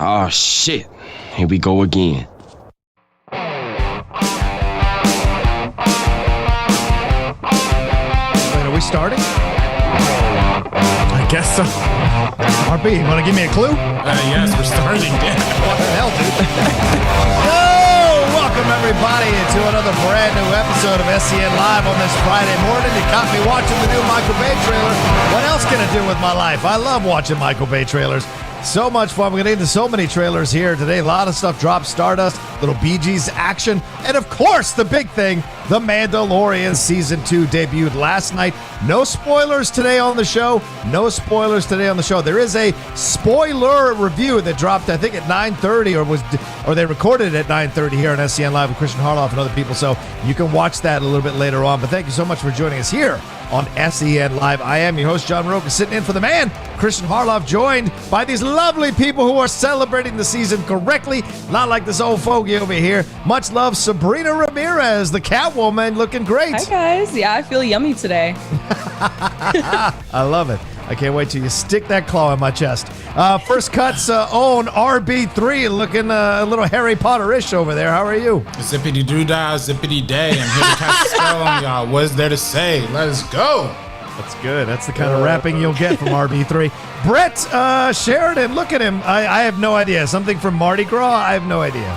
Oh, shit. Here we go again. Wait, are we starting? I guess so. RB, you want to give me a clue? Yes, we're starting. What the hell, dude? Welcome, everybody, to another brand new episode of SEN Live on this Friday morning. You caught me watching the new Michael Bay trailer. What else can I do with my life? I love watching Michael Bay trailers. So much fun. We're going to get into so many trailers here today. A lot of stuff dropped. Stardust, little Bee Gees action. And, of course, the big thing, The Mandalorian Season 2 debuted last night. No spoilers today on the show. No spoilers today on the show. There is a spoiler review that dropped, I think, at 9:30, or they recorded it at 9:30 here on SEN Live with Christian Harloff and other people. So you can watch that a little bit later on. But thank you so much for joining us here on SEN Live. I am your host, John Rocha, sitting in for the man, Christian Harloff, joined by these lovely people who are celebrating the season correctly, not like this old fogey over here. Much love, Sabrina Ramirez, the Catwoman, looking great. Hi, guys. Yeah, I feel yummy today. I love it. I can't wait till you stick that claw in my chest. First Cut's own RB3, looking a little Harry Potter-ish over there. How are you? Zippity doo dah, zippity day. I'm here to cast a spell on y'all. What's there to say? Let's go. That's good. That's the kind of rapping you'll get from RB3. Brett Sheridan, look at him. I have no idea. Something from Mardi Gras? I have no idea.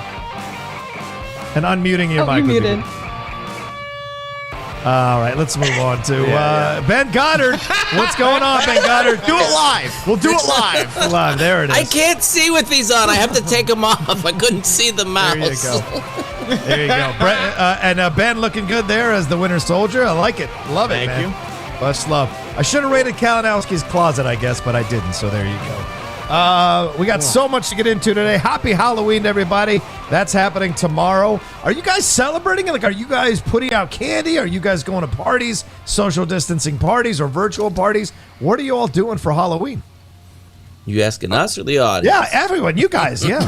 And unmuting your mic. You're muted. All right, let's move on to Ben Goddard. What's going on, Ben Goddard? Do it live. We'll do it live. Live. There it is. I can't see with these on. I have to take them off. I couldn't see the mouse. There you go. There you go. Brett, and Ben looking good there as the Winter Soldier. I like it. Love it, man. Thank you. Much love. I should have rated Kalinowski's closet, I guess, but I didn't, so there you go. We got so much to get into today. Happy Halloween to everybody. That's happening tomorrow. Are you guys celebrating? Like, are you guys putting out candy? Are you guys going to parties, social distancing parties, or virtual parties? What are you all doing for Halloween? You asking us or the audience? Yeah, everyone. You guys, yeah.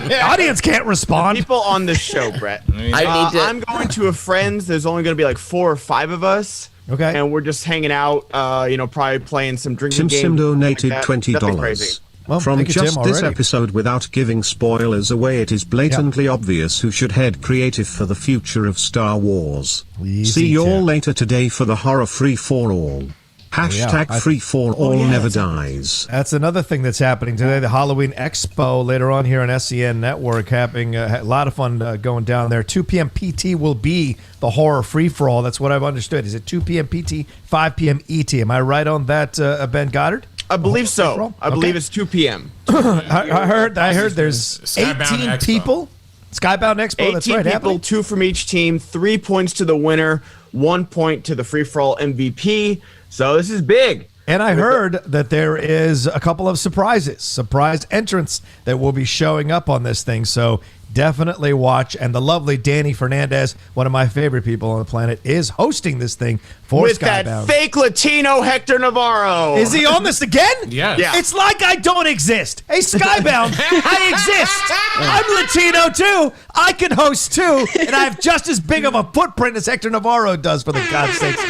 The audience can't respond. People on the show, Brett. I'm going to a friend's. There's only going to be like 4 or 5 of us. Okay. And we're just hanging out, probably playing some drinking games. Sim donated $20. Well, from just this episode, without giving spoilers away, it is blatantly obvious who should head creative for the future of Star Wars. See you all later today for the horror free for all. Hashtag free for all never dies. That's another thing that's happening today. The Halloween Expo later on here on SEN Network, having a lot of fun going down there. 2 p.m. PT will be the horror free for all. That's what I've understood. Is it 2 p.m. PT, 5 p.m. ET? Am I right on that, Ben Goddard? I believe so. I believe it's 2 p.m. I heard there's 18 people. Skybound Expo, that's right. 18 people, 2 from each team, 3 points to the winner, 1 point to the free-for-all MVP. So this is big. And I heard that there is a couple of surprise entrants that will be showing up on this thing. So definitely watch. And the lovely Danny Fernandez, one of my favorite people on the planet, is hosting this thing for with Skybound. That fake Latino Hector Navarro. Is he on this again? Yeah. It's like I don't exist. Hey, Skybound, I exist. I'm Latino too. I can host too. And I have just as big of a footprint as Hector Navarro does, for the God's sakes.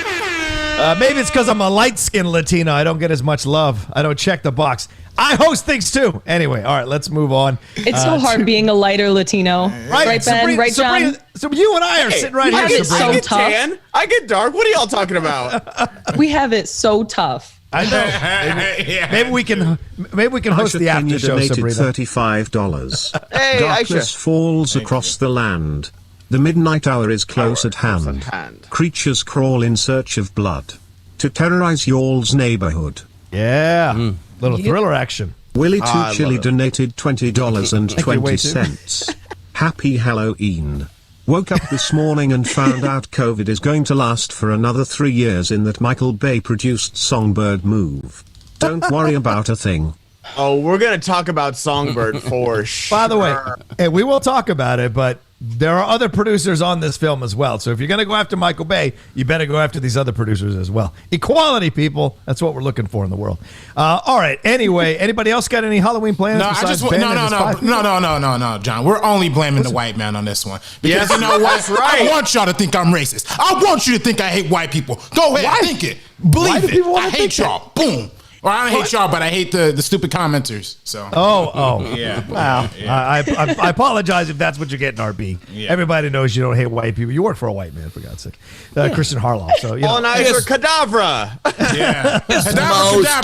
Maybe it's because I'm a light-skinned Latino. I don't get as much love. I don't check the box. I host things too. Anyway, all right, let's move on. It's so hard being a lighter Latino. Right, Ben? Sabrina, right, John? So you and I are sitting right here, Sabrina. So I get tough. tan. I get dark. What are y'all talking about? We have it so tough. I know. Maybe we can host the after show, Sabrina. $35. Hey, Darkness falls across the land. The midnight hour is close at hand. Creatures crawl in search of blood to terrorize y'all's neighborhood. Yeah. Little thriller action. Willie Too Chilly donated $20.20. Happy Halloween. Woke up this morning and found out COVID is going to last for another 3 years in that Michael Bay produced Songbird move. Don't worry about a thing. Oh, we're going to talk about Songbird for sure. By the way, we will talk about it, but there are other producers on this film as well. So if you're going to go after Michael Bay, you better go after these other producers as well. Equality, people. That's what we're looking for in the world. All right. Anyway, anybody else got any Halloween plans? No, John. We're only blaming the white man on this one. Because you know what? Right. I want y'all to think I'm racist. I want you to think I hate white people. Go ahead, think it. Believe it. I hate y'all. Boom. Or I don't hate y'all, but I hate the stupid commenters. So. Yeah. Wow. Yeah. I apologize if that's what you're getting, RB. Yeah. Everybody knows you don't hate white people. You work for a white man, for God's sake. Christian Harloff. So colonizer cadavra. Yeah. Most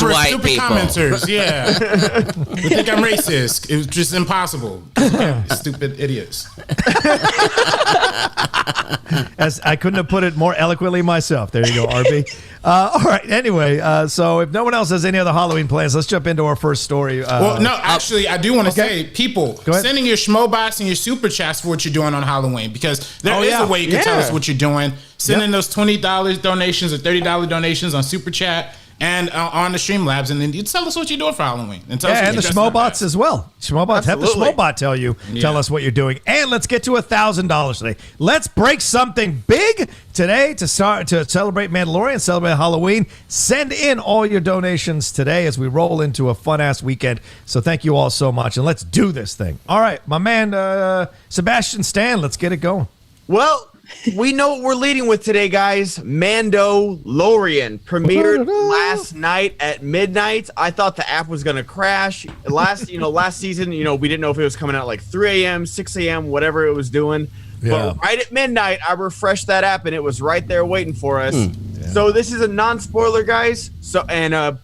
white stupid people. Commenters. Yeah. They think I'm racist. It was just impossible. Stupid idiots. As I couldn't have put it more eloquently myself. There you go, RB. All right. Anyway, so if no one else has any other Halloween plans, let's jump into our first story. Well, no, actually, I do want to say, people, sending your Schmoebots and your super chats for what you're doing on Halloween, because there is a way you can tell us what you're doing. Sending those $20 donations or $30 donations on super chat and on the Streamlabs, and then you tell us what you're doing for Halloween. And tell us and the Schmoebots as well. Schmoebots, have the Schmobot tell us what you're doing. And let's get to $1,000 today. Let's break something big today to celebrate Mandalorian, celebrate Halloween. Send in all your donations today as we roll into a fun-ass weekend. So thank you all so much, and let's do this thing. All right, my man, Sebastian Stan, let's get it going. Well, we know what we're leading with today, guys. Mandalorian premiered last night at midnight. I thought the app was gonna crash. Last season, we didn't know if it was coming out like 3 a.m., 6 a.m., whatever it was doing. Yeah. But right at midnight, I refreshed that app and it was right there waiting for us. Yeah. So this is a non-spoiler, guys. So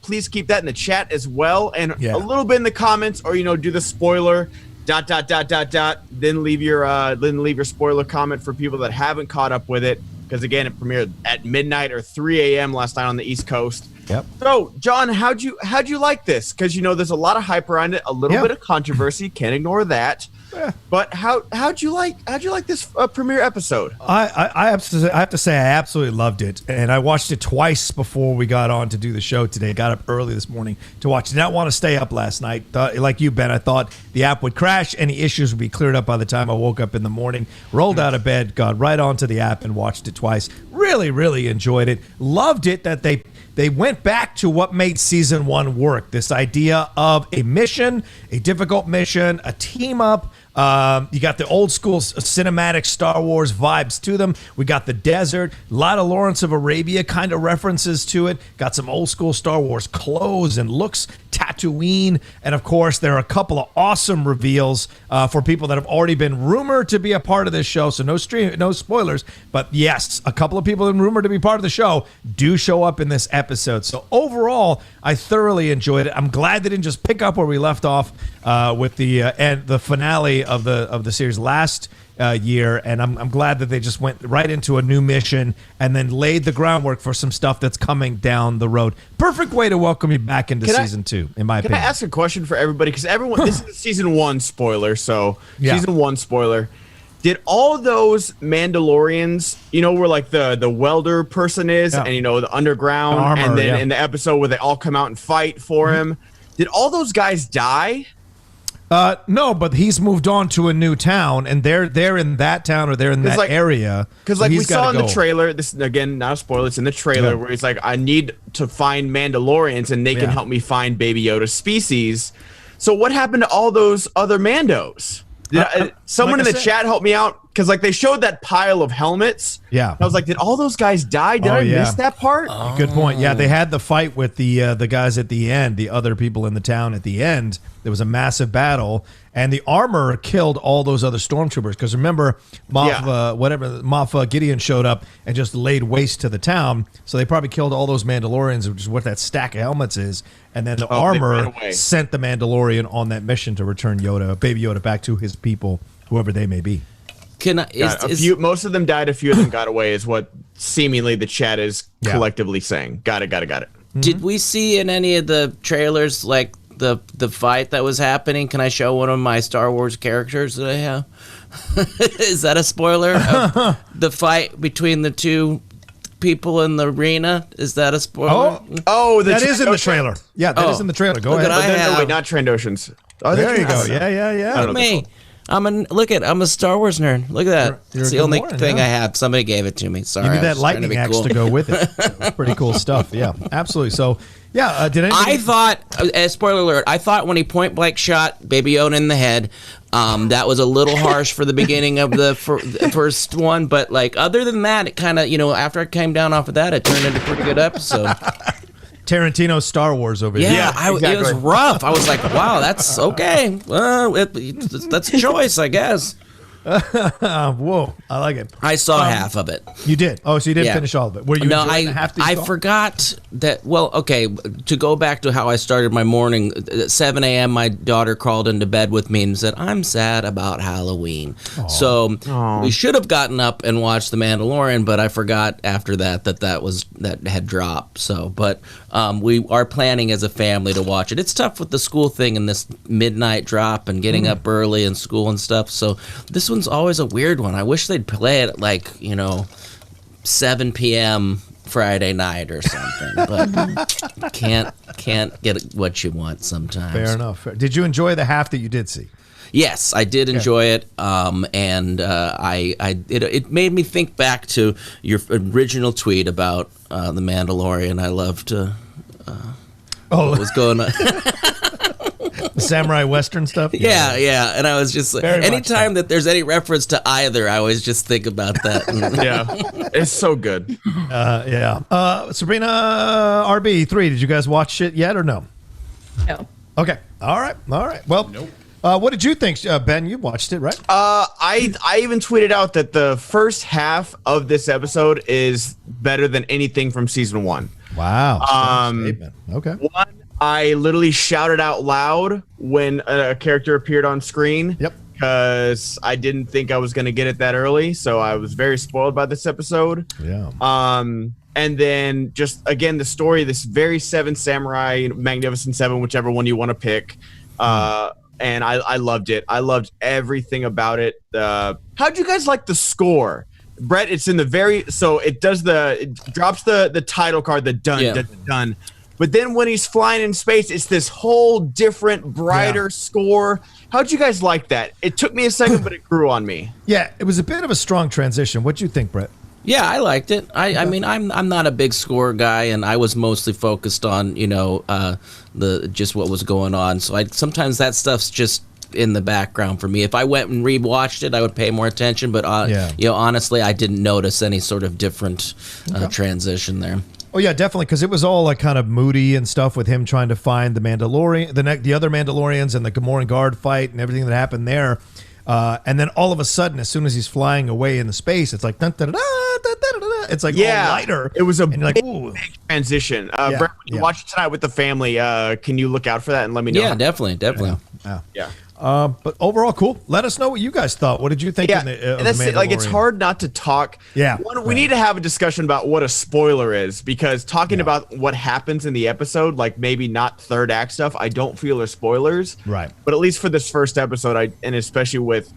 please keep that in the chat as well, and a little bit in the comments, or do the spoiler. ... Then leave your spoiler comment for people that haven't caught up with it, because again, it premiered at midnight or 3 a.m. last night on the East Coast. Yep. So, John, how'd you like this? Because there's a lot of hype around it, a little bit of controversy. Can't ignore that. Yeah. But how'd you like this premiere episode? I have to say I absolutely loved it, and I watched it twice before we got on to do the show today. Got up early this morning to watch. Did not want to stay up last night. Like you, Ben, I thought the app would crash. Any issues would be cleared up by the time I woke up in the morning. Rolled out of bed, got right onto the app, and watched it twice. Really, really enjoyed it. Loved it that they went back to what made season 1 work. This idea of a mission, a difficult mission, a team up. You got the old school cinematic Star Wars vibes to them. We got the desert, a lot of Lawrence of Arabia kind of references to it. Got some old school Star Wars clothes and looks, Tatooine, and of course there are a couple of awesome reveals for people that have already been rumored to be a part of this show. So no spoilers, but yes, a couple of people in rumored to be part of the show do show up in this episode. So overall, I thoroughly enjoyed it. I'm glad they didn't just pick up where we left off with the finale of the series last year, and I'm glad that they just went right into a new mission and then laid the groundwork for some stuff that's coming down the road. Perfect way to welcome you back into season 2, in my opinion. Can I ask a question for everybody? Because everyone, this is season 1 spoiler, so season 1 spoiler. Did all those Mandalorians, where like the welder person is, and the underground, armor, and then in the episode where they all come out and fight for him, did all those guys die? No, but he's moved on to a new town, and they're in that town, or they're in that area. Because we saw in the trailer, this again, not a spoiler, it's in the trailer where he's like, I need to find Mandalorians, and they can help me find Baby Yoda's species. So what happened to all those other Mandos? Someone in the chat help me out, because they showed that pile of helmets. Yeah, I was like, did all those guys die? Did I miss that part? Good point. Yeah, they had the fight with the guys at the end, the other people in the town at the end. There was a massive battle, and the armor killed all those other stormtroopers. Because remember, Moff Gideon showed up and just laid waste to the town. So they probably killed all those Mandalorians, which is what that stack of helmets is. And then the armor sent the Mandalorian on that mission to return Baby Yoda, back to his people, whoever they may be. Most of them died. A few of them got away, is what seemingly the chat is collectively saying. Got it. Mm-hmm. Did we see in any of the trailers the fight that was happening? Can I show one of my Star Wars characters that I have? Is that a spoiler? The fight between the two people in the arena? Is that a spoiler? That is in the trailer. Yeah, that is in the trailer. Go ahead. Wait, not Trandoshans. There you go. Yeah. Look at me. I'm a Star Wars nerd. Look at that. It's the only thing I have. Somebody gave it to me. Sorry. You need that lightning axe to go with it. So, pretty cool stuff. Yeah, absolutely. So, I thought, spoiler alert, I thought when he point blank shot Baby Yoda in the head, that was a little harsh for the beginning of the first one. But other than that, it kind of, after I came down off of that, it turned into a pretty good episode. Tarantino Star Wars over here. Yeah, it was rough. I was like, wow, that's okay. That's a choice, I guess. Whoa, I like it. I saw half of it. You did? Oh, so you didn't finish all of it. Were you enjoying half I forgot that. Well, okay, to go back to how I started my morning, at 7 a.m., my daughter crawled into bed with me and said, I'm sad about Halloween. Aww. So we should have gotten up and watched The Mandalorian, but I forgot after that had dropped. So, but we are planning as a family to watch it. It's tough with the school thing and this midnight drop and getting up early in school and stuff. So this one's always a weird one. I wish they'd play it at 7 p.m. Friday night or something, but can't get what you want sometimes. Fair enough. Did you enjoy the half that you did see? Yes, I did enjoy it, and it made me think back to your original tweet about The Mandalorian. I loved what was going on. The samurai western stuff? Yeah. And I was just like, anytime that there's any reference to either, I always just think about that. Yeah, it's so good. Sabrina, RB3, did you guys watch it yet or no? No. Okay. All right. Well, nope. What did you think, Ben? You watched it, right? I even tweeted out that the first half of this episode is better than anything from season 1. Wow. Statement. Okay. One, I literally shouted out loud when a character appeared on screen. Yep. Because I didn't think I was going to get it that early, so I was very spoiled by this episode. Yeah. And then just again the story, this very Seven Samurai, Magnificent Seven, whichever one you want to pick. And I loved it. I loved everything about it. How'd you guys like the score? Brett, it's in the it drops the title card, the dun. But then when he's flying in space, it's this whole different, brighter score. How'd you guys like that? It took me a second, but it grew on me. Yeah, it was a bit of a strong transition. What'd you think, Brett? Yeah, I liked it. I mean, I'm not a big score guy, and I was mostly focused on just what was going on. So sometimes that stuff's just in the background for me. If I went and rewatched it, I would pay more attention. But honestly, I didn't notice any sort of different transition there. Oh yeah, definitely, because it was all like kind of moody and stuff with him trying to find the Mandalorian, the other Mandalorians, and the Gamorrean Guard fight and everything that happened there. And then all of a sudden, as soon as he's flying away in the space, it's like it's like all lighter. It was a big transition. Brett, when you watch it tonight with the family, can you look out for that and let me know? Yeah, definitely. Yeah. But overall, cool. Let us know what you guys thought. What did you think? Yeah, of and that's the it. Like, it's hard not to talk. Yeah, we need to have a discussion about what a spoiler is, because talking about what happens in the episode, like maybe not third act stuff, I don't feel are spoilers. Right. But at least for this first episode, and especially with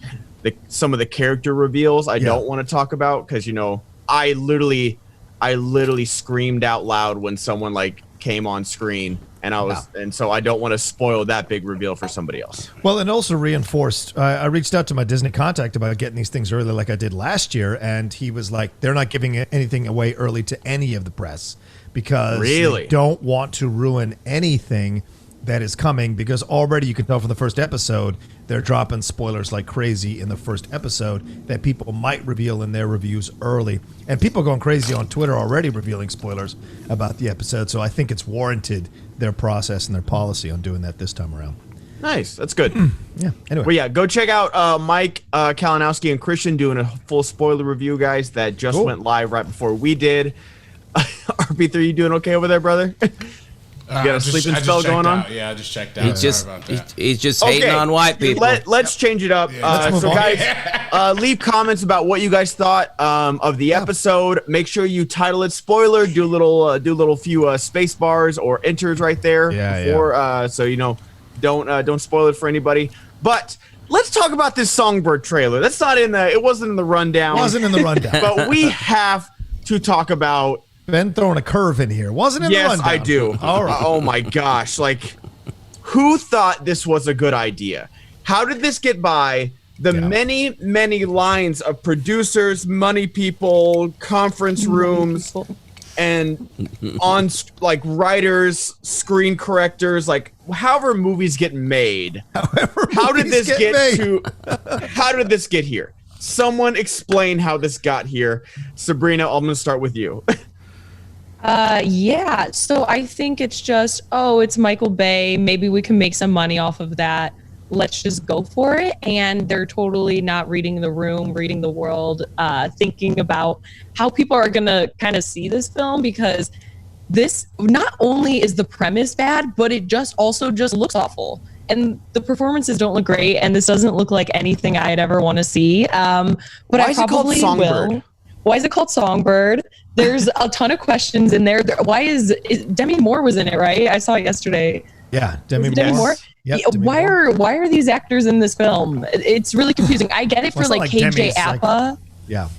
some of the character reveals, I don't want to talk about, because I literally screamed out loud when someone came on screen. And so I don't want to spoil that big reveal for somebody else. Well, and also reinforced, I reached out to my Disney contact about getting these things early like I did last year, and he was like, they're not giving anything away early to any of the press because they don't want to ruin anything that is coming, because already you can tell from the first episode they're dropping spoilers like crazy in the first episode that people might reveal in their reviews early, and people going crazy on Twitter already revealing spoilers about the episode. So I think it's warranted, their process and their policy on doing that this time around. Nice, that's good. Yeah. Anyway, well, go check out Mike Kalinowski and Christian doing a full spoiler review, guys. That just went live right before we did. RP3, you doing okay over there, brother? You got a sleeping spell going on? Yeah, I just checked out. He's just hating on white people. Let's change it up. So guys, leave comments about what you guys thought of the episode. Make sure you title it spoiler. Do a little few space bars or enters right there. So don't spoil it for anybody. But let's talk about this Songbird trailer. That's not it wasn't in the rundown. But we have to talk about. Ben throwing a curve in here. Wasn't in the rundown. Yes, I do. All right. Oh my gosh. Who thought this was a good idea? How did this get by the many, many lines of producers, money people, conference rooms, and on writers, screen correctors, however movies get made? How did this get here? Someone explain how this got here. Sabrina, I'm going to start with you. Yeah. So I think it's just, it's Michael Bay. Maybe we can make some money off of that. Let's just go for it. And they're totally not reading the room, reading the world, thinking about how people are going to kind of see this film, because this not only is the premise bad, but it just looks awful. And the performances don't look great. And this doesn't look like anything I'd ever want to see. But I probably will. Why is it called Songbird? There's a ton of questions in there. Why is Demi Moore was in it, right? I saw it yesterday. Yeah, Demi Moore. Yep, why are these actors in this film? It's really confusing. I get it for like KJ Apa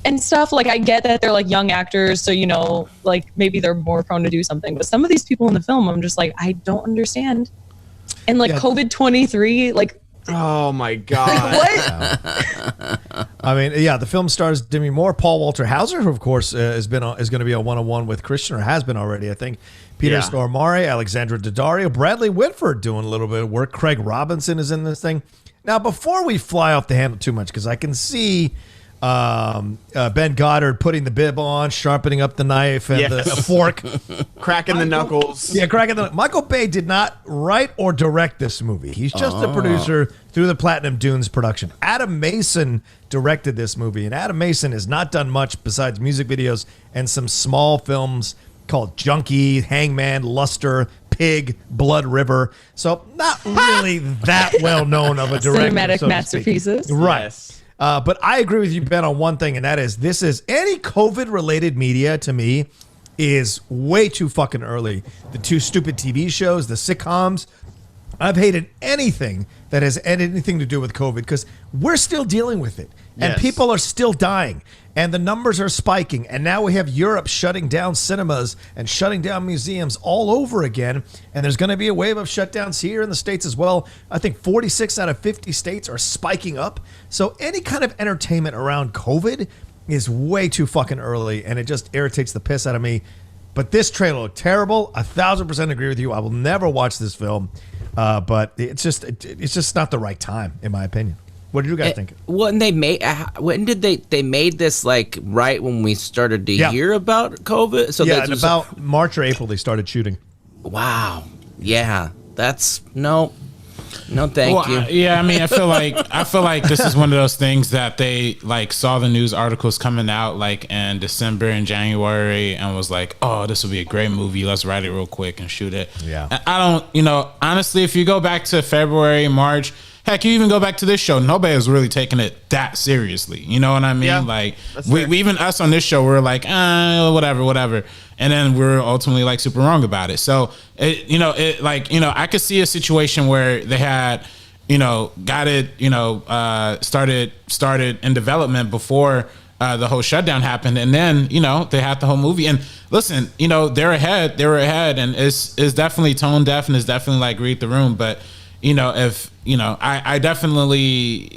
and stuff. Like I get that they're like young actors, so like maybe they're more prone to do something. But some of these people in the film, I'm just like, I don't understand. And like COVID-23, like. Oh my God! What? I mean, the film stars Demi Moore, Paul Walter Hauser, who of course is going to be a one-on-one with Christian, or has been already, I think. Peter Stormare, Alexandra Daddario, Bradley Whitford doing a little bit of work. Craig Robinson is in this thing. Now, before we fly off the handle too much, because I can see Ben Goddard putting the bib on, sharpening up the knife and the fork, cracking the knuckles. Yeah, Michael Bay did not write or direct this movie. He's just a producer through the Platinum Dunes production. Adam Mason directed this movie, and Adam Mason has not done much besides music videos and some small films called Junkie, Hangman, Luster, Pig, Blood River. So not really that well known of a director. Cinematic masterpieces. Right. Yes. But I agree with you, Ben, on one thing, and that is any COVID-related media to me is way too fucking early. The two stupid TV shows, the sitcoms. I've hated anything that has anything to do with COVID because we're still dealing with it. And people are still dying. And the numbers are spiking. And now we have Europe shutting down cinemas and shutting down museums all over again. And there's going to be a wave of shutdowns here in the States as well. I think 46 out of 50 states are spiking up. So any kind of entertainment around COVID is way too fucking early. And it just irritates the piss out of me. But this trailer looked terrible. 1,000% agree with you. I will never watch this film. But it's just not the right time, in my opinion. What did you guys think? When did they made this, like right when we started to hear about COVID? So in about March or April they started shooting. Wow. Yeah. That's no thank you. I mean, I feel like this is one of those things that they like saw the news articles coming out like in December and January and was like, oh, this will be a great movie. Let's write it real quick and shoot it. Yeah. I don't, honestly, if you go back to February, March, heck, you even go back to this show, nobody was really taking it that seriously. You know what I mean? Yeah, like we even us on this show, we're like, whatever. And then we're ultimately like super wrong about it. So I could see a situation where they had, got it, started in development before the whole shutdown happened. And then, they had the whole movie. And listen, they were ahead and it's definitely tone deaf and it's definitely like read the room. But I definitely,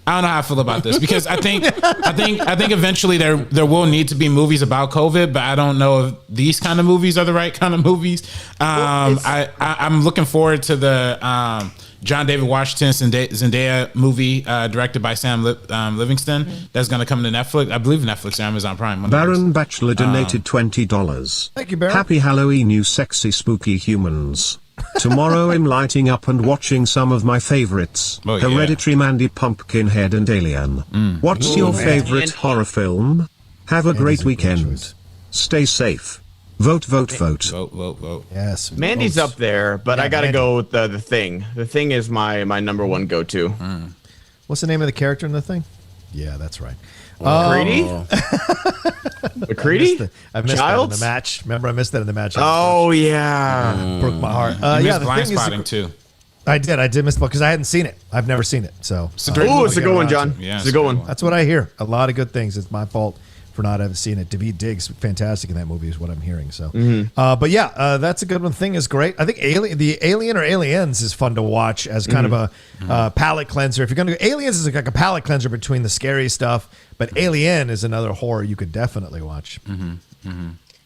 I don't know how I feel about this because I think eventually there will need to be movies about COVID, but I don't know if these kind of movies are the right kind of movies. I'm looking forward to the John David Washington Zendaya movie directed by Sam Livingston that's going to come to Netflix. I believe Netflix or Amazon Prime. Baron Bachelor donated $20. Thank you, Baron. Happy Halloween, you sexy spooky humans. Tomorrow I'm lighting up and watching some of my favorites. Hereditary, Mandy, Pumpkinhead and Alien. What's your favorite horror film? Have a great weekend. Stay safe. Vote. Vote. Yes. Mandy's up there, but I gotta go with the Thing. The Thing is my number one go-to. What's the name of the character in the Thing? Yeah, that's right. McCready? McCready? I missed that in the match. Remember, I missed that in the match. Oh, yeah. Broke my heart. You missed Blind Spotting, too. I did miss because I hadn't seen it. I've never seen it. So it's a good one, John. Yeah, it's a good one. That's what I hear. A lot of good things. It's my fault for not having seen it. Daveed Diggs, fantastic in that movie is what I'm hearing. So, but that's a good one. Thing is great. I think the Alien or Aliens is fun to watch as kind of a palate cleanser. If you're going to do Aliens is like a palate cleanser between the scary stuff, but Alien is another horror you could definitely watch.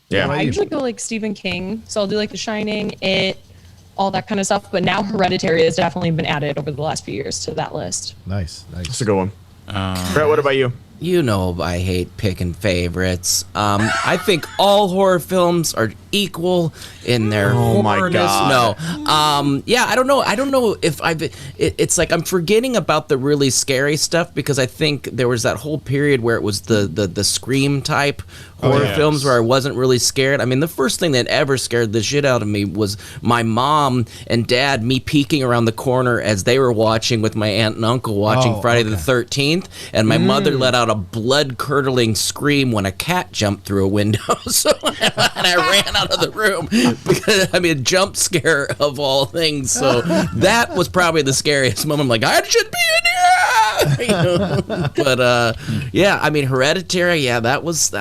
Yeah, I usually go like Stephen King, so I'll do like The Shining, It, all that kind of stuff. But now Hereditary has definitely been added over the last few years to that list. Nice. That's a good one. Brett, what about you? You know I hate picking favorites. I think all horror films are equal in their my God. No. Yeah, I don't know. I don't know if it's like I'm forgetting about the really scary stuff because I think there was that whole period where it was the Scream type horror films where I wasn't really scared. I mean, the first thing that ever scared the shit out of me was my mom and dad, me peeking around the corner as they were watching with my aunt and uncle watching Friday the 13th, and my mother let out a blood-curdling scream when a cat jumped through a window. So and I ran out of the room because, I mean, a jump scare of all things. So that was probably the scariest moment. I'm like, I should be in here. You know? But yeah, I mean, Hereditary. Yeah, that was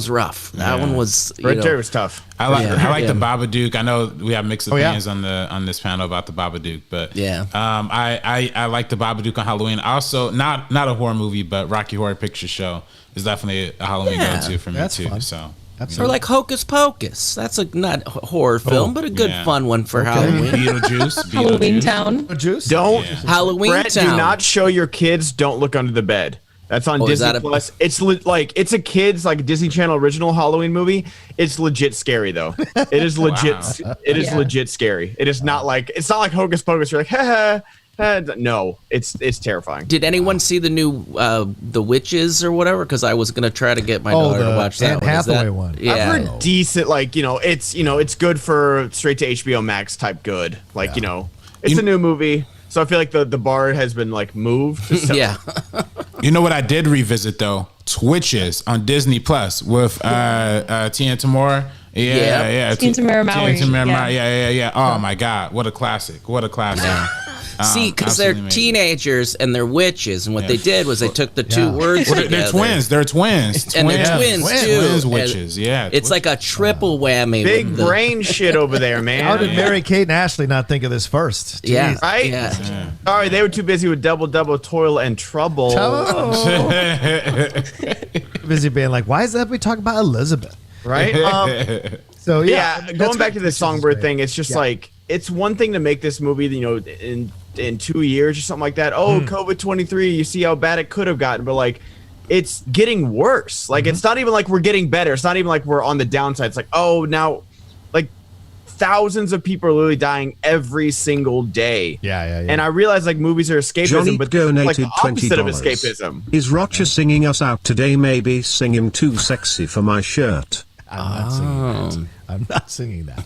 rough. That one was. Hereditary was tough. I like the Babadook. I know we have mixed opinions on this panel about the Babadook, but I like the Babadook on Halloween. Also, not a horror movie, but Rocky Horror Picture Show is definitely a Halloween go-to for me too. Fun. So. Or like Hocus Pocus. That's not a horror film, but a good fun one for Halloween. Beetlejuice. Halloween Town. Don't Halloween Brett, Town. do not show your kids Don't Look Under the Bed. That's on Disney Plus. It's it's a kids like Disney Channel original Halloween movie. It's legit scary though. It is legit. It is legit scary. It is not like Hocus Pocus. You're like, ha ha. No, it's terrifying. Did anyone see the new The Witches or whatever? Because I was gonna try to get my daughter to watch that Anne one. Hathaway one. Yeah. I've heard decent, it's good for straight to HBO Max type good. It's a new movie, so I feel like the bar has been moved. So. Yeah. You know what I did revisit though? Twitches on Disney Plus with Tia Tamora. Yeah. Tia Tamora Mowry. Yeah. Oh my God, what a classic! Yeah. See, because they're teenagers and they're witches, and what they did was they took the two words together. They're twins. They're twins. And they're twins too. Twins witches. Yeah. It's like a triple whammy. Big brain shit over there, man. How did Mary Kate and Ashley not think of this first? Jeez. Yeah. Right? Yeah. Sorry, they were too busy with double toil and trouble. Busy being like, why is that we talk about Elizabeth? Right? So going back to the Songbird thing, it's just it's one thing to make this movie, in 2 years or something like that. COVID-23, you see how bad it could have gotten, but it's getting worse. It's not even like we're getting better. It's not even like we're on the downside. It's like, now thousands of people are literally dying every single day. Yeah. And I realize movies are escapism, Johnny but donated the opposite of $20. escapism. Is Rocha singing us out today? Maybe sing him Too Sexy for My Shirt. I'm not singing that.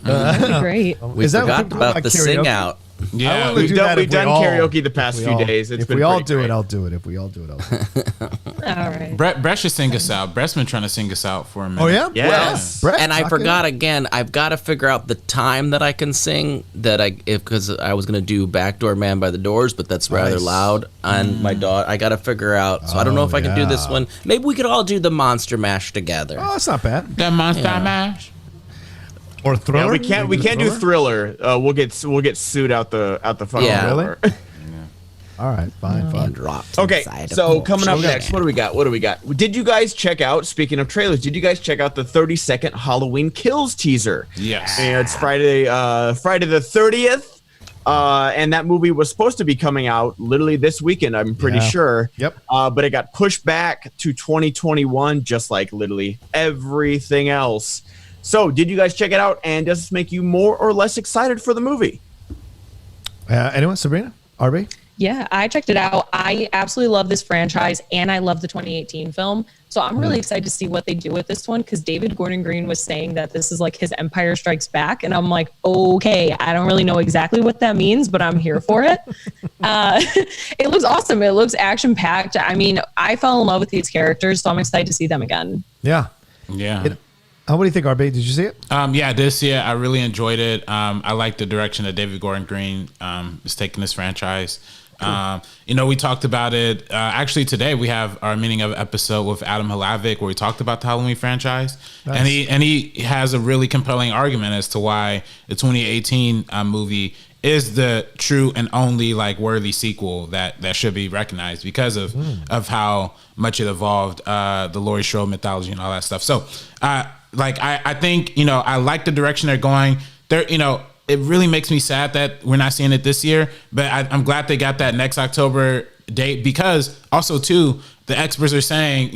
That'd be great. We forgot about the sing out. Yeah, we've done karaoke the past few days. If we all do it, I'll do it. If we all do it, I'll do it. All right. Brett should sing us out. Brett's been trying to sing us out for a minute. Oh yeah, yes. Brett, And I forgot again. I've got to figure out the time that I can sing. Because I was gonna do Backdoor Man by the Doors, but that's rather loud. And my daughter, I got to figure out. So I don't know if I can do this one. Maybe we could all do the Monster Mash together. Oh, it's not bad. The Monster Mash. Or Thriller. Yeah, we can't do Thriller. We'll get sued out the phone. Yeah. Really? All right, fine. Okay, so coming up next, what do we got? Did you guys check out, speaking of trailers, the 30-second Halloween Kills teaser? Yes. And it's Friday the 30th. And that movie was supposed to be coming out literally this weekend, I'm pretty sure. Yep. But it got pushed back to 2021, just like literally everything else. So, did you guys check it out? And does this make you more or less excited for the movie? Anyone? Sabrina? RB? Yeah, I checked it out. I absolutely love this franchise, and I love the 2018 film. So I'm really excited to see what they do with this one, because David Gordon Green was saying that this is like his Empire Strikes Back, and I'm like, okay, I don't really know exactly what that means, but I'm here for it. It looks awesome. It looks action-packed. I mean, I fell in love with these characters, so I'm excited to see them again. Yeah. What do you think, RB? Did you see it? Yeah, I did see it. I really enjoyed it. I like the direction that David Gordon Green is taking this franchise. Cool. We talked about it. Actually, today we have our meeting of episode with Adam Halavic where we talked about the Halloween franchise. Nice. And he has a really compelling argument as to why the 2018 movie is the true and only worthy sequel that should be recognized because of how much it evolved, the Laurie Strode mythology and all that stuff. So, I think, I like the direction they're going. It really makes me sad that we're not seeing it this year, but I'm glad they got that next October date, because also too, the experts are saying,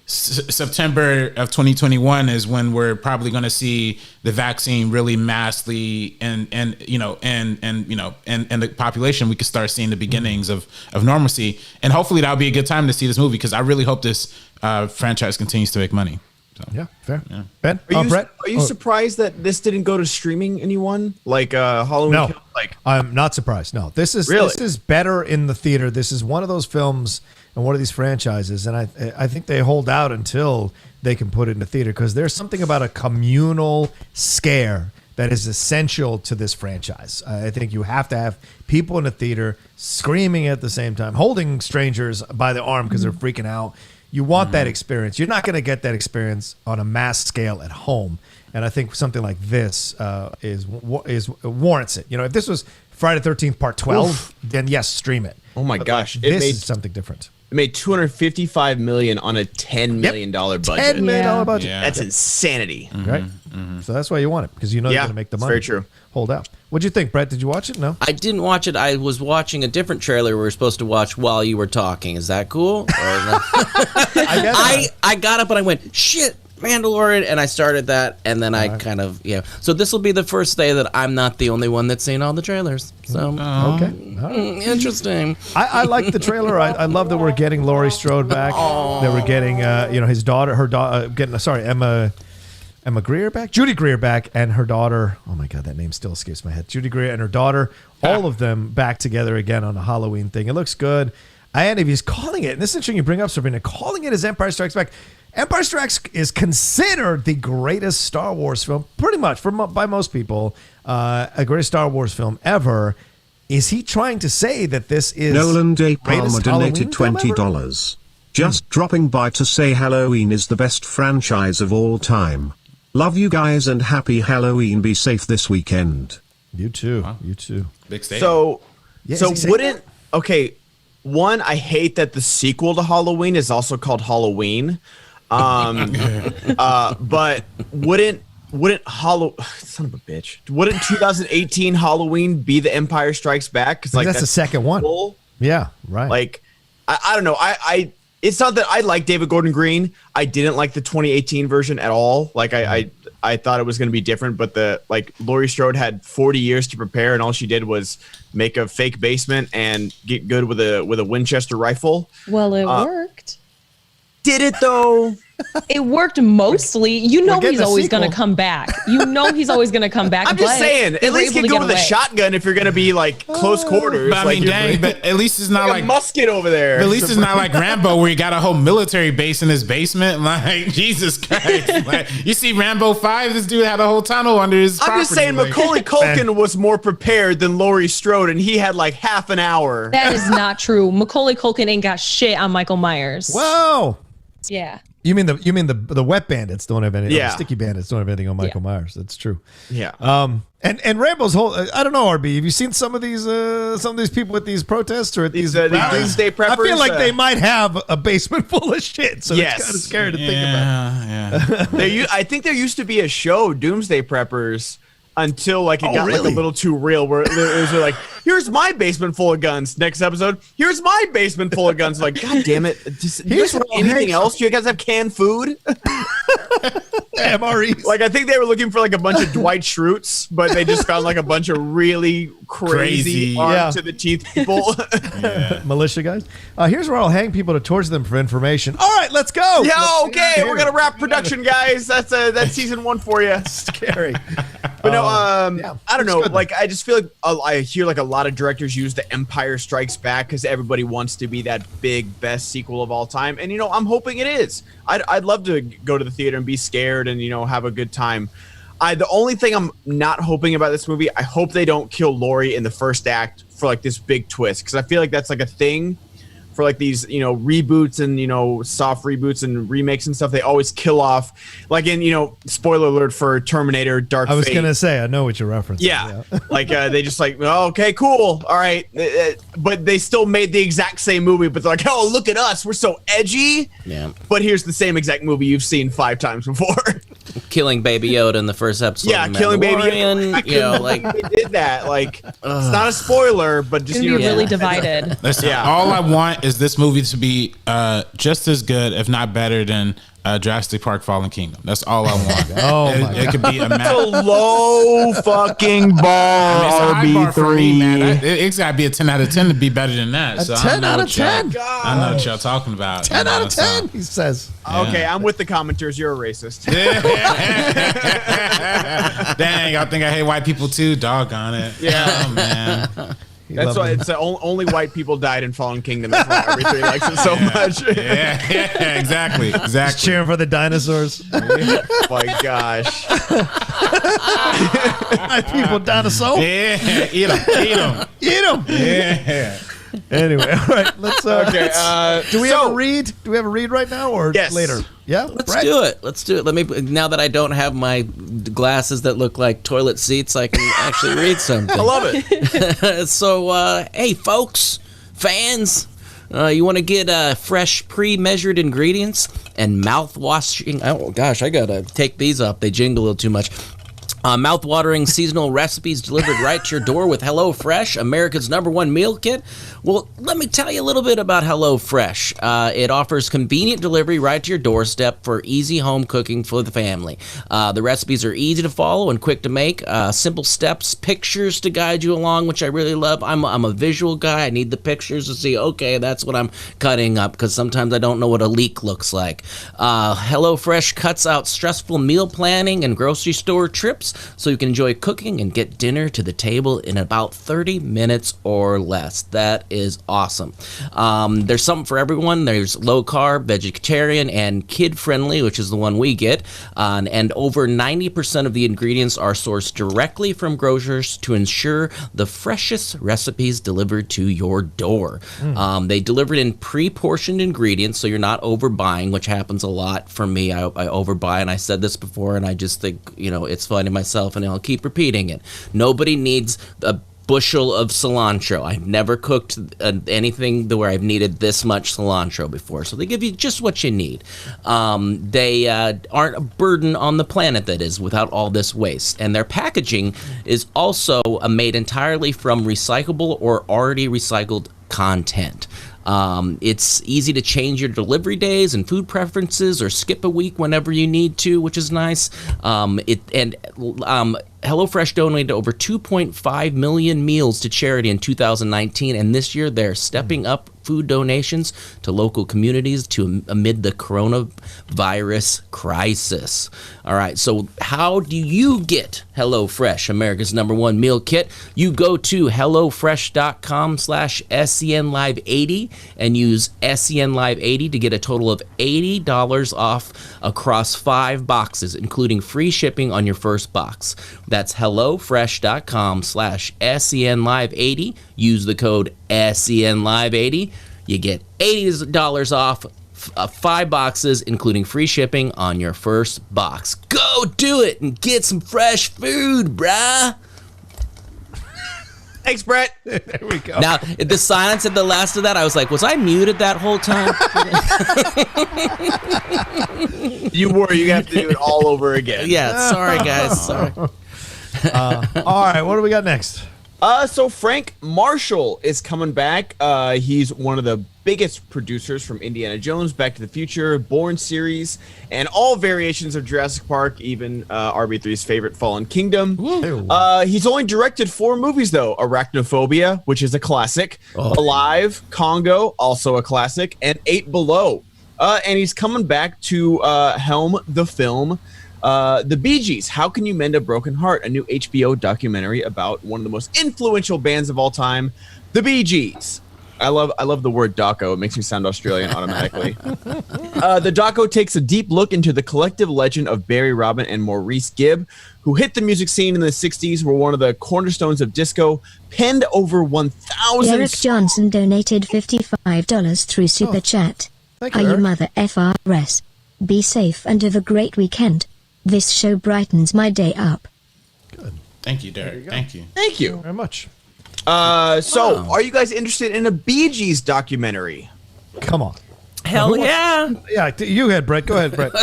September of 2021 is when we're probably going to see the vaccine really massively and the population, we could start seeing the beginnings of normalcy. And hopefully that'll be a good time to see this movie, because I really hope this franchise continues to make money. So, yeah, fair. Yeah. Ben, Brett, are you surprised that this didn't go to streaming? Anyone like Halloween? No, I'm not surprised. No, this is better in the theater. This is one of those films and one of these franchises, and I think they hold out until they can put it in the theater, because there's something about a communal scare that is essential to this franchise. I think you have to have people in the theater screaming at the same time, holding strangers by the arm because they're freaking out. You want that experience. You're not going to get that experience on a mass scale at home, and I think something like this warrants it. If this was Friday the 13th Part 12, then yes, stream it. Oh my gosh, this is something different. It made $255 million on a $10 million budget. $10 million budget. Yeah. That's insanity, right? So that's why you want it, because you're going to make the money. Very true. Hold out. What'd you think, Brett? Did you watch it? No, I didn't watch it. I was watching a different trailer we were supposed to watch while you were talking. Is that cool? I got up and I went, shit, Mandalorian, and I started that, and then I kind of So this will be the first day that I'm not the only one that's seen all the trailers. So okay, interesting. I like the trailer. I love that we're getting Laurie Strode back. That we're getting his daughter, Emma Greer back, Judy Greer back, and her daughter. Oh my God, that name still escapes my head. Judy Greer and her daughter, all of them back together again on a Halloween thing. It looks good. And if he's calling it, and this is interesting you bring up, Sabrina, calling it as Empire Strikes Back. Empire Strikes is considered the greatest Star Wars film, pretty much by most people, a greatest Star Wars film ever. Is he trying to say that this is Nolan Day Palmer donated $20. Just dropping by to say Halloween is the best franchise of all time. Love you guys and happy Halloween. Be safe this weekend. You too. Wow. You too. Big statement. One, I hate that the sequel to Halloween is also called Halloween. But wouldn't son of a bitch, wouldn't 2018 Halloween be the Empire Strikes Back? Because that's the second one. Yeah, right. Like, I don't know. It's not that I like David Gordon Green. I didn't like the 2018 version at all. Like I thought it was going to be different, but Laurie Strode had 40 years to prepare, and all she did was make a fake basement and get good with a Winchester rifle. Well, it worked. Did it though? It worked mostly. He's always going to come back. He's always going to come back. I'm just saying, at least get go with a shotgun if you're going to be close quarters. But but at least it's not like a musket over there. But at least it's not like Rambo, where he got a whole military base in his basement. Like, Jesus Christ. Like, you see Rambo 5, this dude had a whole tunnel under his property. I'm just saying, Macaulay Culkin was more prepared than Laurie Strode, and he had like half an hour. That is not true. Macaulay Culkin ain't got shit on Michael Myers. Whoa. Yeah. You mean the wet bandits don't have anything? Yeah. The sticky bandits don't have anything on Michael Myers. That's true. Yeah. And Rambo's whole. I don't know, RB. Have you seen some of these people at these protests or at these doomsday preppers? I feel like they might have a basement full of shit. So it's kind of scary to think about. Yeah. I think there used to be a show, Doomsday Preppers, until it got like a little too real, where it was like, here's my basement full of guns. Next episode, here's my basement full of guns. Like, God damn it! Do you guys have anything else? Do you guys have canned food? MREs. Like, I think they were looking for like a bunch of Dwight Schrutes, but they just found like a bunch of really crazy armed to the teeth people. Militia guys. Here's where I'll hang people to torture them for information. All right, let's go. Okay, we're gonna wrap production, guys. That's season 1 for you. Scary. But no, I don't know. Like, I just feel like I hear like a lot of directors use the Empire Strikes Back because everybody wants to be that big best sequel of all time, and I'm hoping it is. I'd love to go to the theater and be scared and have a good time. The only thing I'm not hoping about this movie, I hope they don't kill Laurie in the first act for like this big twist, because I feel like that's like a thing for like these reboots and soft reboots and remakes and stuff. They always kill off, like in spoiler alert for Terminator Dark Fate. I was gonna say, I know what you're referencing. Yeah. Like they just like, oh, okay, cool, all right, but they still made the exact same movie, but they're like, oh, look at us, we're so edgy. Yeah. But here's the same exact movie you've seen 5 times before. killing Baby Yoda in the first episode. Yeah, of killing Baby Mandalorian, Yoda. Like they did that. Like it's not a spoiler, but just It's gonna be really divided. Listen, all I want is this movie to be just as good, if not better, than Jurassic Park: Fallen Kingdom. That's all I want. It could be a low fucking bar. RB3, man. It's got to be a 10 out of 10 to be better than that. A 10 out of 10. I know what y'all talking about. 10 out of 10. He says. Okay, I'm with the commenters. You're a racist. Dang, I think I hate white people too. Doggone it. Yeah, oh, man. That's why it's only white people died in Fallen Kingdom. That's why everybody likes it so much. Yeah, exactly. Just cheering for the dinosaurs. Oh my gosh. White people dinosaur. Yeah, eat them. Yeah. Anyway, all right. Let's. Do we have a read? Do we have a read right now or later? Yeah, let's do it. Let me. Now that I don't have my glasses that look like toilet seats, I can actually read something. I love it. So, hey, folks, fans, you want to get fresh, pre-measured ingredients and mouth-washing? Oh gosh, I gotta take these up. They jingle a little too much. Mouth-watering seasonal recipes delivered right to your door with HelloFresh, America's #1 meal kit. Well, let me tell you a little bit about HelloFresh. It offers convenient delivery right to your doorstep for easy home cooking for the family. The recipes are easy to follow and quick to make. Simple steps, pictures to guide you along, which I really love. I'm a visual guy. I need the pictures to see, okay, that's what I'm cutting up, because sometimes I don't know what a leek looks like. HelloFresh cuts out stressful meal planning and grocery store trips, so you can enjoy cooking and get dinner to the table in about 30 minutes or less. That is awesome. There's something for everyone. There's low carb, vegetarian, and kid friendly, which is the one we get. And over 90% of the ingredients are sourced directly from grocers to ensure the freshest recipes delivered to your door. They deliver it in pre-portioned ingredients, so you're not overbuying, which happens a lot for me. I overbuy, and I said this before, and I just think, it's funny myself, and I'll keep repeating it. Nobody needs a bushel of cilantro. I've never cooked anything where I've needed this much cilantro before. So they give you just what you need. They aren't a burden on the planet, that is, without all this waste. And their packaging is also made entirely from recyclable or already recycled content. It's easy to change your delivery days and food preferences, or skip a week whenever you need to, which is nice. HelloFresh donated over 2.5 million meals to charity in 2019, and this year they're stepping up food donations to local communities amid the coronavirus crisis. All right, so how do you get HelloFresh, America's #1 meal kit? You go to hellofresh.com/SENLive80 and use SENLive80 to get a total of $80 off across 5 boxes, including free shipping on your first box. That's hellofresh.com/SENLive80. Use the code SENLive80. You get $80 off 5 boxes, including free shipping on your first box. Go do it and get some fresh food, bruh. Thanks, Brett. There we go. Now, the silence at the last of that, I was like, was I muted that whole time? You were. You have to do it all over again. Yeah, sorry, guys. Sorry. All right, what do we got next? So Frank Marshall is coming back. He's one of the biggest producers from Indiana Jones, Back to the Future, Bourne series, and all variations of Jurassic Park, even RB3's favorite, Fallen Kingdom. He's only directed 4 movies, though. Arachnophobia, which is a classic. Alive, Congo, also a classic, and 8 Below. And he's coming back to helm the film The Bee Gees, How Can You Mend a Broken Heart, a new HBO documentary about one of the most influential bands of all time, the Bee Gees. I love the word doco. It makes me sound Australian automatically. The doco takes a deep look into the collective legend of Barry Robin and Maurice Gibb, who hit the music scene in the 60s, were one of the cornerstones of disco, penned over 1,000... Eric Johnson donated $55 through Super Chat. Thank Are you, you Eric. mother FRS? Be safe and have a great weekend. This show brightens my day up. Thank you, Derek. Thank you. Thank you. Very much. Are you guys interested in a Bee Gees documentary? Come on. Hell yeah. Yeah, you had Brett. Go ahead, Brett.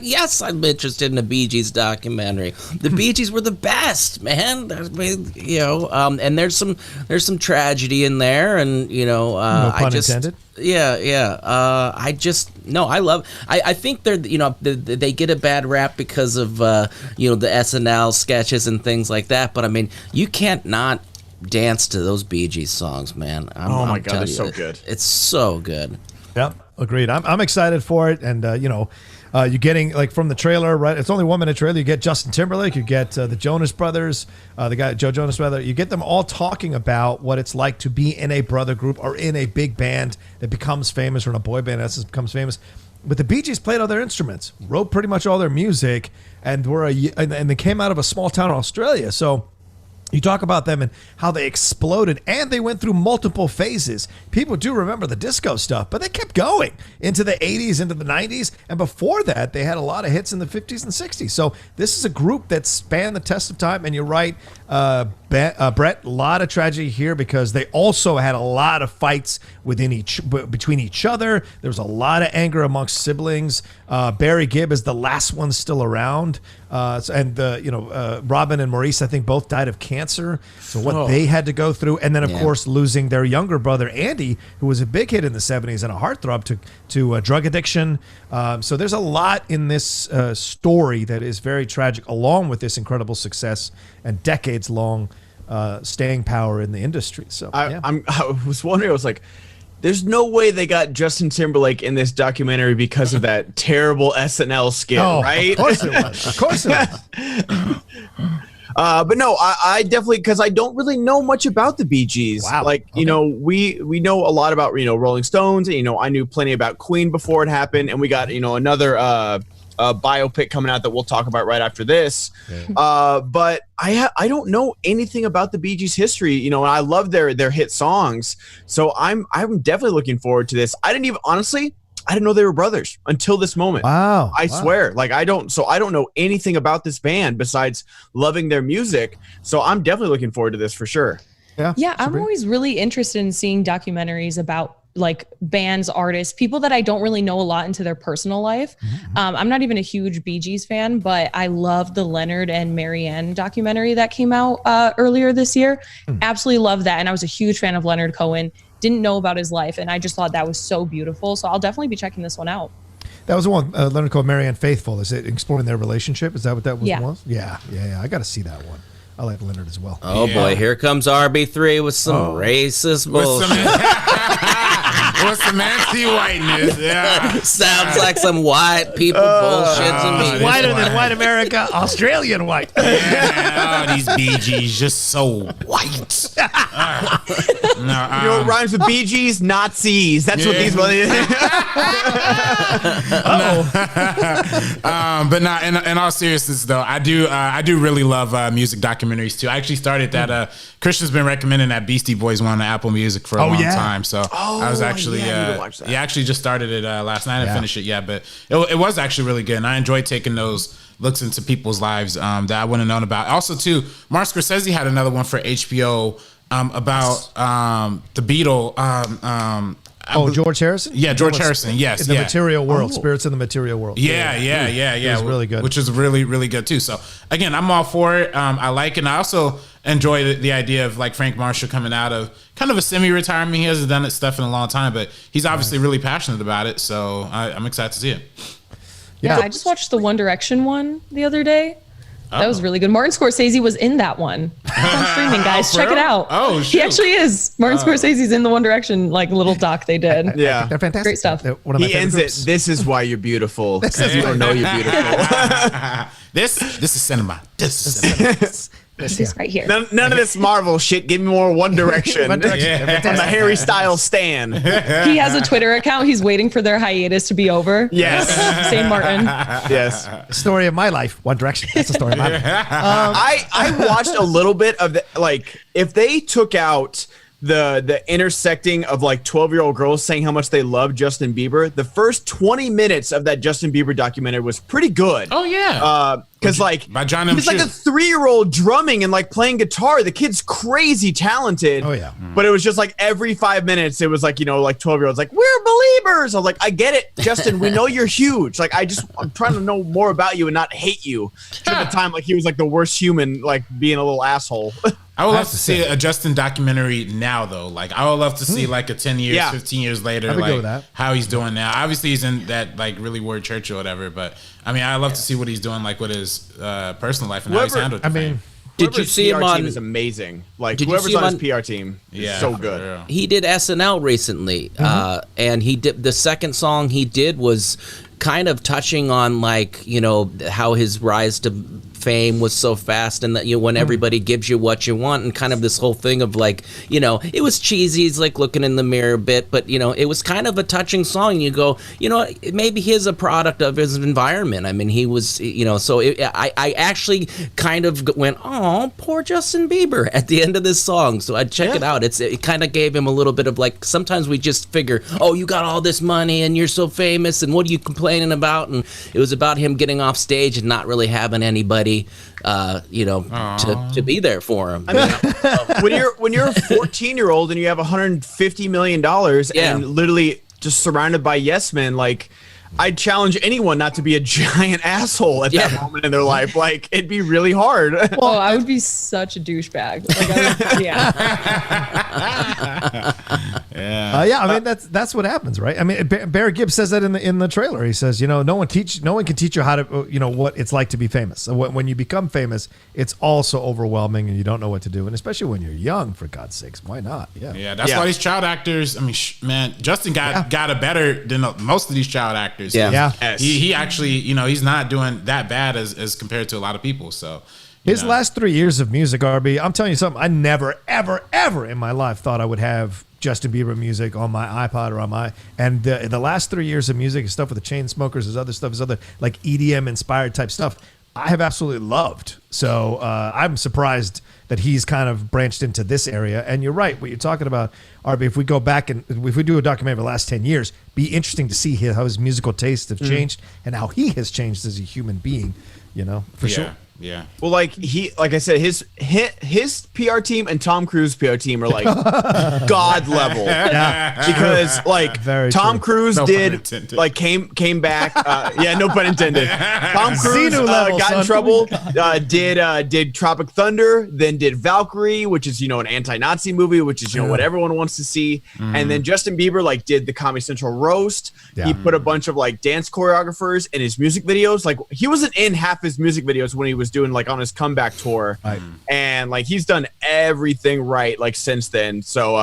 Yes, I'm interested in the Bee Gees documentary. The Bee Gees were the best, man. And there's some tragedy in there, and no pun intended. Yeah. I think they're they get a bad rap because of the SNL sketches and things like that. But I mean, you can't not dance to those Bee Gees songs, man. Oh my God, they're so good. It's so good. Yep, agreed. I'm excited for it, and you're getting like from the trailer, right? It's only 1 minute trailer. You get Justin Timberlake, you get the Jonas Brothers, the guy Joe Jonas brother. You get them all talking about what it's like to be in a brother group or in a big band that becomes famous, or in a boy band that becomes famous. But the Bee Gees played all their instruments, wrote pretty much all their music, and they came out of a small town in Australia. So you talk about them and how they exploded, and they went through multiple phases. People do remember the disco stuff, but they kept going into the 80s, into the 90s. And before that, they had a lot of hits in the 50s and 60s. So this is a group that spanned the test of time. And you're right, Brett, a lot of tragedy here because they also had a lot of fights between each other. There was a lot of anger amongst siblings. Barry Gibb is the last one still around. Robin and Maurice, I think, both died of cancer. So what they had to go through, and then of course losing their younger brother Andy, who was a big hit in the 70s and a heartthrob to drug addiction. So there's a lot in this story that is very tragic, along with this incredible success and decades long staying power in the industry. So I was wondering, I was like, there's no way they got Justin Timberlake in this documentary because of that terrible SNL skit, right? Of course it was. Of course it was. But no, I definitely, because I don't really know much about the Bee Gees. Wow. Like, we know a lot about, Rolling Stones. I knew plenty about Queen before it happened. And we got, another biopic coming out that we'll talk about right after this. Yeah. But I don't know anything about the Bee Gees history, and I love their hit songs. So I'm definitely looking forward to this. I didn't know they were brothers until this moment. Wow. I swear. Like I don't know anything about this band besides loving their music. So I'm definitely looking forward to this for sure. Yeah, I'm always really interested in seeing documentaries about like bands, artists, people that I don't really know a lot into their personal life. Mm-hmm. I'm not even a huge Bee Gees fan, but I love the Leonard and Marianne documentary that came out earlier this year. Absolutely love that. And I was a huge fan of Leonard Cohen. Didn't know about his life, and I just thought that was so beautiful. So I'll definitely be checking this one out. That was the one, Leonard Cohen, Marianne Faithfull. Is it exploring their relationship? Is that what that was? Yeah. Yeah. I got to see that one. I like Leonard as well. Oh boy, here comes RB3 with some racist bullshit. With some anti-whiteness, yeah. Sounds like some white people bullshit to me. Whiter than white America, Australian white. Yeah, these Bee Gees just so white. What rhymes with Bee Gees? Nazis. That's what these ones. But not in all seriousness though, I do really love music documentaries too. I actually started that. Christian's been recommending that Beastie Boys one on Apple Music for a long time. So I was actually actually just started it last night and finished it yet. But it was actually really good, and I enjoyed taking those looks into people's lives that I wouldn't have known about. Also too, Martin Scorsese had another one for HBO about the Beatle. George Harrison? Yeah, George Harrison. Yes, in the material world, Spirits in the Material World. Yeah. It was really good, which is really, really good too. So again, I'm all for it. I like it. And I also enjoy the idea of like Frank Marshall coming out of kind of a semi-retirement. He hasn't done it stuff in a long time, but he's obviously really passionate about it. So I'm excited to see it. Yeah, I just watched the One Direction one the other day. That was really good. Martin Scorsese was in that one. It's on streaming, guys. Check it out. Oh, shoot. He actually is. Martin Scorsese's in the One Direction like little doc they did. Yeah, they're fantastic. Great stuff. He ends it. This is why you're beautiful. You don't know you're beautiful. This is cinema. This is cinema. This is right here. None of this Marvel shit. Give me more One Direction. From the Harry Styles stan. He has a Twitter account. He's waiting for their hiatus to be over. Yes. St. Martin. Yes. Story of my life. One Direction. That's the story of my life. I watched a little bit of the, like, if they took out the intersecting of like 12-year-old girls saying how much they love Justin Bieber. The first 20 minutes of that Justin Bieber documentary was pretty good. Oh yeah. Because like by John he's like a 3-year-old drumming and like playing guitar. The kid's crazy talented. Oh yeah. But it was just like every 5 minutes it was like, like 12-year-olds like, we're believers. I was like, I get it, Justin. We know you're huge. Like I'm trying to know more about you and not hate you. At the time, like he was like the worst human, like being a little asshole. I would love to see a Justin documentary now, though. Like, I would love to see like a 10 years, 15 years later, like how he's doing now. Obviously, he's in that like really weird church or whatever. But I mean, I love to see what he's doing, like with his personal life and how he's handled. Did you see him on? Team is amazing. Like whoever's on his PR team, is so good. He did SNL recently, and he did the second song he did was kind of touching on like how his rise to fame was so fast, and that when everybody gives you what you want, and kind of this whole thing of like it was cheesy. He's like looking in the mirror a bit, but it was kind of a touching song. You go, maybe he is a product of his environment. I mean, he was, so I actually kind of went, oh, poor Justin Bieber at the end of this song. So I'd check it out. It kind of gave him a little bit of like, sometimes we just figure, oh, you got all this money and you're so famous, and what are you complaining about? And it was about him getting off stage and not really having anybody to be there for him. I mean, when you're a 14-year-old and you have $150 million and literally just surrounded by yes men, like I'd challenge anyone not to be a giant asshole at that moment in their life. Like it'd be really hard. Well, I would be such a douchebag. I mean that's what happens, right? I mean, Barry Gibb says that in the trailer. He says, no one can teach you how to, what it's like to be famous. So when you become famous, it's also overwhelming and you don't know what to do. And especially when you're young, for God's sakes, why not? Yeah. That's why these child actors. I mean, man, Justin got it better than most of these child actors. Yeah. He actually, he's not doing that bad as compared to a lot of people. So his last 3 years of music, RB, I'm telling you something. I never, ever, ever in my life thought I would have Justin Bieber music on my iPod or on my, and the last 3 years of music, his stuff with the Chainsmokers, his other stuff, his other like EDM inspired type stuff, I have absolutely loved. So I'm surprised that he's kind of branched into this area. And you're right, what you're talking about, RB, if we go back and if we do a documentary of the last 10 years, be interesting to see how his musical tastes have changed and how he has changed as a human being, for sure. Yeah. Well, like I said, his PR team and Tom Cruise PR team are like God level. Yeah. Because like Tom Cruise came back. No pun intended. Tom Cruise got in trouble. Did Tropic Thunder, then did Valkyrie, which is an anti-Nazi movie, which is what everyone wants to see. And then Justin Bieber did the Comedy Central roast. Yeah. He put a bunch of dance choreographers in his music videos. Like he wasn't in half his music videos when he was doing on his comeback tour, and he's done everything right since then. So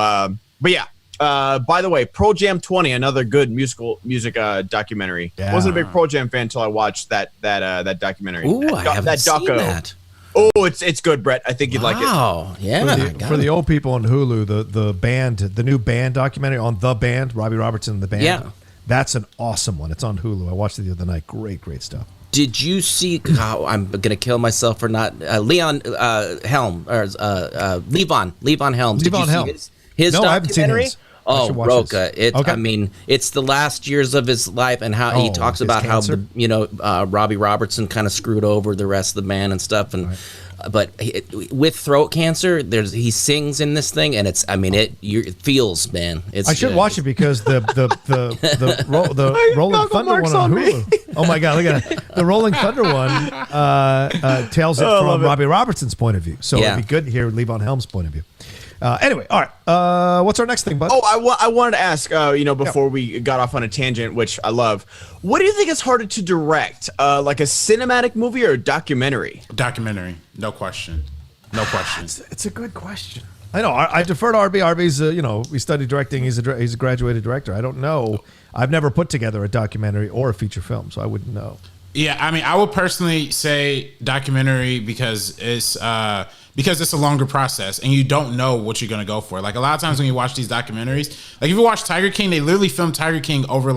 by the way, Pearl Jam 20, another good music documentary. Wasn't a big Pearl Jam fan until I watched that documentary. Ooh, I haven't seen that. Oh, it's good, Brett. I think you'd like it. Oh, yeah. For the old people on Hulu, the new band documentary on The Band, Robbie Robertson and the band. Yeah. That's an awesome one. It's on Hulu. I watched it the other night. Great stuff. Did you see? I'm gonna kill myself for not Leon Helm or Levon Helms. Did you see his documentary? I haven't seen his. Oh, Rocha! I mean, it's the last years of his life and how he talks about cancer? how Robbie Robertson kind of screwed over the rest of the band and stuff, and. Right. But with throat cancer, he sings in this thing, and it feels, man. I should watch it because the Rolling Thunder one on Hulu. Oh my God, look at it. The Rolling Thunder one tells it from Robbie Robertson's point of view. So it'd be good to hear Levon Helm's point of view. Anyway, all right. What's our next thing, bud? Oh, I wanted to ask, before we got off on a tangent, which I love. What do you think is harder to direct, like a cinematic movie or a documentary? Documentary, no question. It's a good question. I know. I defer to RB. RB's, he studied directing. He's a graduated director. I don't know. I've never put together a documentary or a feature film, so I wouldn't know. Yeah, I mean, I would personally say documentary because it's a longer process and you don't know what you're going to go for. Like a lot of times when you watch these documentaries, like if you watch Tiger King, they literally filmed Tiger King over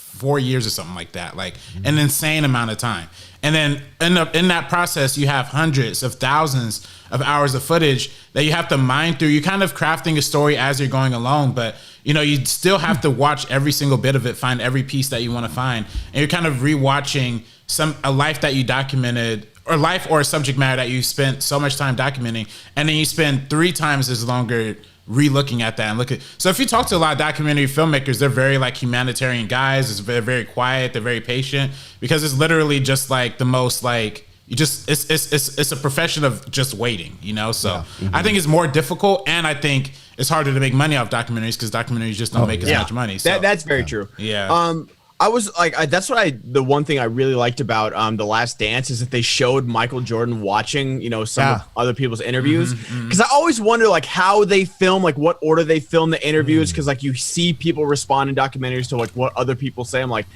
4 years or something like that, like an insane amount of time. And then in that process, you have hundreds of thousands of hours of footage that you have to mine through. You're kind of crafting a story as you're going along, but you still have to watch every single bit of it, find every piece that you want to find, and you're kind of rewatching a life that you documented, or life or a subject matter that you spent so much time documenting, and then you spend 3 times as longer re-looking at that and look at. So if you talk to a lot of documentary filmmakers, they're very like humanitarian guys. They're very quiet. They're very patient, because it's literally just like the most like it's a profession of just waiting, So I think it's more difficult, and I think it's harder to make money off documentaries because documentaries just don't make as much money. So that's very true. Yeah. I was like, that's what the one thing I really liked about The Last Dance is that they showed Michael Jordan watching, some of other people's interviews. Because I always wonder like how they film, like what order they film the interviews. Because like you see people respond in documentaries to like what other people say. I'm like,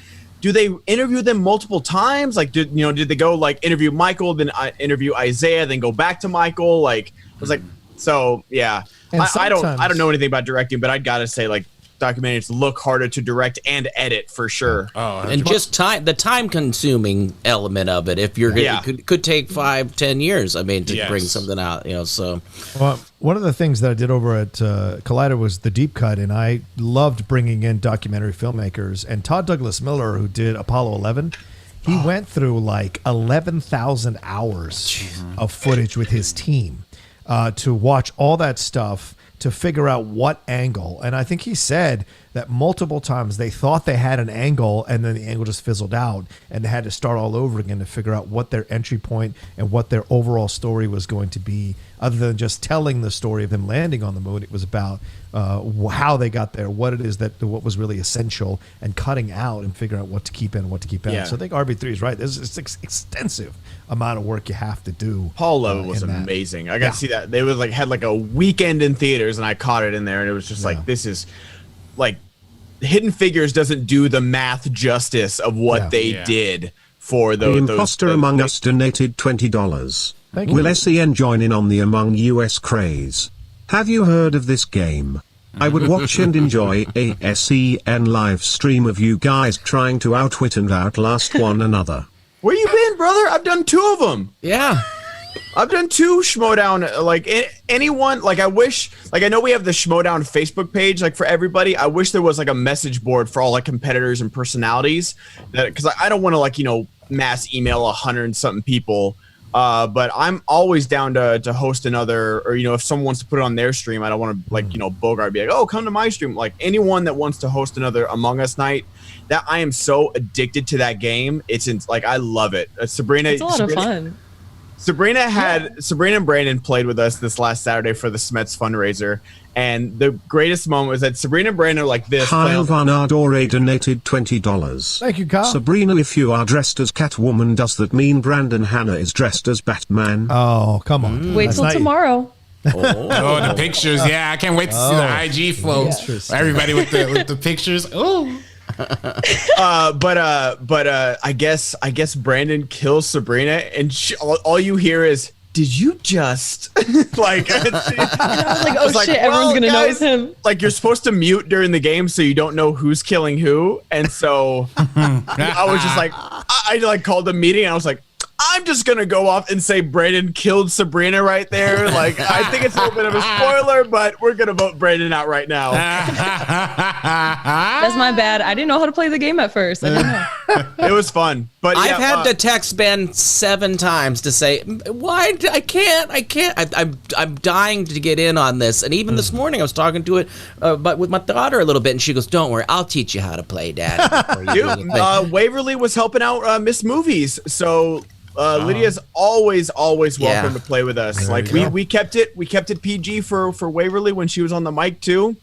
do they interview them multiple times? Like, did they go like interview Michael, then interview Isaiah, then go back to Michael? Like, I was like, so yeah. I don't know anything about directing, but I gotta say like, documentaries look harder to direct and edit for sure. And just the time consuming element of it. If you're it could take 5-10 years. I mean, to bring something out. So. Well, one of the things that I did over at Collider was the deep cut, and I loved bringing in documentary filmmakers. And Todd Douglas Miller, who did Apollo 11, he went through like 11,000 hours of footage with his team to watch all that stuff, to figure out what angle. And I think he said that multiple times they thought they had an angle, and then the angle just fizzled out, and they had to start all over again to figure out what their entry point and what their overall story was going to be. Other than just telling the story of them landing on the moon, it was about how they got there, what it is what was really essential, and cutting out and figuring out what to keep in and what to keep out. So I think RB3 is right. There's an extensive amount of work you have to do. Paul Love was amazing. I got to see that. They was like had like a weekend in theaters, and I caught it in there, and it was just like, this is like Hidden Figures doesn't do the math justice of what they did for those. The imposter among us donated $20. Will SEN join in on the Among US craze? Have you heard of this game? I would watch and enjoy a SEN live stream of you guys trying to outwit and outlast one another. Where you been, brother? I've done 2 of them. Yeah. I've done 2 Schmoedown. Like anyone, like I wish, like I know we have the Schmoedown Facebook page, like for everybody. I wish there was like a message board for all like competitors and personalities, that because I don't want to like mass email 100 and something people. But I'm always down to host another, or if someone wants to put it on their stream, I don't want to like Bogart be like, oh, come to my stream. Like anyone that wants to host another Among Us night, that I am so addicted to that game. It's like I love it. Sabrina, it's a lot of fun. Sabrina and Brandon played with us this last Saturday for the Smets fundraiser, and the greatest moment was that Sabrina and Brandon are like this. Kyle Van Ardore donated $20. Thank you, Kyle. Sabrina, if you are dressed as Catwoman, does that mean Brandon Hanna is dressed as Batman? Oh, come on. Wait till tomorrow. Oh, the pictures. Yeah, I can't wait to see the IG floats. Everybody with the pictures. Oh. But I guess Brandon kills Sabrina, and all you hear is, "Did you just like?" I was like, "Oh shit, everyone's gonna know it's him." Like you're supposed to mute during the game so you don't know who's killing who, and so I was just like, I like called a meeting, and I was like, I'm just gonna go off and say Brandon killed Sabrina right there. Like I think it's a little bit of a spoiler, but we're gonna vote Brandon out right now. That's my bad. I didn't know how to play the game at first. I didn't know. It was fun, but I've had to text Ben 7 times to say why I can't. I'm dying to get in on this. And even this morning I was talking to it, but with my daughter a little bit, and she goes, "Don't worry, I'll teach you how to play, Dad." Dude, Waverly was helping out Miss Movies, so. Lydia's always welcome to play with us. Like we kept it PG for Waverly when she was on the mic too.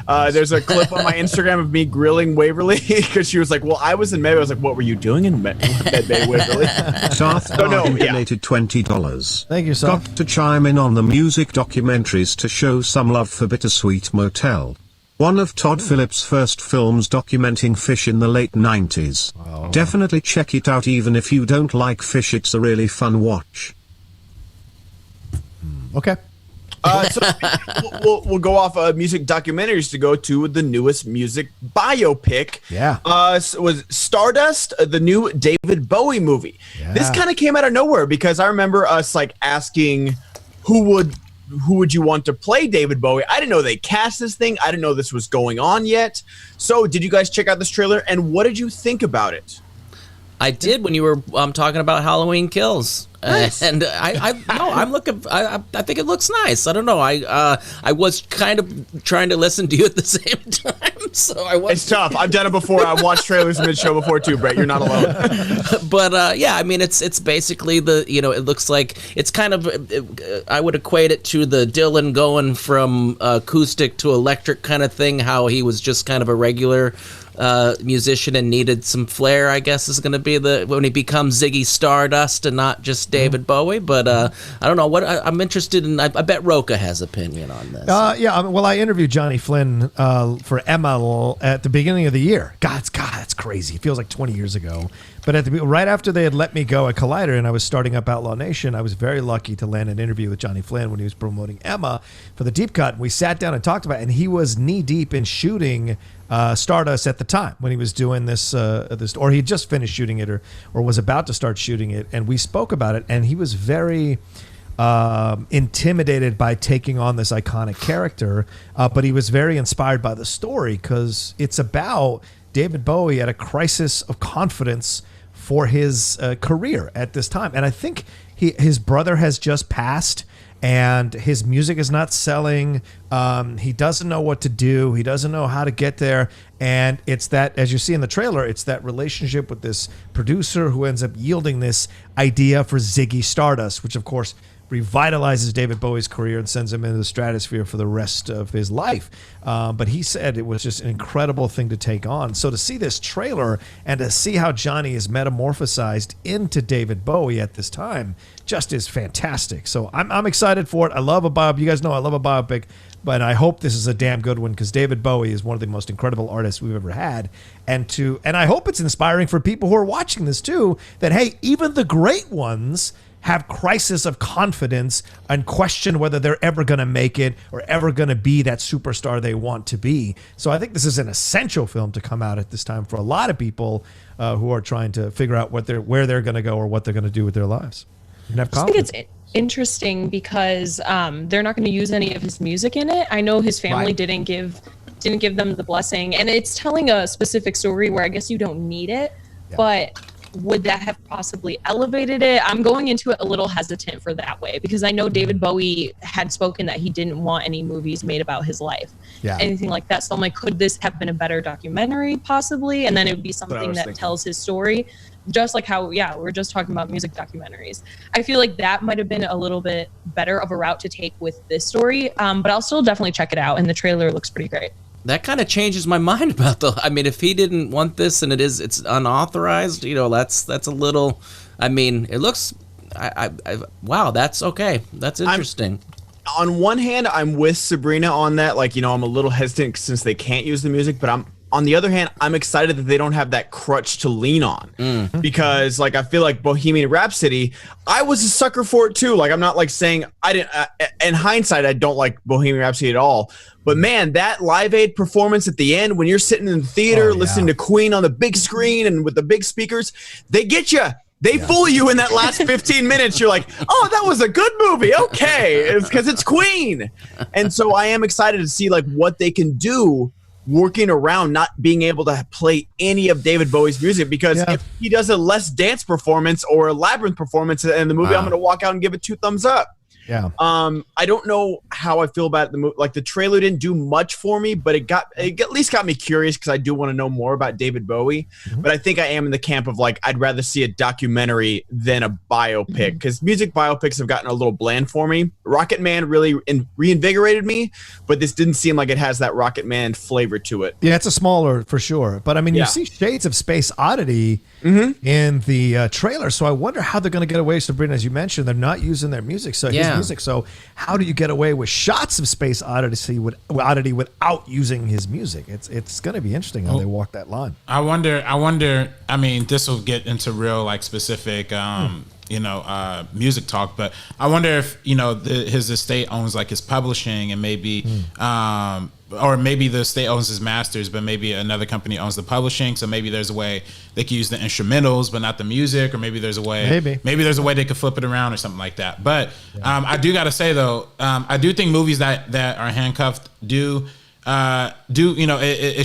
There's a clip on my Instagram of me grilling Waverly because she was like, "Well, I was in May." I was like, "What were you doing in Med Bay, Waverly?" Darth donated $20. Thank you, Seth. Got to chime in on the music documentaries to show some love for Bittersweet Motel. One of Todd Phillips' first films documenting fish in the late 90s. Wow. Definitely check it out even if you don't like fish, it's a really fun watch. Okay. So we'll go off music documentaries to go to the newest music biopic. Yeah. Was Stardust, the new David Bowie movie. Yeah. This kind of came out of nowhere because I remember us like asking who would you want to play David Bowie? I didn't know they cast this thing. I didn't know this was going on yet. So did you guys check out this trailer and what did you think about it? I did when you were talking about Halloween Kills. Nice. And I'm looking. I think it looks nice. I don't know. I was kind of trying to listen to you at the same time, so I was. It's tough. I've done it before. I've watched trailers mid-show before too, Brett. You're not alone. But yeah, I mean, it's basically it looks like it's kind of. I would equate it to the Dylan going from acoustic to electric kind of thing. How he was just kind of a regular musician and needed some flair, I guess, is going to be when he becomes Ziggy Stardust and not just David Bowie. But I don't know what I'm interested in. I bet Rocha has opinion on this. Yeah, well, I interviewed Johnny Flynn for Emma at the beginning of the year. God, that's crazy. It feels like 20 years ago. But right after they had let me go at Collider and I was starting up Outlaw Nation, I was very lucky to land an interview with Johnny Flynn when he was promoting Emma for the Deep Cut. We sat down and talked about it, and he was knee deep in shooting Stardust at the time when he was doing this, or he just finished shooting it or was about to start shooting it. And we spoke about it, and he was very intimidated by taking on this iconic character, but he was very inspired by the story because it's about David Bowie at a crisis of confidence for his career at this time. And I think his brother has just passed and his music is not selling. He doesn't know what to do. He doesn't know how to get there. And it's that, as you see in the trailer, it's that relationship with this producer who ends up yielding this idea for Ziggy Stardust, which of course revitalizes David Bowie's career and sends him into the stratosphere for the rest of his life. But he said it was just an incredible thing to take on. So to see this trailer and to see how Johnny is metamorphosized into David Bowie at this time just is fantastic. So I'm excited for it. I love a biopic. You guys know I love a biopic, but I hope this is a damn good one because David Bowie is one of the most incredible artists we've ever had. And I hope it's inspiring for people who are watching this too, that, hey, even the great ones have crisis of confidence and question whether they're ever going to make it or ever going to be that superstar they want to be. So I think this is an essential film to come out at this time for a lot of people who are trying to figure out where they're going to go or what they're going to do with their lives. And have confidence. I think it's interesting because they're not going to use any of his music in it. I know his family didn't give them the blessing, and it's telling a specific story where I guess you don't need it, but would that have possibly elevated it? I'm going into it a little hesitant for that way because I know David Bowie had spoken that he didn't want any movies made about his life, anything like that. So I'm like, could this have been a better documentary possibly? And then it would be something that tells his story, just like how, we're just talking about music documentaries. I feel like that might have been a little bit better of a route to take with this story, but I'll still definitely check it out. And the trailer looks pretty great. That kind of changes my mind about if he didn't want this and it's unauthorized, that's a little, it looks, wow, that's okay. That's interesting. On one hand, I'm with Sabrina on that. I'm a little hesitant since they can't use the music, but on the other hand, I'm excited that they don't have that crutch to lean on because I feel like Bohemian Rhapsody, I was a sucker for it too. I'm not saying I didn't, in hindsight, I don't like Bohemian Rhapsody at all. But man, that Live Aid performance at the end, when you're sitting in the theater listening to Queen on the big screen and with the big speakers, they get you. They fool you in that last 15 minutes. You're like, oh, that was a good movie. Okay. It's because it's Queen. And so I am excited to see what they can do working around not being able to play any of David Bowie's music because if he does a less dance performance or a Labyrinth performance in the movie, I'm going to walk out and give it 2 thumbs up. Yeah. I don't know how I feel about the movie. The trailer didn't do much for me, but it at least got me curious because I do want to know more about David Bowie. But I think I am in the camp of I'd rather see a documentary than a biopic because music biopics have gotten a little bland for me. Rocket Man really reinvigorated me, but this didn't seem like it has that Rocket Man flavor to it. Yeah, it's a smaller for sure. But you see shades of Space Oddity in the trailer, so I wonder how they're going to get away. Sabrina, as you mentioned, they're not using their music, so his music. So how do you get away with shots of Space Oddity without using his music? It's going to be interesting how they walk that line. I wonder. This will get into real specific music talk. But I wonder if his estate owns like his publishing, and maybe or maybe the estate owns his masters, but maybe another company owns the publishing. So maybe there's a way they could use the instrumentals but not the music, or maybe there's a way maybe there's a way they could flip it around or something like that. But I do gotta say though, I do think movies that are handcuffed it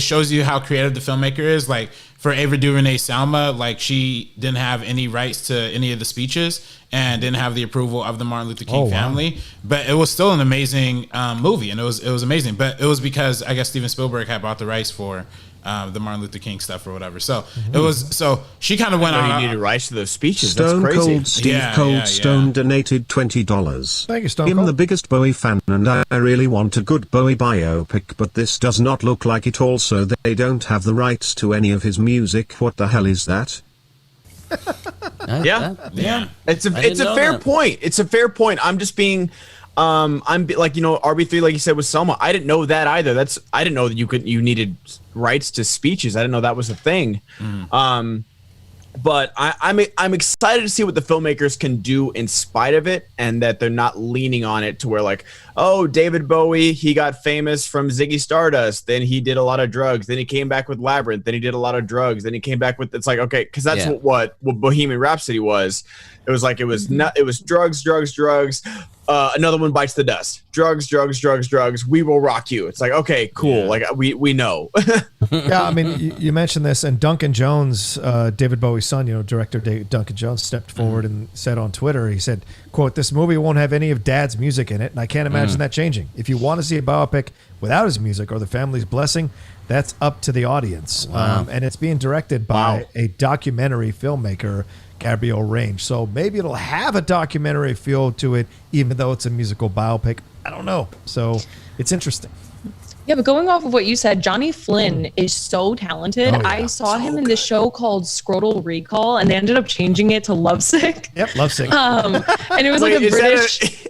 shows you how creative the filmmaker is. Like for Ava DuVernay Salma, like she didn't have any rights to any of the speeches and didn't have the approval of the Martin Luther King family, but it was still an amazing movie, and it was amazing. But it was because I guess Steven Spielberg had bought the rights for the Martin Luther King stuff or whatever. So it was she kind of went on. You needed rights to those speeches. Stone That's crazy. Cold Steve Coldstone donated $20. Thank you, Stone I'm Cold. the biggest Bowie fan, and I really want a good Bowie biopic, but this does not look like it. Also, they don't have the rights to any of his music. What the hell is that? Yeah. It's a fair point. It's a fair point. I'm just being RB3, like you said with Selma. I didn't know that either. I didn't know that you needed rights to speeches. I didn't know that was a thing. But I'm excited to see what the filmmakers can do in spite of it, and that they're not leaning on it to where like, oh, David Bowie, he got famous from Ziggy Stardust, then he did a lot of drugs, then he came back with Labyrinth, then he did a lot of drugs, then he came back with, it's like, okay, because that's what Bohemian Rhapsody was. It was like it was drugs. Another one bites the dust. Drugs. We will rock you. It's like, okay, cool. Yeah. Like we know. Yeah, I mean, you mentioned this, and Duncan Jones, David Bowie's son, director Duncan Jones, stepped forward and said on Twitter, he said, quote, "This movie won't have any of Dad's music in it, and I can't imagine that changing. If you want to see a biopic without his music or the family's blessing, that's up to the audience." Wow. And it's being directed by a documentary filmmaker, Gabrielle Range. So maybe it'll have a documentary feel to it, even though it's a musical biopic. I don't know. So it's interesting. Yeah, but going off of what you said, Johnny Flynn is so talented. Oh, yeah. I saw him in this show called Scrotal Recall, and they ended up changing it to Lovesick. Yep, Lovesick. And it was like a British.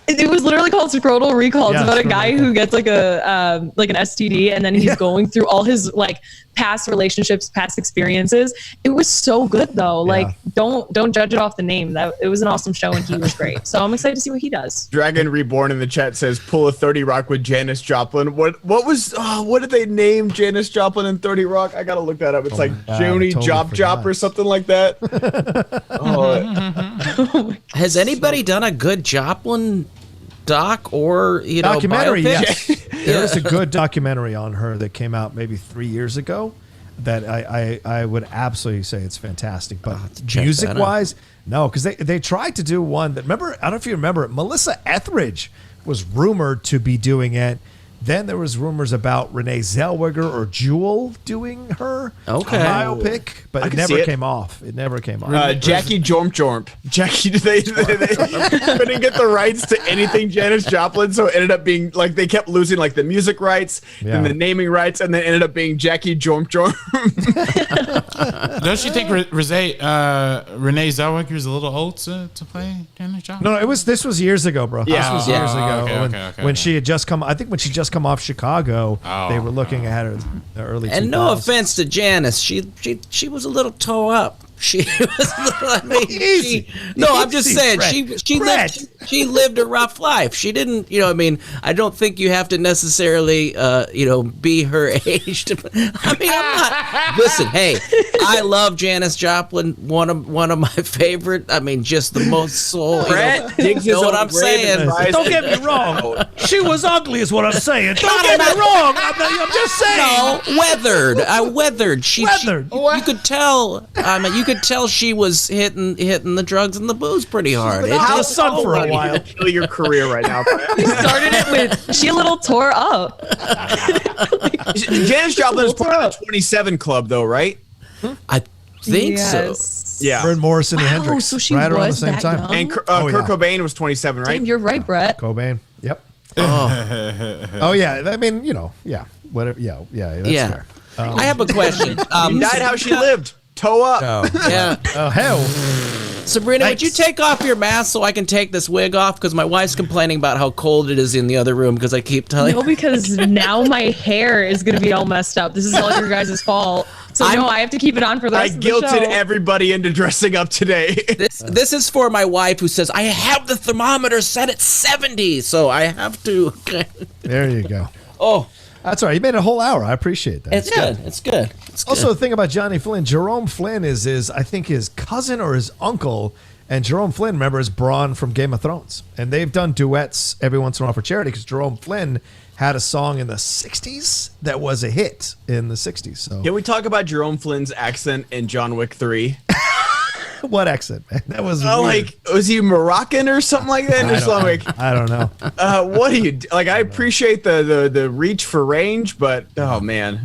It was literally called Scrotal Recall. It's about a guy who gets like an STD, and then he's going through all his like past relationships, past experiences. It was so good though. Like don't judge it off the name. It was an awesome show, and he was great. So I'm excited to see what he does. Dragon Reborn in the chat says pull a 30 Rock with Janis Joplin. What did they name Janis Joplin in 30 Rock? I gotta look that up. It's Joni totally Jop or something like that. Has anybody done a good Joplin doc or documentary? Biopic? Yes, there is a good documentary on her that came out maybe 3 years ago that I would absolutely say it's fantastic. But music wise, no, because they tried to do one that, remember, I don't know if you remember it, Melissa Etheridge was rumored to be doing it. Then there was rumors about Renee Zellweger or Jewel doing her biopic, but it never came off. It never came off. Jackie Jormp. Jackie, they couldn't get the rights to anything Janis Joplin, so it ended up being like they kept losing like the music rights and the naming rights, and then ended up being Jackie Jormp. Don't you think Renee Zellweger is a little old to play Janis Joplin? No, this was years ago, bro. Yeah. This was years ago when she had just come. I think when she just come off Chicago, they were looking at her in the early 2000s. And no offense to Janis, she was a little toe up. She was a little, I mean, I'm just saying, she lived a rough life. She didn't, I don't think you have to necessarily, be her age. I'm not. Listen, hey, I love Janis Joplin, one of my favorite. I mean, just the most soul. You know what I'm saying? Don't get me wrong. She was ugly, is what I'm saying. Don't get me wrong. I'm just saying. No, weathered. I weathered. Weathered. You could tell. You could tell she was hitting the drugs and the booze pretty hard. It just sun for a while. Kill your career right now. We started it with she a little tore up. Janis Joplin is part of the 27 Club, though, right? I think so. Yeah. Her and Morrison and Hendrix, so she right around the was same that time. young? And Kurt Cobain was 27, right? Damn, you're right, Brett. Cobain. Yep. Oh yeah. I mean, whatever. Yeah. That's fair. I have a question. She died how she lived. Toe up. Yeah. Oh hell. Sabrina, would you take off your mask so I can take this wig off? Because my wife's complaining about how cold it is in the other room because I keep telling No, because now my hair is going to be all messed up. This is all your guys' fault. So I have to keep it on for the rest of the show. I guilted everybody into dressing up today. This is for my wife who says, I have the thermometer set at 70, so I have to. There you go. Oh. That's all right. You made a whole hour. I appreciate that. It's good. It's good. Also, the thing about Johnny Flynn, Jerome Flynn is I think his cousin or his uncle. And Jerome Flynn, remember, is Bronn from Game of Thrones. And they've done duets every once in a while for charity because Jerome Flynn had a song in the 60s that was a hit in the 60s. So can we talk about Jerome Flynn's accent in John Wick 3? What accent, man? That was weird. Like, was he Moroccan or something like that? I don't know. What do you like? I appreciate the reach for range, but oh man.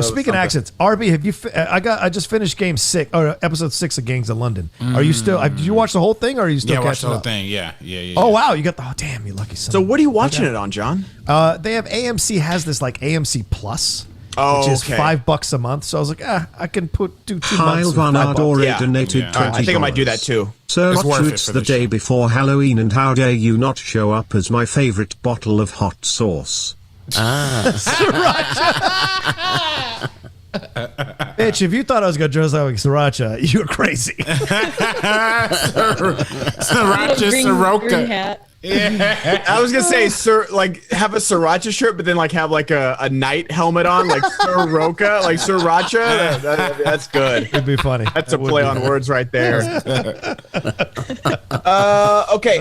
Speaking of accents, RB, have you? I just finished episode 6 of Gangs of London. Are you still? Did you watch the whole thing, or are you still catching watch the whole up? thing. Yeah. Oh wow, you got the. Oh damn, you lucky son. So what are you watching it on, John? They have AMC has this like AMC Plus. Which is $5 a month. So I was like, I can do 2 months. Van Ardore donated $20. I think I might do that too. Sir, it's the day before Halloween, and how dare you not show up as my favorite bottle of hot sauce? Sriracha. Bitch, if you thought I was going to dress like Sriracha, you were crazy. Sriracha, Soroka. Yeah. I was gonna say, have a Sriracha shirt, but then have a knight helmet on, like Sir Roca, like Sriracha. That's good. It'd be funny. That's a play on words right there. Okay,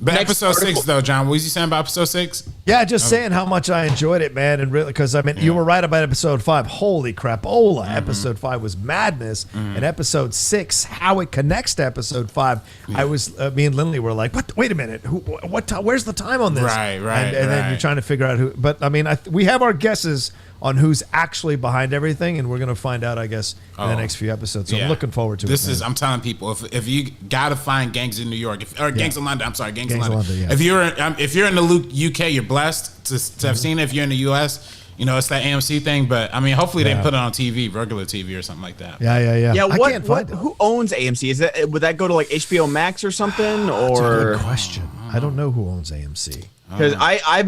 But episode 6, though, John, what was you saying about episode 6? Yeah, just saying how much I enjoyed it, man, and really, because you were right about episode 5. Holy crapola! Episode 5 was madness, and episode 6, how it connects to episode 5. I was, me and Lindley were like, "What? Wait a minute! Where's the time on this?" Right. And then you're trying to figure out who. But I mean, we have our guesses on who's actually behind everything, and we're going to find out, I guess, in the next few episodes. So I'm looking forward to it. I'm telling people, if you got to find Gangs in New York, Gangs of London, I'm sorry, Gangs of London. Yeah. If you're in the UK, you're blessed to have seen it. If you're in the US, it's that AMC thing, but I mean, hopefully they put it on TV, regular TV or something like that. Yeah. Yeah, I can't find it. Who owns AMC? Would that go to like HBO Max or something? Or that's a good question. I don't know who owns AMC. Because I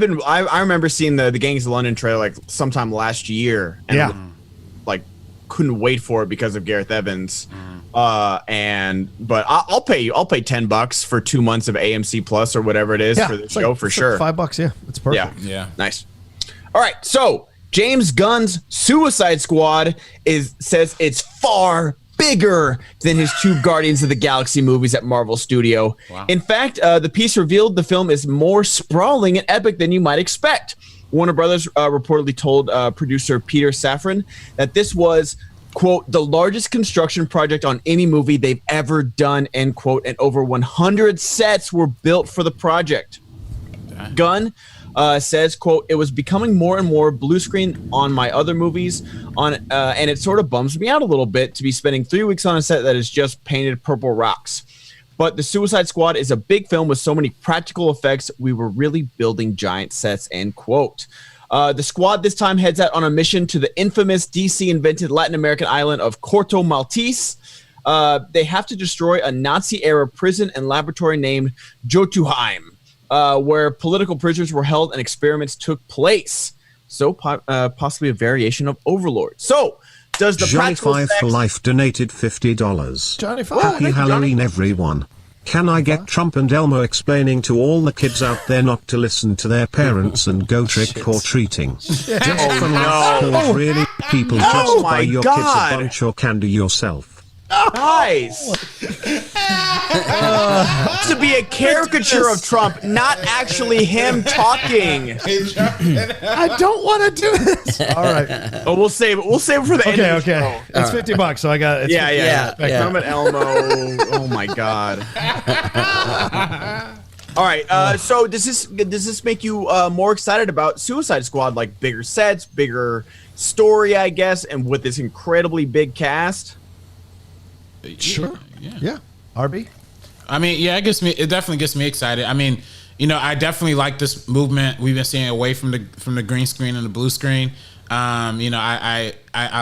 remember seeing the Gangs of London trailer like sometime last year, and couldn't wait for it because of Gareth Evans. But I'll pay $10 for 2 months of AMC Plus or whatever it is for the show for sure. $5, yeah, it's perfect. Yeah, nice. All right, so James Gunn's Suicide Squad says it's far bigger than his 2 Guardians of the Galaxy movies at Marvel Studio. Wow. In fact, the piece revealed the film is more sprawling and epic than you might expect. Warner Brothers reportedly told producer Peter Safran that this was, quote, the largest construction project on any movie they've ever done, end quote, and over 100 sets were built for the project. Gunn says, quote, it was becoming more and more blue screen on my other movies, and it sort of bums me out a little bit to be spending 3 weeks on a set that is just painted purple rocks. But the Suicide Squad is a big film with so many practical effects. We were really building giant sets, end quote. The squad this time heads out on a mission to the infamous DC-invented Latin American island of Corto Maltese. They have to destroy a Nazi-era prison and laboratory named Jotunheim, where political prisoners were held and experiments took place. So possibly a variation of Overlord. So does the Johnny practical 5 effects... for life donated $50. Johnny 5. Happy Halloween, everyone. Can I get Trump and Elmo explaining to all the kids out there not to listen to their parents and go trick or treating? Just for laughs, really, people just buy your kids a bunch or candy yourself. Guys, to be a caricature of Trump, not actually him talking. I don't want to do this. All right. Oh, we'll save it. We'll save it for the end. Okay. It's $50, so I got it. Yeah. Trump and Elmo. Oh my God. All right. So does this make you more excited about Suicide Squad? Like bigger sets, bigger story, I guess, and with this incredibly big cast? Sure. Yeah. RB? I mean, yeah, it definitely gets me excited. I mean, I definitely like this movement we've been seeing away from the green screen and the blue screen. I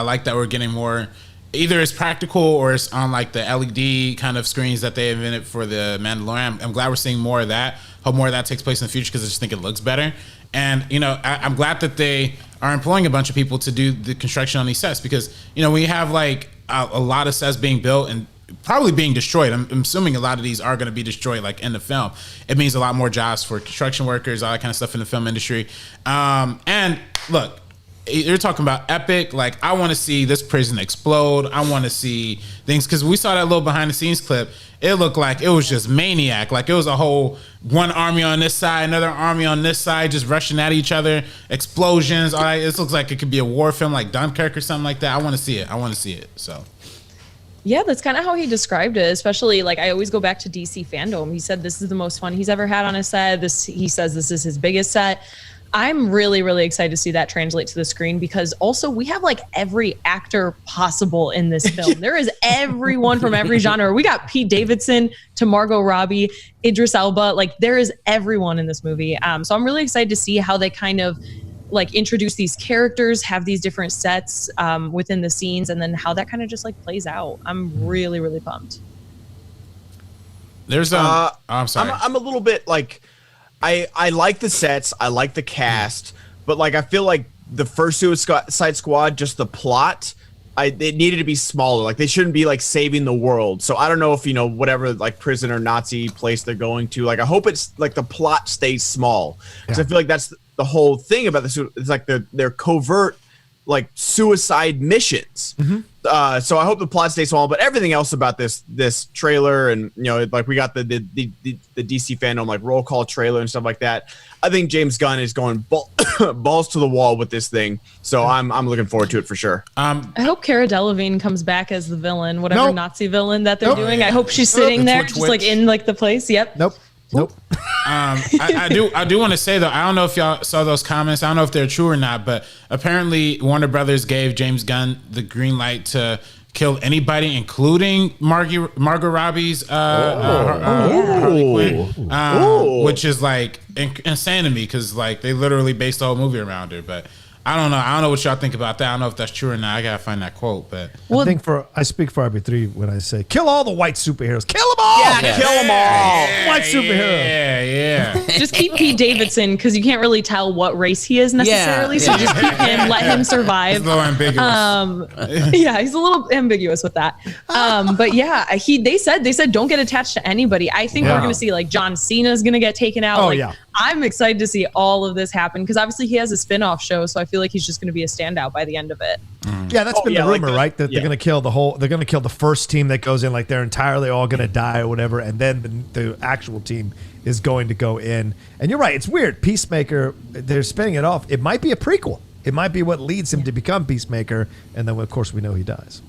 like that we're getting more, either it's practical or it's on like the LED kind of screens that they invented for the Mandalorian. I'm glad we're seeing more of that. Hope more of that takes place in the future because I just think it looks better. And, you know, I'm glad that they are employing a bunch of people to do the construction on these sets because, you know, we have like a lot of sets being built and probably being destroyed. I'm assuming a lot of these are going to be destroyed like in the film. It means a lot more jobs for construction workers, all that kind of stuff in the film industry. And look, you're talking about epic. Like, I want to see this prison explode. I want to see things because we saw that little behind the scenes clip. It looked like it was just maniac. Like it was a whole one army on this side, another army on this side, just rushing at each other, explosions. All right, this looks like it could be a war film like Dunkirk or something like that. I want to see it. So. Yeah, that's kind of how he described it, especially like I always go back to DC fandom. He said this is the most fun he's ever had on his set. He says this is his biggest set. I'm really, really excited to see that translate to the screen because also we have like every actor possible in this film. There is everyone from every genre. We got Pete Davidson to Margot Robbie, Idris Elba. Like there is everyone in this movie. So I'm really excited to see how they kind of like introduce these characters, have these different sets within the scenes, and then how that kind of just like plays out. I'm really, really pumped. There's I'm sorry. I'm a little bit like I like the sets, I like the cast, but like I feel like the first Suicide Squad, just the plot, it needed to be smaller. Like they shouldn't be like saving the world. So I don't know if you know whatever like prison or Nazi place they're going to. Like I hope it's like the plot stays small because I feel like that's the whole thing about this. It's like they're covert like suicide missions. So I hope the plot stays small, but everything else about this trailer and you know like we got the DC fandom like roll call trailer and stuff like that. I think James Gunn is going balls to the wall with this thing. So I'm looking forward to it for sure. I hope Cara Delevingne comes back as the villain, whatever Nazi villain that they're doing. I hope she's sitting there just like in like the place. Yep. Nope. I do want to say though, I don't know if y'all saw those comments. I don't know if they're true or not, but apparently Warner Brothers gave James Gunn the green light to kill anybody, including Margot Robbie's Harley Quinn, which is like insane to me because like they literally based the whole movie around her. But I don't know what y'all think about that. I don't know if that's true or not. I gotta find that quote, but I speak for RB3 when I say kill all the white superheroes. Kill them all. Yeah, kill them all. White superheroes. Yeah. Just keep Pete Davidson because you can't really tell what race he is necessarily. So just keep him, let him survive. It's a little ambiguous. Yeah, he's a little ambiguous with that. But yeah, they said don't get attached to anybody. I think we're gonna see like John Cena's gonna get taken out. I'm excited to see all of this happen because obviously he has a spin-off show, so I feel like he's just going to be a standout by the end of it. Yeah, that's been the rumor, right? That they're going to kill they're going to kill the first team that goes in, like they're entirely all going to die or whatever, and then the actual team is going to go in. And you're right, it's weird. Peacemaker, they're spinning it off. It might be a prequel. It might be what leads him to become Peacemaker, and then of course we know he dies.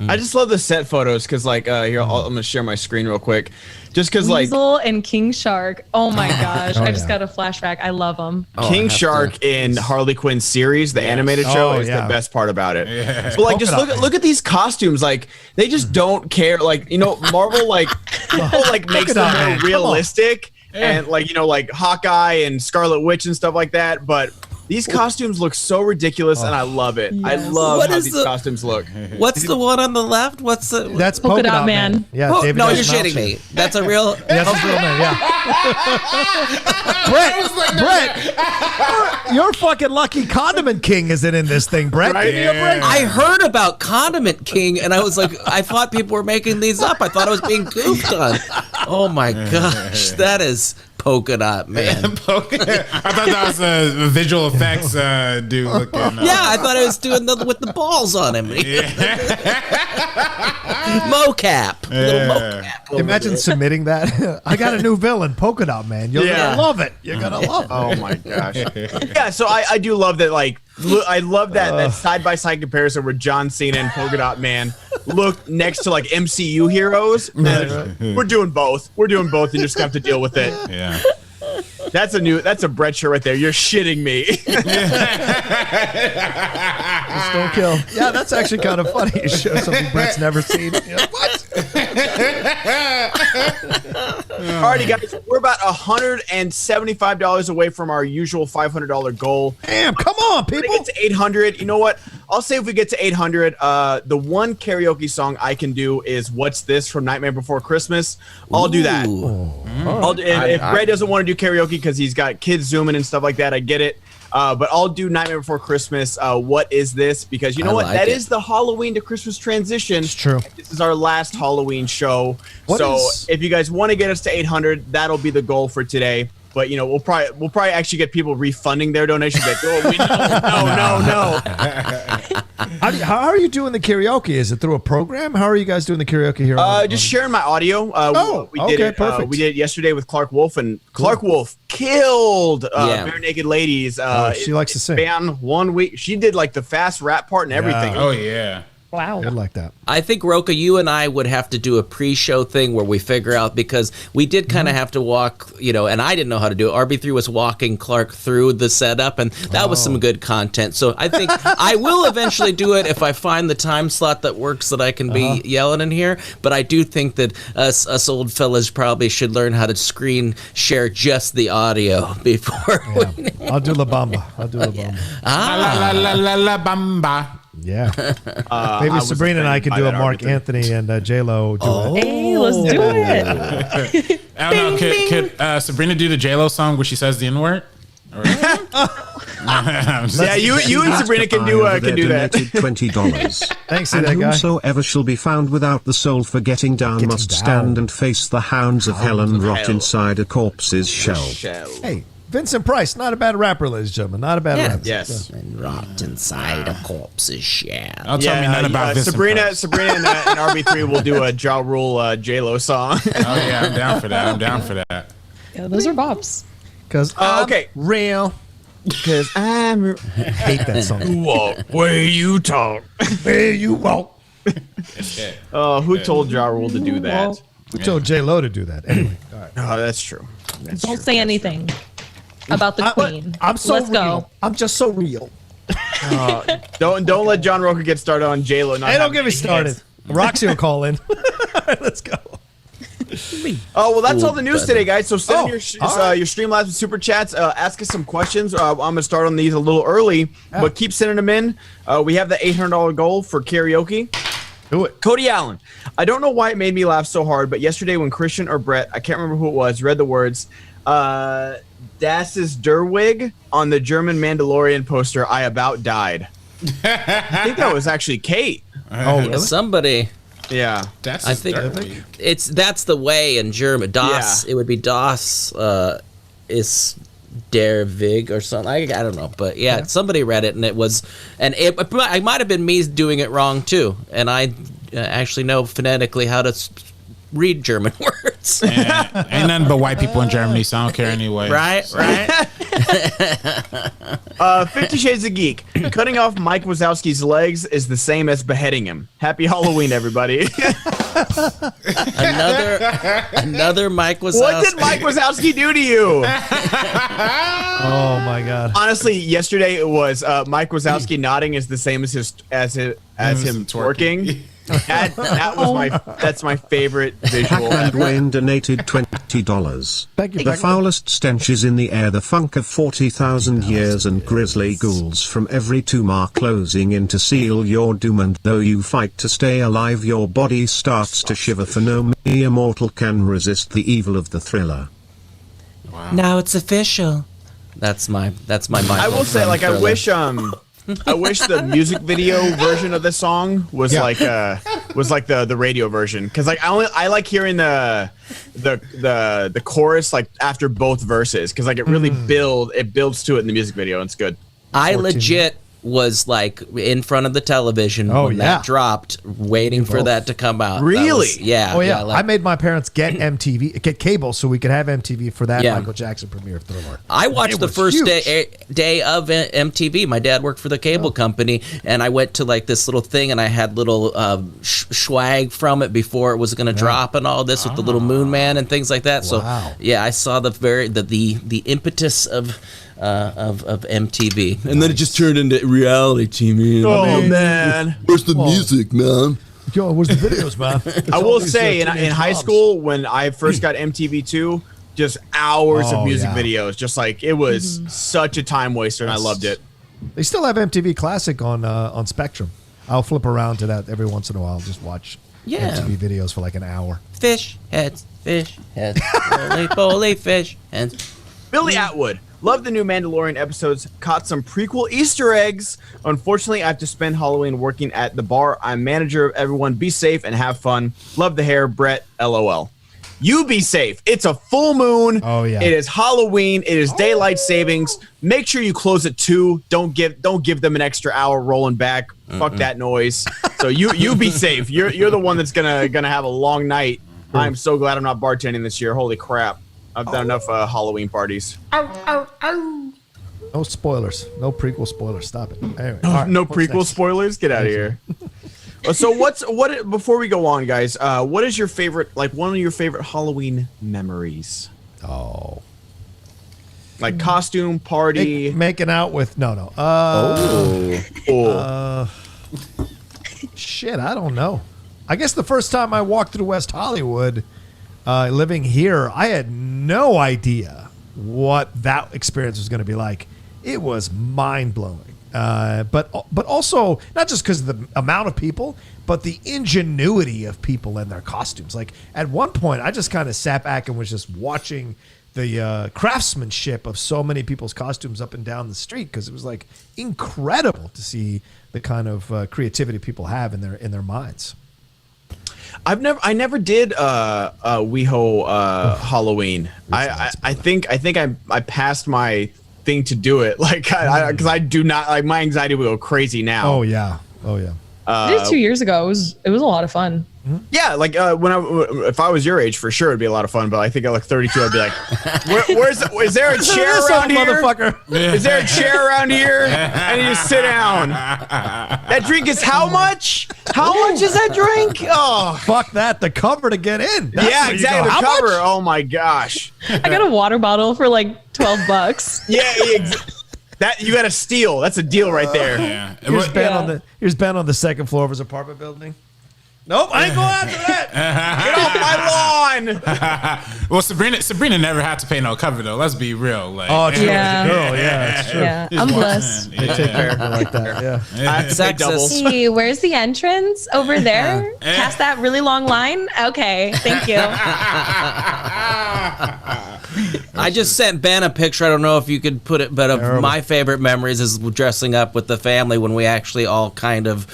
I just love the set photos because like here I'm gonna share my screen real quick, just because like Weasel and King Shark. Oh my gosh, I just got a flashback. I love them. King Shark in Harley Quinn series, the animated show, is the best part about it. But like, just look at these costumes. Like they just don't care. Like you know, Marvel like makes them more realistic and like you know like Hawkeye and Scarlet Witch and stuff like that, but. These costumes look so ridiculous, and I love it. Yes. I love how these costumes look. What's the one on the left? That's Polka Dot Man. Yeah, no, you're shitting me. That's a real. That's a real man. Yeah. Brett, your fucking lucky Condiment King isn't in this thing, Brett. Right? I heard about Condiment King, and I was like, I thought people were making these up. I thought I was being goofed on. Oh my gosh, that is. Polka Dot Man. I thought that was a visual effects dude looking. Yeah, I thought I was doing with the balls on him. Mocap. Little mocap. Imagine submitting that. I got a new villain, Polka Dot Man. You're gonna love it. You're gonna love it. Oh my gosh. Yeah, so I do love that. Like, I love that side by side comparison where John Cena and Polka Dot Man look next to like MCU heroes. We're doing both. We're doing both. You just have to deal with it. Yeah. That's a Brett shirt right there. You're shitting me. Just don't kill. Yeah, that's actually kind of funny. You show something Brett's never seen. You're like, what? Alrighty, guys. We're about $175 away from our usual $500 goal. Damn, come on, people. It's $800. You know what? I'll say if we get to 800, the one karaoke song I can do is "What's This" from Nightmare Before Christmas. I'll do that. If Brad doesn't want to do karaoke because he's got kids zooming and stuff like that, I get it. But I'll do Nightmare Before Christmas. What is this? Because you know what? That is the Halloween to Christmas transition. It's true. This is our last Halloween show. If you guys want to get us to 800, that'll be the goal for today. But you know, we'll probably actually get people refunding their donations. Like, no. How are you doing the karaoke? Is it through a program? How are you guys doing the karaoke here? Just sharing my audio. We did it. Perfect. We did it yesterday with Clark Wolf, and Clark Wolf killed Bare Naked Ladies. She likes to sing. Span 1 week. She did like the fast rap part and everything. Oh yeah. Wow. Good like that. I think, Rocha, you and I would have to do a pre-show thing where we figure out, because we did kind of have to walk, and I didn't know how to do it. RB3 was walking Clark through the setup, and that was some good content. So I think I will eventually do it if I find the time slot that works that I can be yelling in here. But I do think that us old fellas probably should learn how to screen share just the audio before. I'll do La Bamba. La bamba. Yeah. Maybe Sabrina and I could do a Mark Anthony and J-Lo duet. Hey, let's do it. I don't know. Could Sabrina do the J-Lo song where she says the N-word? Yeah, you and Sabrina can do that. $20. Thanks to And that guy. whosoever shall be found without the soul for getting down must stand and face the hounds of hell and rot inside a corpse's shell. Hey, Vincent Price, not a bad rapper, ladies and gentlemen. Not a bad rapper. Yes. And rot inside a corpse's shell. Don't tell me nothing about this. Sabrina and RB3 will do a Ja Rule J-Lo song. Oh yeah, I'm down for that. Yeah, those are bops. Because real. Because I'm I hate that song. walk where you talk. Where you walk. Who told Ja Rule to do that? We told J-Lo to do that. Anyway. All right. Oh, that's true. Don't say anything about the queen. I'm so Let's real. go. I'm just so real. Don't let John Rocha get started on J-Lo. Hey, don't get me started. Roxy will call in. All right, let's go. Oh, well, that's all the news today, guys. So send your Streamlabs and Super Chats. Ask us some questions. I'm going to start on these a little early, but keep sending them in. We have the $800 goal for karaoke. Do it. Cody Allen. I don't know why it made me laugh so hard, but yesterday when Christian or Brett, I can't remember who it was, read the words, Das ist der Wig on the German Mandalorian poster, I about died. I think that was actually Kate. Oh, really? Somebody. Yeah. I think that's the way in German. Das. It would be Das is der Wig or something. I don't know, but yeah, somebody read it and it was, and it might have been me doing it wrong too. And I actually know phonetically how to read German words. Ain't nothing but white people in Germany, so I don't care anyway. Right. 50 Shades of Geek. Cutting off Mike Wazowski's legs is the same as beheading him. Happy Halloween, everybody. Another Mike Wazowski. What did Mike Wazowski do to you? Oh my God. Honestly, yesterday it was Mike Wazowski nodding is the same as him twerking. That's my favorite visual. And Wayne donated $20. Thank you. The foulest stench is in the air, the funk of 40,000 years, and grisly ghouls from every tomb are closing in to seal your doom, and though you fight to stay alive, your body starts to shiver, for no mere mortal can resist the evil of the thriller. Wow. Now it's official. That's my mind. I will say, like, I wish the music video version of this song was like the radio version, because like I like hearing the chorus like after both verses, because like it really builds to it in the music video and it's good. I legit was like in front of the television when that dropped, waiting for that to come out. Really? Yeah. Oh yeah. I made my parents get get cable so we could have MTV for that Michael Jackson premiere of Thriller. I watched the first day of MTV. My dad worked for the cable company, and I went to like this little thing, and I had little swag from it before it was going to drop, and all this with the little Moon Man and things like that. So I saw the impetus of MTV, and then it just turned into reality TV. Oh man, where's the music, man? Yo, where's the videos, man? I will say in high school when I first got MTV2, just hours of music videos, just like it was such a time waster, and I loved it. They still have MTV Classic on Spectrum. I'll flip around to that every once in a while. Just watch MTV videos for like an hour. Fish heads, bully fish heads. Billy Atwood. Love the new Mandalorian episodes. Caught some prequel Easter eggs. Unfortunately, I have to spend Halloween working at the bar. I'm manager of everyone. Be safe and have fun. Love the hair, Brett. LOL. You be safe. It's a full moon. Oh yeah. It is Halloween. It is daylight savings. Make sure you close at 2. Don't give them an extra hour rolling back. Fuck that noise. So you be safe. You're the one that's gonna have a long night. I'm so glad I'm not bartending this year. Holy crap. I've done enough Halloween parties. No spoilers. No prequel spoilers. Stop it. Anyway, no prequel spoilers? Get out of here. So before we go on, guys, what is your favorite, like one of your favorite Halloween memories? Oh. Like costume, party. Making out with, no. Shit, I don't know. I guess the first time I walked through West Hollywood, living here, I had no idea what that experience was going to be like. It was mind-blowing. But also, not just because of the amount of people, but the ingenuity of people in their costumes. Like, at one point, I just kind of sat back and was just watching the craftsmanship of so many people's costumes up and down the street, because it was, like, incredible to see the kind of creativity people have in their minds. I never did WeHo Halloween. I think I passed my thing to do it, like, because I do not, like, my anxiety will go crazy now. Oh yeah. I did 2 years ago. It was a lot of fun. Yeah, like if I was your age, for sure it'd be a lot of fun. But I think at like 32, I'd be like, is there a chair around here? Motherfucker. Is there a chair around here? I need to sit down. That drink is how much? How much is that drink? Oh, fuck that! The cover to get in. Yeah, exactly. The cover. Much? Oh my gosh. I got a water bottle for like $12. Yeah. That you got to steal. That's a deal right there. Yeah. Here's Ben on the second floor of his apartment building. Nope, I ain't going after that. Get off my lawn. Well, Sabrina never had to pay no cover though. Let's be real. Like, true. Yeah. Girl, yeah, that's true. Yeah, I'm blessed. They take care of her like that. Yeah. I have to pay double. Hey, where's the entrance? Over there? Past that really long line? Okay, thank you. I just sent Ben a picture. I don't know if you could put it, but of my favorite memories is dressing up with the family when we actually all kind of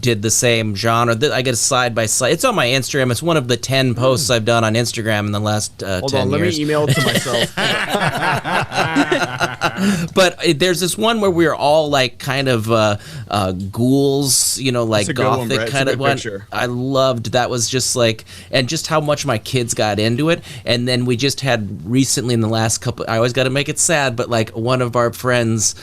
did the same genre. I get a side by side. It's on my Instagram. It's one of the 10 posts I've done on Instagram in the last 10 years. Hold on, let me email it to myself. But there's this one where we're all like kind of ghouls, you know, like gothic kind of one. Picture. I loved that. Was just like, and just how much my kids got into it. And then we just had recently in the last couple, I always got to make it sad, but like one of our friends'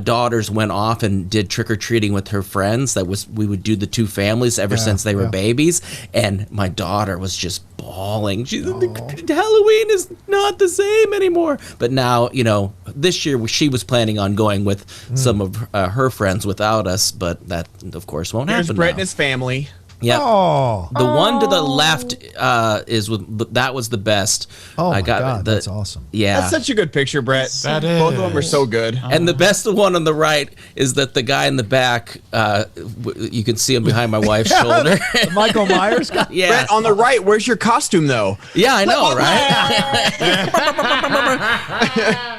daughters went off and did trick-or-treating with her friends. We would do the two families ever since they were babies, and my daughter was just bawling. Halloween is not the same anymore. But now, you know, this year she was planning on going with some of her friends without us, but that of course won't happen. There's Brett and his family. Yeah. Oh. The one to the left that was the best. Oh my God, that's awesome. Yeah. That's such a good picture, Brett. That is. Both of them are so good. And the best one on the right is that the guy in the back, you can see him behind my wife's shoulder. The Michael Myers guy? Yeah. Brett, on the right, where's your costume, though? Yeah, I know, right?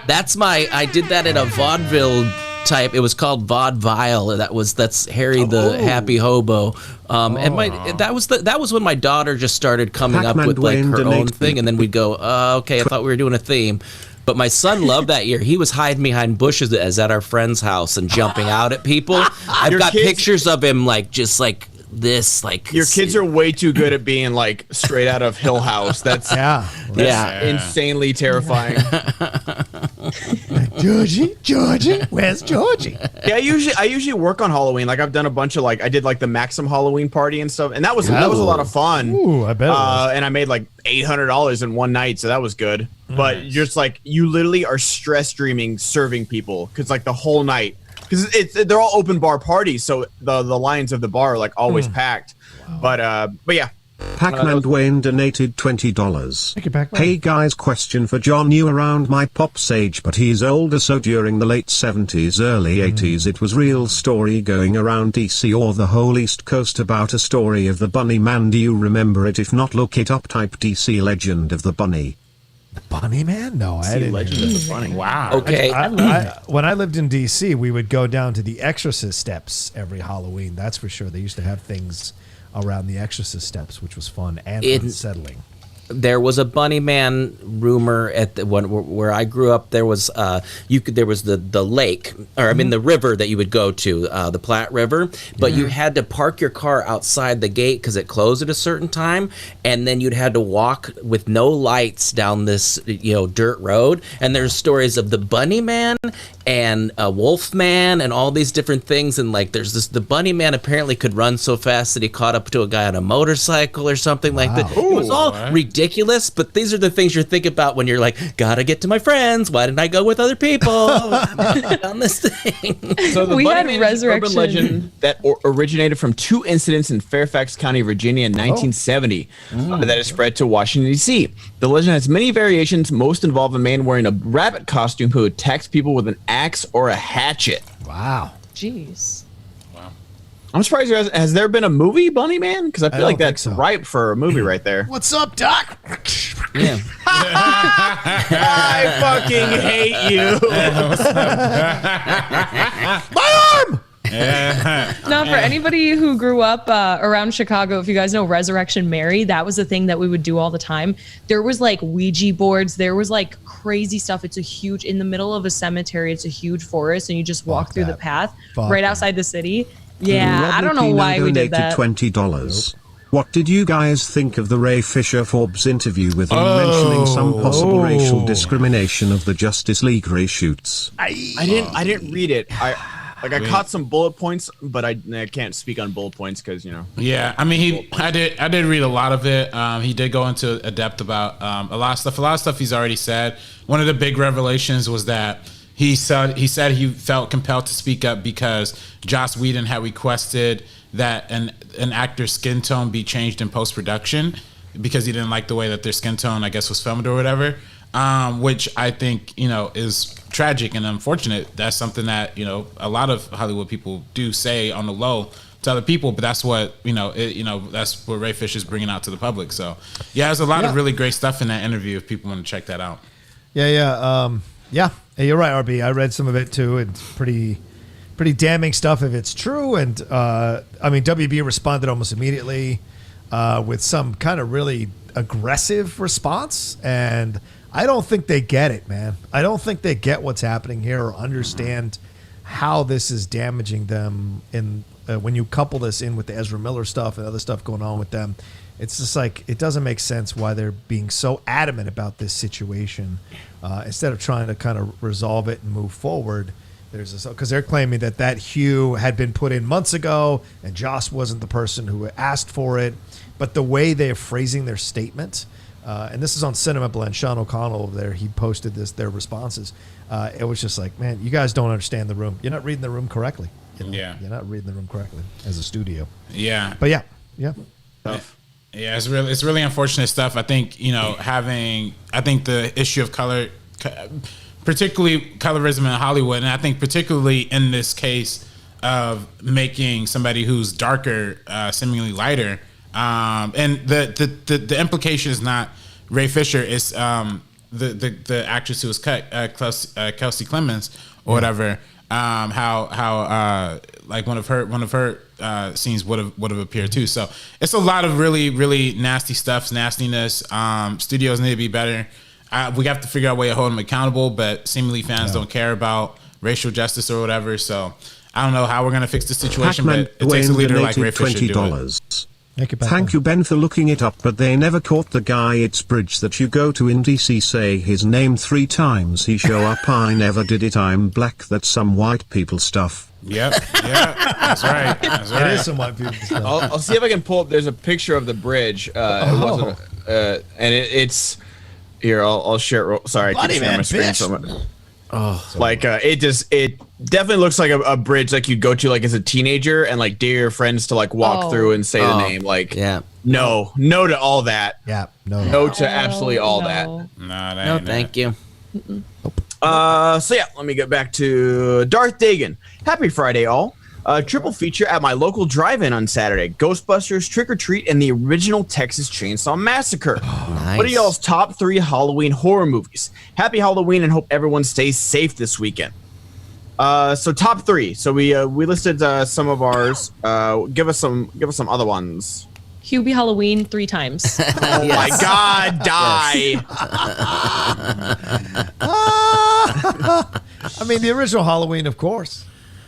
I did that in a vaudeville type. It was called Vaudeville. That's Harry the Happy Hobo. And that was when my daughter just started coming up with like her own thing, and then we'd go, okay, I thought we were doing a theme. But my son loved that year. He was hiding behind bushes as at our friend's house and jumping out at people. I've got pictures of him like just like this, like your kids are way too good at being like straight out of Hill House. That's insanely terrifying. Georgie, where's Georgie? Yeah, I usually work on Halloween. Like I've done a bunch of I did like the Maxim Halloween party and stuff, and that was a lot of fun. Ooh, I bet. And I made like $800 in one night, so that was good. Nice. But just like you literally are stress streaming serving people because like the whole night. Because they're all open bar parties, so the lines of the bar are like always packed. Wow. But yeah, Pac-Man Dwayne donated $20. Thank you, Pac-Man. Hey guys, question for John. You around my pop's age, but he's older, so during the late 70s, early 80s, it was real story going around DC or the whole East Coast about a story of the Bunny Man. Do you remember it? If not, look it up. Type DC Legend of the Bunny. The Bunny Man? No, I didn't. Legend of the Bunny. Wow. Okay. When I lived in D.C., we would go down to the Exorcist steps every Halloween. That's for sure. They used to have things around the Exorcist steps, which was fun and unsettling. There was a Bunny Man rumor at the one where I grew up. There was there was the lake, or I mean the river that you would go to, the Platte River, but you had to park your car outside the gate because it closed at a certain time, and then you'd had to walk with no lights down this dirt road. And there's stories of the Bunny Man and a Wolf Man and all these different things. And like the Bunny Man apparently could run so fast that he caught up to a guy on a motorcycle or something like that. It was all ridiculous, but these are the things you're thinking about when you're like, gotta get to my friends. Why didn't I go with other people on this thing? So the We Bunny had Man is an Resurrection. urban legend that originated from 2 incidents in Fairfax County, Virginia in 1970 that has spread to Washington, D.C. The legend has many variations. Most involve a man wearing a rabbit costume who attacks people with an axe or a hatchet. Wow. Jeez. I'm surprised has there been a movie, Bunny Man? Because I feel like that's ripe for a movie right there. What's up, Doc? Yeah. I fucking hate you. My arm! Now, for anybody who grew up around Chicago, if you guys know Resurrection Mary, that was a thing that we would do all the time. There was like Ouija boards. There was like crazy stuff. It's in the middle of a cemetery. It's a huge forest, and you just walk through the path right outside the city. Yeah, I don't know why we did that. $20. What did you guys think of the Ray Fisher Forbes interview with him mentioning some possible racial discrimination of the Justice League reshoots? I didn't read it. I caught some bullet points, but I can't speak on bullet points because Yeah, I mean I did read a lot of it. He did go into a depth about a lot of stuff. A lot of stuff he's already said. One of the big revelations was that he said he felt compelled to speak up because Joss Whedon had requested that an actor's skin tone be changed in post-production because he didn't like the way that their skin tone, I guess, was filmed or whatever, which I think, is tragic and unfortunate. That's something that, a lot of Hollywood people do say on the low to other people, but that's what, that's what Ray Fisher's bringing out to the public. So, yeah, there's a lot of really great stuff in that interview if people want to check that out. Yeah. Hey, you're right, RB. I read some of it too. It's pretty damning stuff if it's true. And WB responded almost immediately with some kind of really aggressive response. And I don't think they get it, man. I don't think they get what's happening here or understand how this is damaging them. In when you couple this in with the Ezra Miller stuff and other stuff going on with them, it's just like it doesn't make sense why they're being so adamant about this situation instead of trying to kind of resolve it and move forward. Because they're claiming that hue had been put in months ago and Joss wasn't the person who asked for it. But the way they're phrasing their statement, and this is on Cinema Blend, Sean O'Connell over there, he posted their responses. It was just like, man, you guys don't understand the room. You're not reading the room correctly. You're not reading the room correctly as a studio. Yeah. But yeah. Yeah, it's really unfortunate stuff. I think, I think the issue of color, particularly colorism in Hollywood, and I think particularly in this case of making somebody who's darker seemingly lighter, and the implication is not Ray Fisher, it's the actress who was cut, Kelsey Clemens or whatever. How like one of her scenes would have appeared too. So it's a lot of really, really nasty nastiness. Studios need to be better. We have to figure out a way to hold them accountable, but seemingly fans don't care about racial justice or whatever. So I don't know how we're going to fix the situation, Pac-Man but it takes a leader like Ray donated Fisher to do it. Thank you, Ben, for looking it up, but they never caught the guy. It's Bridge that you go to in DC, say his name 3 times, he show up. I never did it, I'm black. That's some white people stuff. Yep, that's right. It is some white people stuff. I'll see if I can pull up. There's a picture of the bridge. It wasn't, and it's here. I'll share it. Sorry, I keep sharing my screen so much. It definitely looks like a bridge like you'd go to like as a teenager and like dare your friends to like walk through and say the name. Like, yeah, No to all that. Yeah, no to absolutely all that. No, thank you. So yeah, let me get back to Darth Dagan. Happy Friday, all. Triple feature at my local drive-in on Saturday. Ghostbusters, Trick or Treat, and the original Texas Chainsaw Massacre. Nice. What are y'all's top 3 Halloween horror movies? Happy Halloween and hope everyone stays safe this weekend. So top 3. So we listed some of ours. Give us some other ones. Hubie Halloween 3 times. Oh my God, die. I mean, the original Halloween, of course.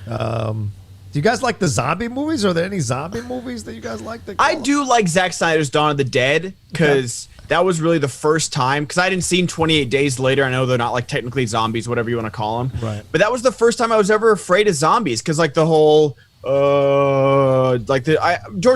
Do you guys like the zombie movies? Are there any zombie movies that you guys like? I do like Zack Snyder's Dawn of the Dead because that was really the first time. Because I hadn't seen 28 Days Later. I know they're not like technically zombies, whatever you want to call them. Right. But that was the first time I was ever afraid of zombies because like the whole George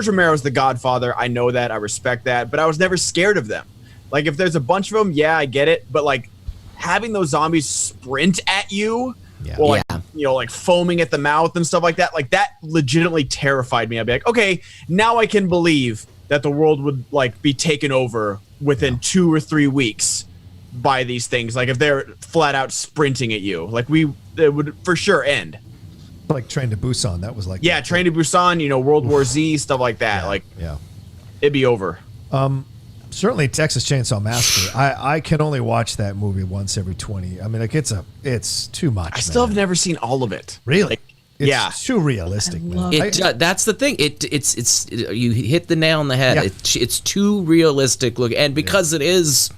Romero's The Godfather. I know that. I respect that. But I was never scared of them. Like if there's a bunch of them, yeah, I get it. But like having those zombies sprint at you. Yeah. Or like, like foaming at the mouth and stuff like that legitimately terrified me. I'd be like, okay, now I can believe that the world would like be taken over within 2 or 3 weeks by these things. Like if they're flat out sprinting at you, like it would for sure end. Like Train to Busan, that was like Train to Busan, World War Z, stuff like that. It'd be over. Certainly Texas Chainsaw Massacre. I can only watch that movie once every 20. I mean, like it's too much. I still have never seen all of it. Really? It's too realistic, man. That's the thing. It's you hit the nail on the head. Yeah. It's too realistic look, and because it is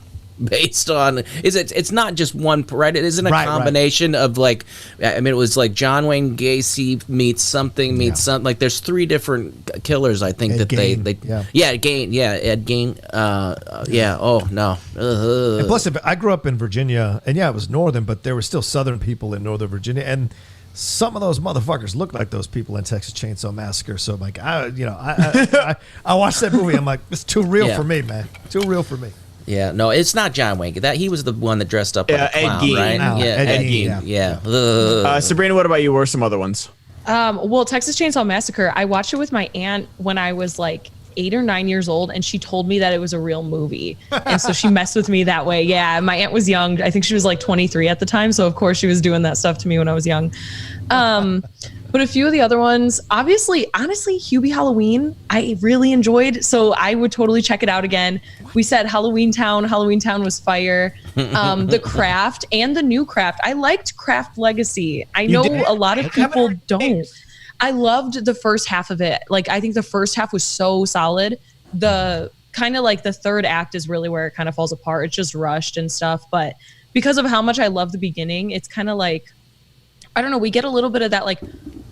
based on it's not just one, right? It isn't a combination of like, I mean, it was like John Wayne Gacy meets something. Like there's 3 different killers. I think Ed Gein. Ed Gein. Oh no. And plus, I grew up in Virginia, and it was northern, but there were still southern people in Northern Virginia, and some of those motherfuckers look like those people in Texas Chainsaw Massacre. So I'm like, I watched that movie. I'm like, it's too real for me, man. Too real for me. Yeah, no, it's not John Wayne. That he was the one that dressed up like a clown, Ed Gein. right? Ed Gein. Sabrina, what about you? What are some other ones? Well, Texas Chainsaw Massacre, I watched it with my aunt when I was like 8 or 9 years old, and she told me that it was a real movie. And so she messed with me that way. Yeah, my aunt was young. I think she was like 23 at the time. So of course she was doing that stuff to me when I was young. But a few of the other ones, honestly, Hubie Halloween, I really enjoyed. So I would totally check it out again. We said Halloween Town. Halloween Town was fire. The Craft and the new Craft. I liked Craft Legacy. I know a lot of people don't. I loved the first half of it. Like, I think the first half was so solid. The kind of like the third act is really where it kind of falls apart. It's just rushed and stuff. But because of how much I love the beginning, it's kind of like, I don't know, we get a little bit of that like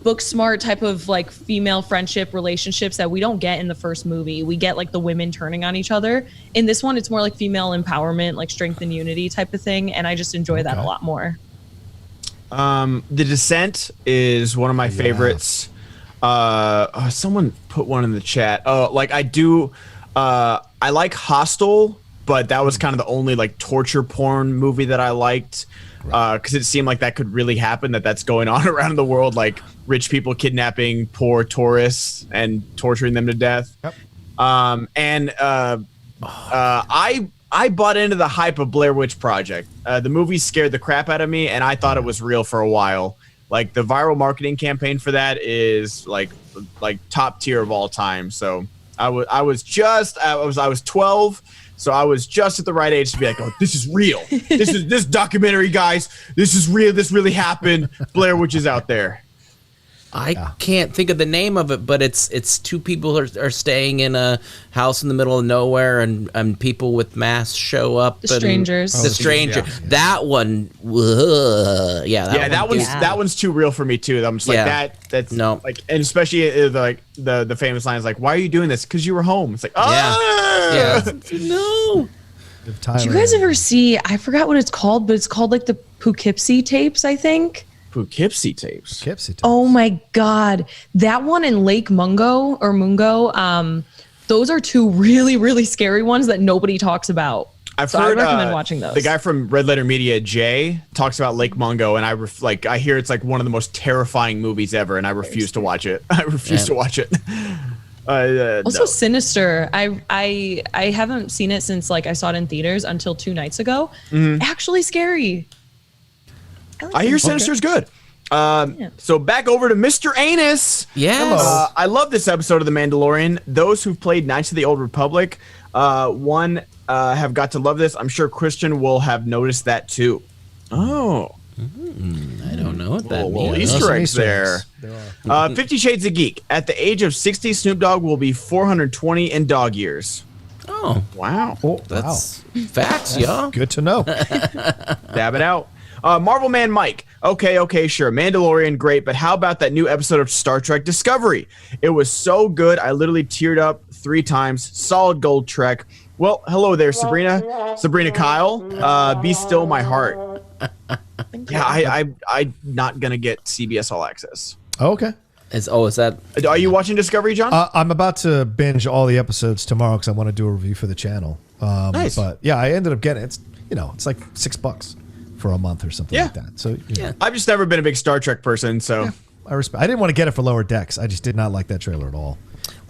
book smart type of like female friendship relationships that we don't get in the first movie. We get like the women turning on each other. In this one, it's more like female empowerment, like strength and unity type of thing. And I just enjoy that a lot more. The Descent is one of my favorites. Someone put one in the chat. I like Hostel, but that was kind of the only like torture porn movie that I liked. Because it seemed like that could really happen, that's going on around the world, like rich people kidnapping poor tourists and torturing them to death. Yep. I bought into the hype of Blair Witch Project. The movie scared the crap out of me, and I thought it was real for a while. Like the viral marketing campaign for that is like top tier of all time. So I was 12. So I was just at the right age to be like, oh, this is real. This documentary, guys. This is real. This really happened. Blair Witch is out there. I can't think of the name of it, but it's 2 people are staying in a house in the middle of nowhere, and people with masks show up. The strangers. The stranger. Yeah. That one. That one's too real for me too. I'm just like that. That's no. Like, and especially like the famous line is like, "Why are you doing this? Because you were home." It's like, yeah. No. Did you guys ever see? I forgot what it's called, but it's called like the Poughkeepsie tapes, I think. Poughkeepsie tapes. Oh my God. That one in Lake Mungo, those are 2 really, really scary ones that nobody talks about. I recommend watching those. The guy from Red Letter Media, Jay, talks about Lake Mungo, and I hear it's like one of the most terrifying movies ever, and I refuse to watch it. Also, Sinister. I haven't seen it since I saw it in theaters until 2 nights ago. Actually, scary. I hear Sinister's good. So back over to Mr. Anus. Yes. I love this episode of The Mandalorian. Those who've played Knights of the Old Republic, have got to love this. I'm sure Christian will have noticed that too. Oh. I don't know what that means. Easter eggs there. 50 Shades of Geek. At the age of 60, Snoop Dogg will be 420 in dog years. Oh. Wow. That's facts, y'all. Good to know. Dab it out. Marvel Man Mike. Okay, sure. Mandalorian, great, but how about that new episode of Star Trek Discovery? It was so good. I literally teared up 3 times. Solid gold Trek. Well, hello there, Sabrina. Sabrina Kyle. Be still my heart. Yeah, I'm not gonna get CBS All Access. Okay. Is that? Are you watching Discovery, John? I'm about to binge all the episodes tomorrow because I want to do a review for the channel. Nice. But yeah, I ended up getting it. It's like $6 for a month or something like that. So I've just never been a big Star Trek person, so I respect. I didn't want to get it for Lower Decks. I just did not like that trailer at all.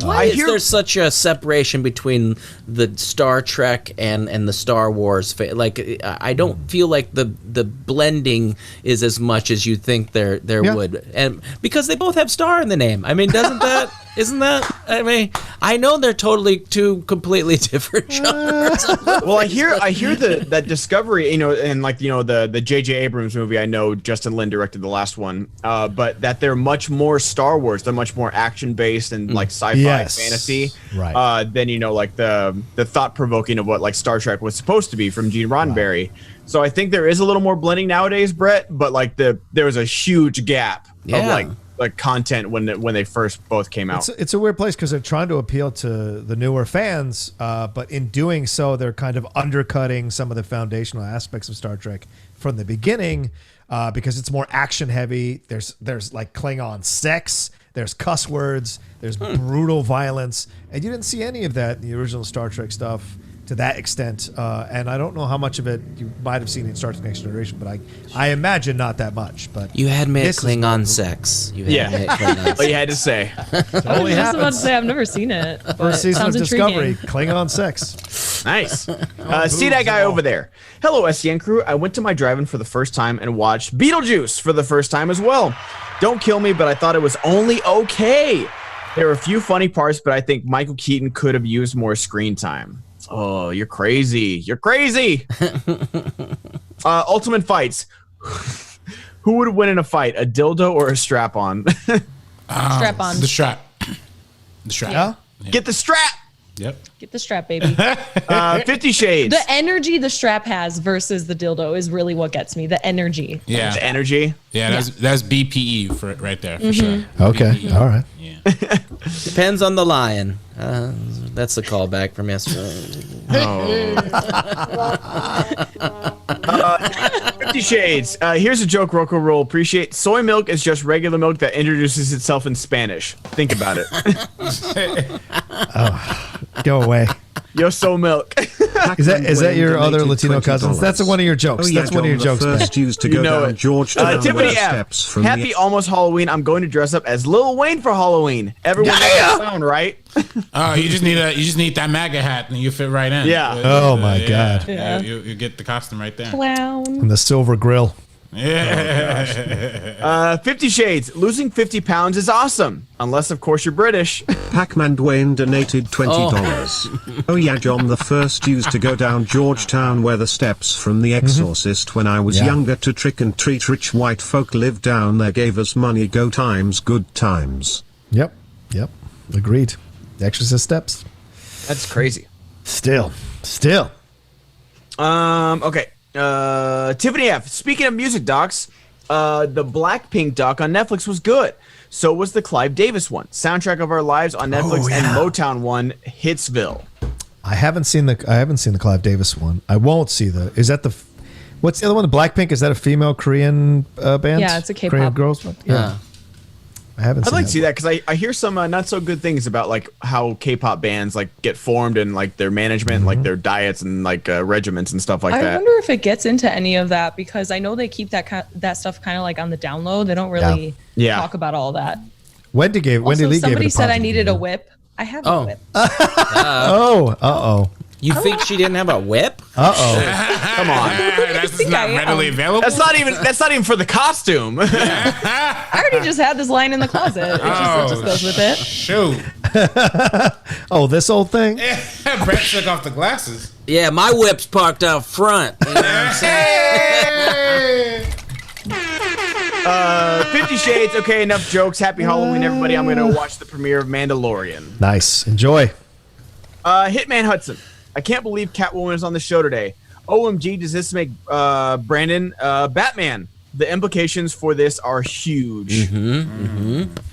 Why is there such a separation between the Star Trek and the Star Wars? I don't feel like the blending is as much as you think there would, and because they both have star in the name. I mean, isn't that? I mean, I know they're totally two completely different genres. Well, I hear that Discovery, and the J.J. Abrams movie. I know Justin Lin directed the last one, but that they're much more Star Wars. They're much more action based and sci-fi fantasy, right? Than the thought provoking of what Star Trek was supposed to be from Gene Roddenberry. Right. So I think there is a little more blending nowadays, Brett. But there was a huge gap of content when they first both came out. It's a weird place because they're trying to appeal to the newer fans, but in doing so, they're kind of undercutting some of the foundational aspects of Star Trek from the beginning because it's more action heavy. There's Klingon sex. There's cuss words. There's brutal violence, and you didn't see any of that in the original Star Trek stuff to that extent. And I don't know how much of it you might have seen in Star Trek Next Generation, but I imagine not that much. But you had made Klingon sex. You had what you had to say. Totally I was just about to say I've never seen it. First season of intriguing. Discovery, Klingon sex. Nice. See that guy over there. Hello, SEN crew. I went to my drive-in for the first time and watched Beetlejuice for the first time as well. Don't kill me, but I thought it was only okay. There were a few funny parts, but I think Michael Keaton could have used more screen time. Oh, you're crazy. You're crazy. Ultimate Fights. Who would win in a fight, a dildo or a strap-on? Strap-on. The strap. The strap. Yeah? Get the strap. Yep. Get the strap, baby. 50 Shades. The energy the strap has versus the dildo is really what gets me. The energy. Yeah. The energy. Yeah, that's BPE for right there for sure. Okay. BPE. All right. Yeah. Depends on the lion. That's a callback from yesterday. 50 Shades. Here's a joke Rocco will appreciate. Soy milk is just regular milk that introduces itself in Spanish. Think about it. Go away. Yo soy milk. Is that your other Latino cousins? That's one of your jokes. That's one of your jokes. First used to go down Georgetown Tiffany F. Happy almost Halloween. I'm going to dress up as Lil Wayne for Halloween. Everyone knows that sound, right? Oh, you just need that MAGA hat and you fit right in. Yeah. Oh my God. Yeah. You get the costume right there. Clown. And the silver grill. Yeah. 50 Shades. Losing 50 pounds is awesome. Unless, of course, you're British. Pac-Man Dwayne donated $20. Oh yeah, John the first used to go down Georgetown where the steps from The Exorcist when I was younger to trick and treat. Rich white folk lived down there, gave us money. Go times, good times. Yep. Agreed. The Exorcist steps. That's crazy. Still. Okay. Tiffany F. Speaking of music docs, the Blackpink doc on Netflix was good. So was the Clive Davis one. Soundtrack of Our Lives on Netflix and Motown one, Hitsville. I haven't seen the Clive Davis one. I won't see is that the what's the other one? The Blackpink, is that a female Korean band? Yeah, it's a K-pop. Korean girls. Yeah. I haven't. I'd like to see that because I hear some not so good things about how K-pop bands get formed and their management, their diets and regiments and stuff like that. I wonder if it gets into any of that because I know they keep that stuff kind of on the down low. They don't really talk about all that. Wendy Lee gave somebody it a said I positive needed review. a whip. I have a whip. You think she didn't have a whip? Come on. That's not readily available. That's not even for the costume. I already just had this line in the closet. It just goes with it. Shoot. This old thing? Brett took off the glasses. Yeah, my whip's parked out front. You know what I'm saying? 50 Shades. Okay, enough jokes. Happy Halloween, everybody. I'm going to watch the premiere of Mandalorian. Nice. Enjoy. Hitman Hudson. I can't believe Catwoman is on the show today. OMG, does this make Brandon Batman? The implications for this are huge.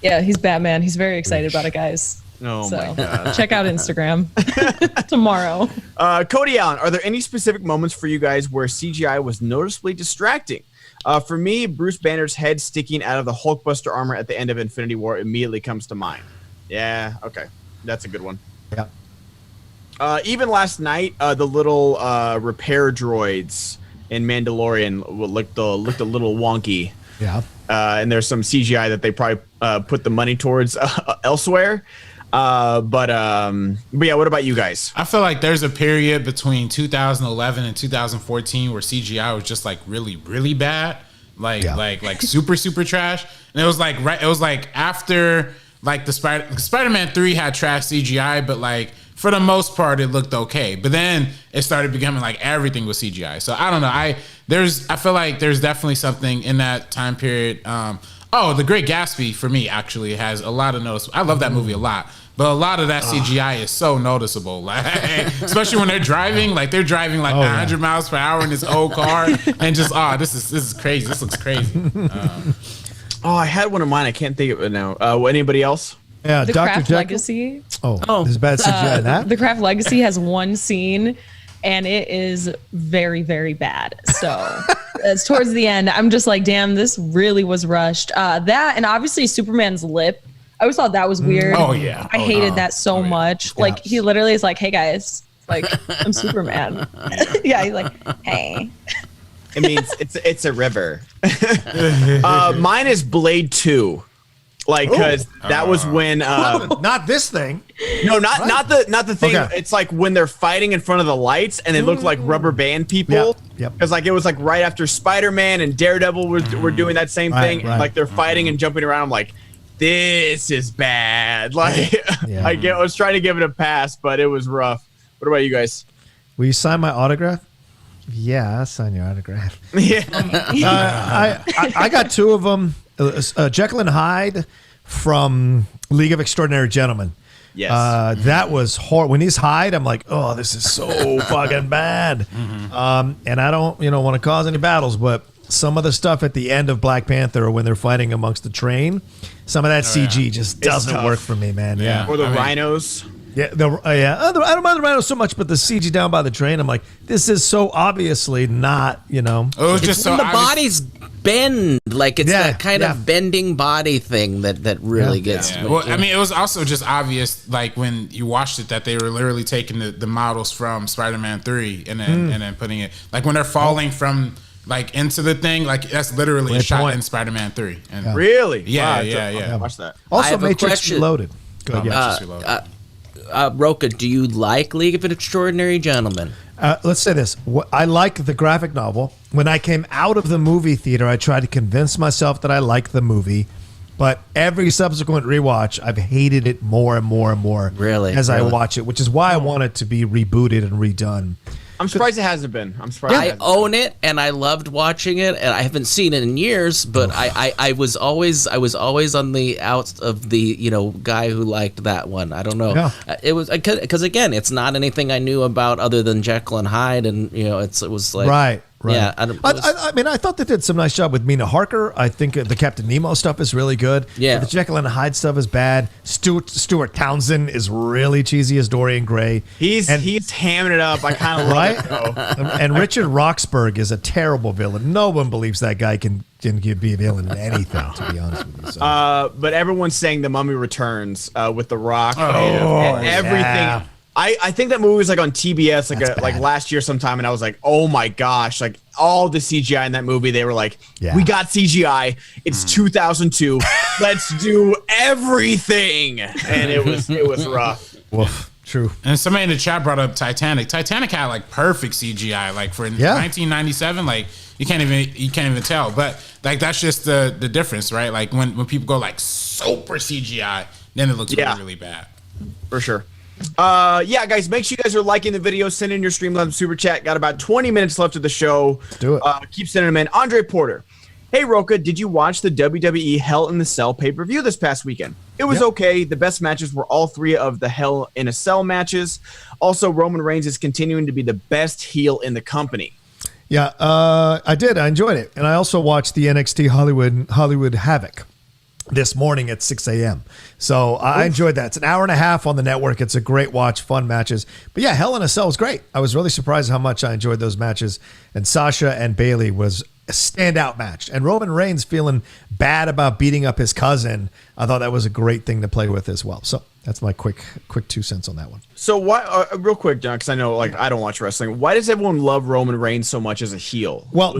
Yeah, he's Batman. He's very excited about it, guys. Oh my God. Check out Instagram tomorrow. Cody Allen, are there any specific moments for you guys where CGI was noticeably distracting? For me, Bruce Banner's head sticking out of the Hulkbuster armor at the end of Infinity War immediately comes to mind. Yeah, okay. That's a good one. Yeah. Even last night, the little repair droids in Mandalorian looked a little wonky. Yeah. And there's some CGI that they probably put the money towards elsewhere. But yeah, what about you guys? I feel like there's a period between 2011 and 2014 where CGI was just like really, really bad, like super, super trash. And it was like after like the Spider-Man 3 had trash CGI, but like for the most part it looked okay. But then it started becoming like everything was CGI. So I don't know. I feel like there's definitely something in that time period. The Great Gatsby for me actually has a lot of notice. I love that movie a lot, but a lot of that CGI is so noticeable. Like, especially when they're driving, like 100 miles per hour in this old car, and just this is crazy. This looks crazy. I had one of mine. I can't think of it now. Anybody else? Yeah, The Dr. Craft Jekyll. Legacy. There's bad CGI in that. The Craft Legacy has one scene, and it is very, very bad. So it's towards the end. I'm just like, damn, this really was rushed. That, and obviously Superman's lip. I always thought that was weird. Oh yeah, I hated that so much. Yeah. Like he literally is like, hey guys, like I'm Superman. Yeah, he's like, hey. It means it's a river. Mine is Blade 2. Like, because that was when not this thing. No, not the thing. Okay. It's like when they're fighting in front of the lights and they look like rubber band people. Yep. Because like it was like right after Spider-Man and Daredevil were doing that same thing. Right. Like they're fighting and jumping around. I'm like, this is bad. Like I was trying to give it a pass, but it was rough. What about you guys? Will you sign my autograph? Yeah, I'll sign your autograph. Yeah. I got two of them. Jekyll and Hyde from League of Extraordinary Gentlemen. Yes. That was horrible. When he's Hyde, I'm like, oh, this is so fucking bad. And I don't, want to cause any battles, but some of the stuff at the end of Black Panther when they're fighting amongst the train, some of that CG just doesn't work for me, man. Yeah. Or the rhinos. Yeah, I don't mind the rhino so much, but the CG down by the train, I'm like, this is so obviously not, It was just so the bodies bend, like it's that kind of bending body thing that really gets me. Well, I mean, it was also just obvious, like when you watched it, that they were literally taking the models from Spider-Man 3 and then putting it, like when they're falling from like into the thing, like that's literally a shot in Spider-Man 3. And Really? Yeah, Wow, yeah. Watch that. Also, Matrix Reloaded. Go ahead. Rocha, do you like League of Extraordinary Gentlemen? Let's say this. I like the graphic novel. When I came out of the movie theater, I tried to convince myself that I liked the movie. But every subsequent rewatch, I've hated it more and more and more I watch it, which is why I want it to be rebooted and redone. I'm surprised it hasn't been. I own it, and I loved watching it, and I haven't seen it in years. But I was always on the out of the guy who liked that one. I don't know. Yeah. It was because again, it's not anything I knew about other than Jekyll and Hyde, and it was like right. Yeah, I mean, I thought they did some nice job with Mina Harker. I think the Captain Nemo stuff is really good. Yeah, the Jekyll and Hyde stuff is bad. Stuart Townsend is really cheesy as Dorian Gray. He's hamming it up. I kind of love it. And Richard Roxburgh is a terrible villain. No one believes that guy can be a villain in anything, to be honest with you. So. But everyone's saying The Mummy Returns with The Rock. Everything. Yeah. I think that movie was like on TBS like last year sometime, and I was like, oh my gosh, like all the CGI in that movie, they were like, we got CGI. It's 2002. Let's do everything, and it was rough. Woof. True. And somebody in the chat brought up Titanic. Titanic had like perfect CGI, like for 1997. Like you can't even tell. But like that's just the difference, right? Like when people go like super CGI, then it looks really, really bad. For sure. Guys, make sure you guys are liking the video. Send in your Streamlabs super chat. Got about 20 minutes left of the show. Let's do it. Keep sending them in. Andre Porter. Hey, Rocha, did you watch the WWE Hell in the Cell pay-per-view this past weekend? It was okay. The best matches were all 3 of the Hell in a Cell matches. Also, Roman Reigns is continuing to be the best heel in the company. Yeah, I did. I enjoyed it. And I also watched the NXT Hollywood Havoc this morning at 6 a.m. So I enjoyed that. It's an hour and a half on the network. It's a great watch, fun matches. But yeah, Hell in a Cell was great. I was really surprised how much I enjoyed those matches. And Sasha and Bayley was a standout match. And Roman Reigns feeling bad about beating up his cousin, I thought that was a great thing to play with as well. So that's my quick 2 cents on that one. So why, real quick, John, because I know like I don't watch wrestling. Why does everyone love Roman Reigns so much as a heel? Well,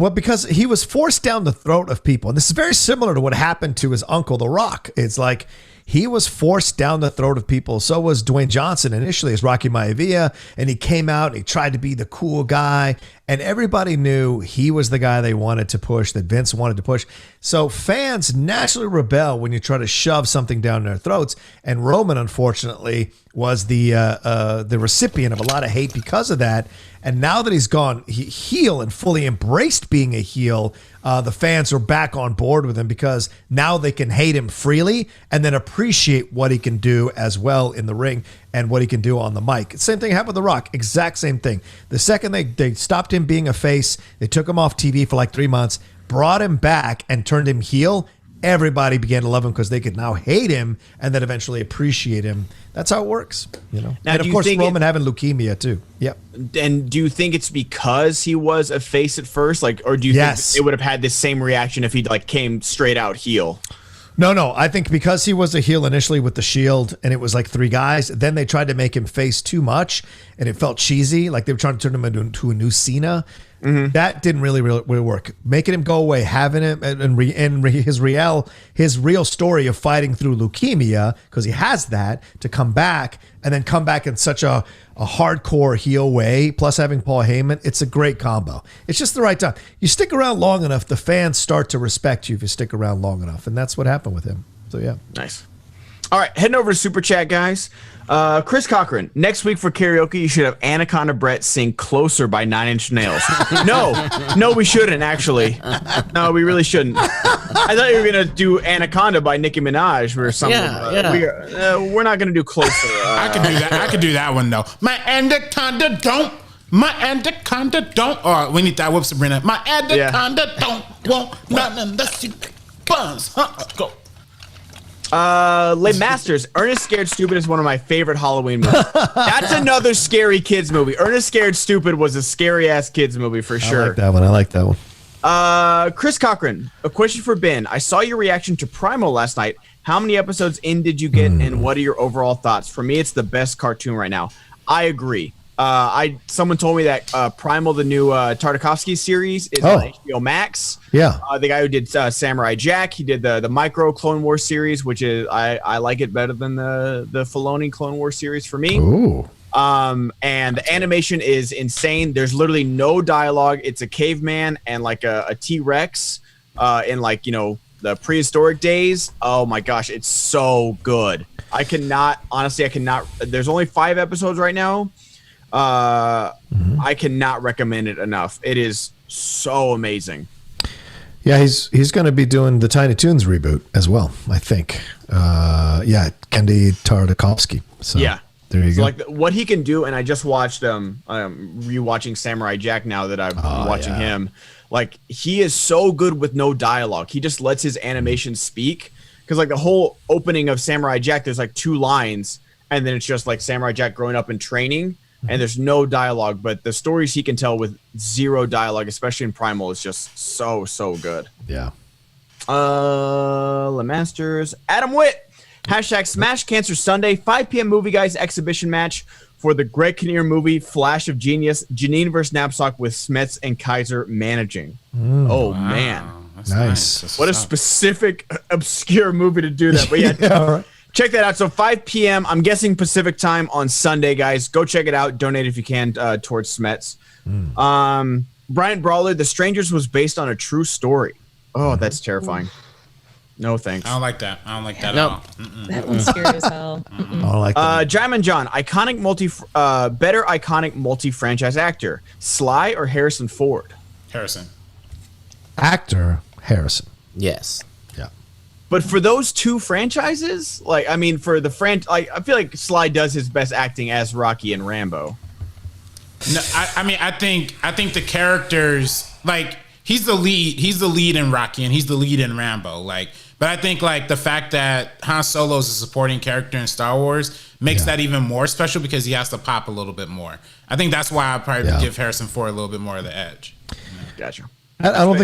because he was forced down the throat of people. And this is very similar to what happened to his uncle, The Rock. It's like he was forced down the throat of people. So was Dwayne Johnson initially as Rocky Maivia. And he came out and he tried to be the cool guy. And everybody knew he was the guy they wanted to push, that Vince wanted to push. So fans naturally rebel when you try to shove something down their throats. And Roman, unfortunately, was the recipient of a lot of hate because of that. And now that he's gone heel and fully embraced being a heel, the fans are back on board with him because now they can hate him freely and then appreciate what he can do as well in the ring and what he can do on the mic. Same thing happened with The Rock. Exact same thing. The second they stopped him being a face, they took him off TV for like 3 months, brought him back and turned him heel, everybody began to love him because they could now hate him and then eventually appreciate him. That's how it works, you know. Now, and of course, Roman having leukemia too. Yep. And do you think it's because he was a face at first, like, or do you think it would have had the same reaction if he like came straight out heel? No. I think because he was a heel initially with the Shield and it was like 3 guys, then they tried to make him face too much and it felt cheesy. Like they were trying to turn him into a new Cena. Mm-hmm. That didn't really work. Making him go away, having him and his real story of fighting through leukemia, because he has that, to come back and then come back in such a hardcore heel way, plus having Paul Heyman, it's a great combo. It's just the right time. You stick around long enough, the fans start to respect you if you stick around long enough, and that's what happened with him. So yeah. Nice. All right, heading over to Super Chat, guys. Chris Cochran, next week for karaoke, you should have Anaconda Brett sing Closer by 9 Inch Nails. No, we shouldn't, actually. No, we really shouldn't. I thought you were going to do Anaconda by Nicki Minaj or something. We're not going to do Closer. I can do that. I can do that one, though. My Anaconda don't. My Anaconda don't. Oh, we need that whoop, Sabrina. My Anaconda don't want nothing unless you buns. Go. Les Masters, Ernest Scared Stupid is one of my favorite Halloween movies. That's another scary kids movie. Ernest Scared Stupid was a scary ass kids movie for sure. I like that one. Chris Cochran, a question for Ben. I saw your reaction to Primal last night. How many episodes in did you get, and what are your overall thoughts? For me, it's the best cartoon right now. I agree. Someone told me that Primal, the new Tartakovsky series, is on HBO Max. Yeah. The guy who did Samurai Jack, he did the Micro Clone Wars series, which is I like it better than the Filoni Clone Wars series for me. Ooh. And the animation is insane. There's literally no dialogue. It's a caveman and like a T-Rex in like, you know, the prehistoric days. Oh my gosh, it's so good. I cannot. There's only 5 episodes right now. I cannot recommend it enough. It is so amazing. Yeah, he's going to be doing the Tiny Toons reboot as well, I think. Kendi Tartakovsky. So yeah, there you go. Like what he can do, and I just watched rewatching Samurai Jack now that I'm watching him. Like he is so good with no dialogue. He just lets his animation speak. Because like the whole opening of Samurai Jack, there's like 2 lines, and then it's just like Samurai Jack growing up and training. And there's no dialogue, but the stories he can tell with 0 dialogue, especially in Primal, is just so good. Yeah. Le Masters. Adam Witt. Hashtag Smash Cancer Sunday, 5 p.m. Movie Guys exhibition match for the Greg Kinnear movie Flash of Genius, Janine vs. Knapsack with Smets and Kaiser managing. Oh, wow. Man. That's nice. What a specific, obscure movie to do that. But yeah, right. Check that out. So 5 p.m., I'm guessing Pacific time on Sunday, guys. Go check it out. Donate if you can towards Smets. Brian Brawler, The Strangers was based on a true story. Oh, that's terrifying. No thanks. I don't like that. I don't like that at all. That one's scary as hell. I don't like that. Jaimin John, better iconic multi-franchise actor, Sly or Harrison Ford? Harrison. Actor, Harrison. Yes. Yeah. But for those two franchises, like, I mean, for the I feel like Sly does his best acting as Rocky and Rambo. No, I think the characters, like, he's the lead in Rocky and he's the lead in Rambo, like, but I think like the fact that Han Solo is a supporting character in Star Wars makes that even more special because he has to pop a little bit more. I think that's why I'd probably give Harrison Ford a little bit more of the edge. Gotcha. I don't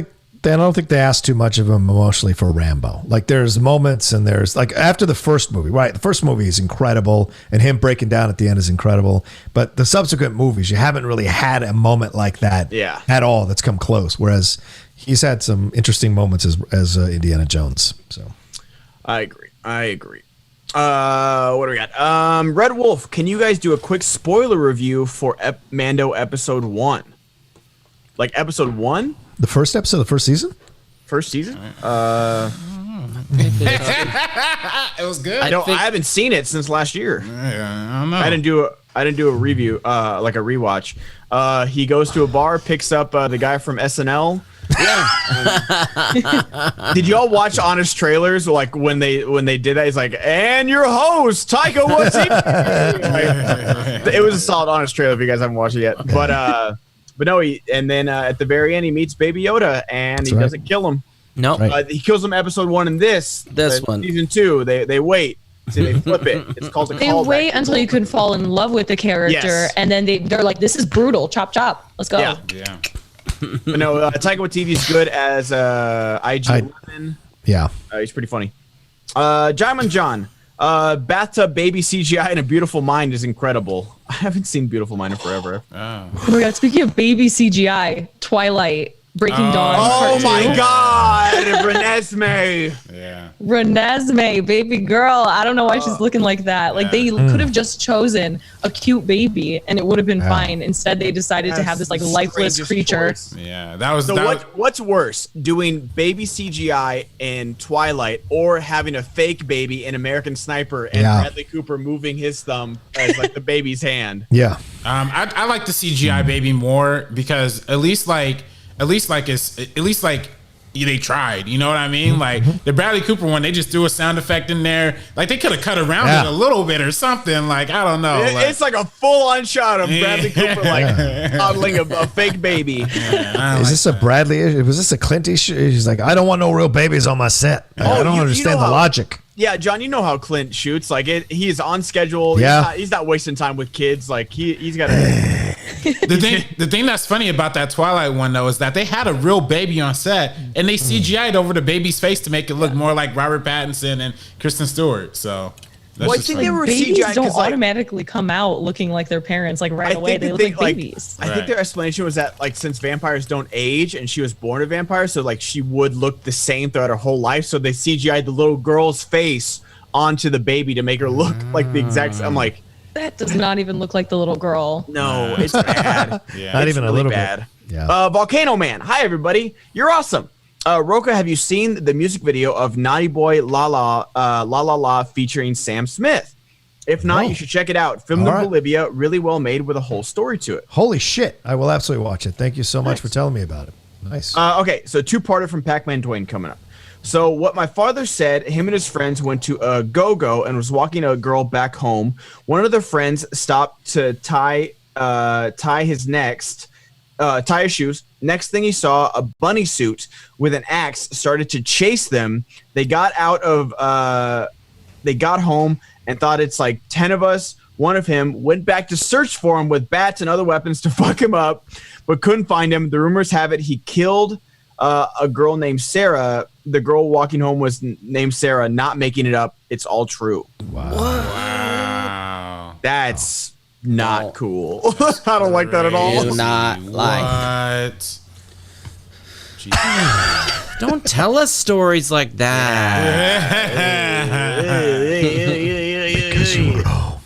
think they asked too much of him emotionally for Rambo. Like, there's moments and there's like after the first movie, right? The first movie is incredible and him breaking down at the end is incredible. But the subsequent movies, you haven't really had a moment like that at all that's come close. Whereas he's had some interesting moments as Indiana Jones. So I agree. What do we got? Red Wolf, can you guys do a quick spoiler review for Mando episode 1? Like episode 1? The first episode of the first season? First season? It was good. I haven't seen it since last year. I don't know. I didn't do a review, like a rewatch. He goes to a bar, picks up the guy from SNL. Yeah. Did y'all watch Honest Trailers? Like when they did that, he's like, "And your host, Taika Waititi." It was a solid Honest Trailer if you guys haven't watched it yet. Okay. But no, and then at the very end, he meets Baby Yoda, and he doesn't kill him. No, nope. He kills him episode 1 in this one. Season 2, they wait. See, they flip it. It's called a callback. They wait until you can fall in love with the character, and then they're like, "This is brutal. Chop chop. Let's go." Yeah. But no, Taika Waititi's good as IG-11. Yeah, he's pretty funny. Jaimin John, bathtub baby CGI and A Beautiful Mind is incredible. I haven't seen Beautiful Mind in forever. Oh my god! Speaking of baby CGI, Twilight. Breaking Dawn. Oh my God, Renesmee. Yeah. Renesmee, baby girl. I don't know why she's looking like that. Like they could have just chosen a cute baby and it would have been fine. Instead, they decided to have this like lifeless creature. Choice. Yeah, that was. What's worse, doing baby CGI in Twilight or having a fake baby in American Sniper and Bradley Cooper moving his thumb as like the baby's hand? Yeah. I like the CGI baby more because at least they tried, you know what I mean? Like the Bradley Cooper one, they just threw a sound effect in there. Like they could have cut around it a little bit or something. Like I don't know. It's like a full-on shot of Bradley Cooper like coddling a fake baby. Is this a Bradley? Was this a Clint issue? He's like, I don't want no real babies on my set. I don't understand the logic. Yeah, John, you know how Clint shoots. Like he's on schedule. Yeah. He's not wasting time with kids. Like he's got the thing that's funny about that Twilight one though is that they had a real baby on set and they CGI'd over the baby's face to make it look more like Robert Pattinson and Kristen Stewart. So I think they were babies CGI don't automatically come out looking like their parents like right away. They look like babies. I think their explanation was that like since vampires don't age and she was born a vampire, so like she would look the same throughout her whole life. So they CGI'd the little girl's face onto the baby to make her look like the exact. I'm like, that does not even look like the little girl. No, it's bad. Not even a little bad. bit. Yeah. Volcano Man. Hi everybody. You're awesome. Rocha, have you seen the music video of Naughty Boy La La La featuring Sam Smith? If not, you should check it out. Filmed in Bolivia, really well made with a whole story to it. Holy shit. I will absolutely watch it. Thank you so much for telling me about it. Nice. Okay, so two-parter from Pac-Man Dwayne coming up. So what my father said, him and his friends went to a go-go and was walking a girl back home. One of their friends stopped to tie his shoes. Next thing he saw, a bunny suit with an axe started to chase them. They got home and thought it's like 10 of us. One of him went back to search for him with bats and other weapons to fuck him up, but couldn't find him. The rumors have it he killed a girl named Sarah the girl walking home was named Sarah. Not making it up. It's all true. Wow. That's not cool. I don't like that at all. Do not like. What? Don't tell us stories like that. Because you were home.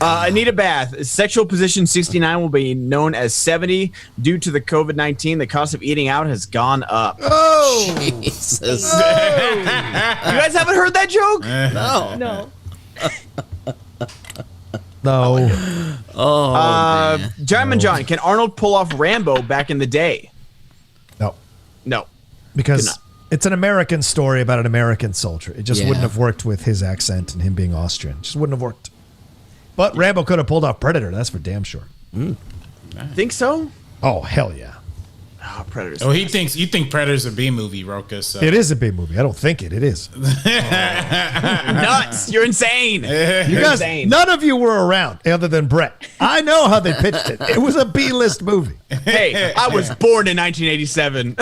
Anita Bath, sexual position 69 will be known as 70 due to the COVID-19. The cost of eating out has gone up. Oh, Jesus. You guys haven't heard that joke? No. No. Diamond John, can Arnold pull off Rambo back in the day? No. Because it's an American story about an American soldier. It just wouldn't have worked with his accent and him being Austrian. It just wouldn't have worked. But Rambo could have pulled off Predator. That's for damn sure. Think so? Oh, hell yeah. Oh, Predator's you think Predator's a B movie, Rocha? So. It is a B movie. I don't think it. It is. nuts. You're insane. You guys, none of you were around other than Brett. I know how they pitched it. It was a B-list movie. Hey, I was born in 1987.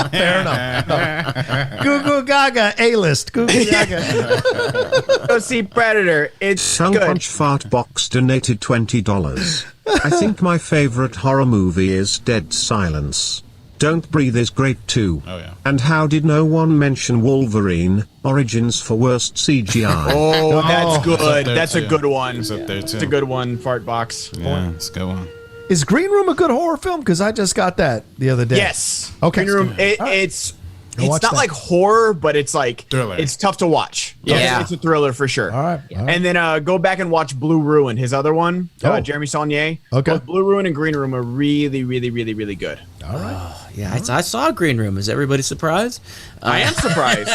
Fair enough. Goo Goo Gaga, A-list. Goo Goo Gaga. Go see Predator. It's Tongue good. Punch Fart Box donated $20. I think my favorite horror movie is Dead Silence. Don't Breathe is great too. Oh, yeah. And how did no one mention Wolverine, Origins for worst CGI? Oh, that's good. there That's too. a good one. It's up there too. It's a good one, Fart Box. Yeah, it's a good one. Is Green Room a good horror film? Because I just got that the other day. Yes. Okay. Green Room. All right. It's watch not that. like horror, but it's like Thriller. It's tough to watch. Yeah. It's a thriller for sure. All right. And then go back and watch Blue Ruin, his other one, Oh. Jeremy Saulnier. Okay. Both Blue Ruin and Green Room are really, really, really, really good. All right. Yeah, I saw Green Room. Is everybody surprised? I am surprised.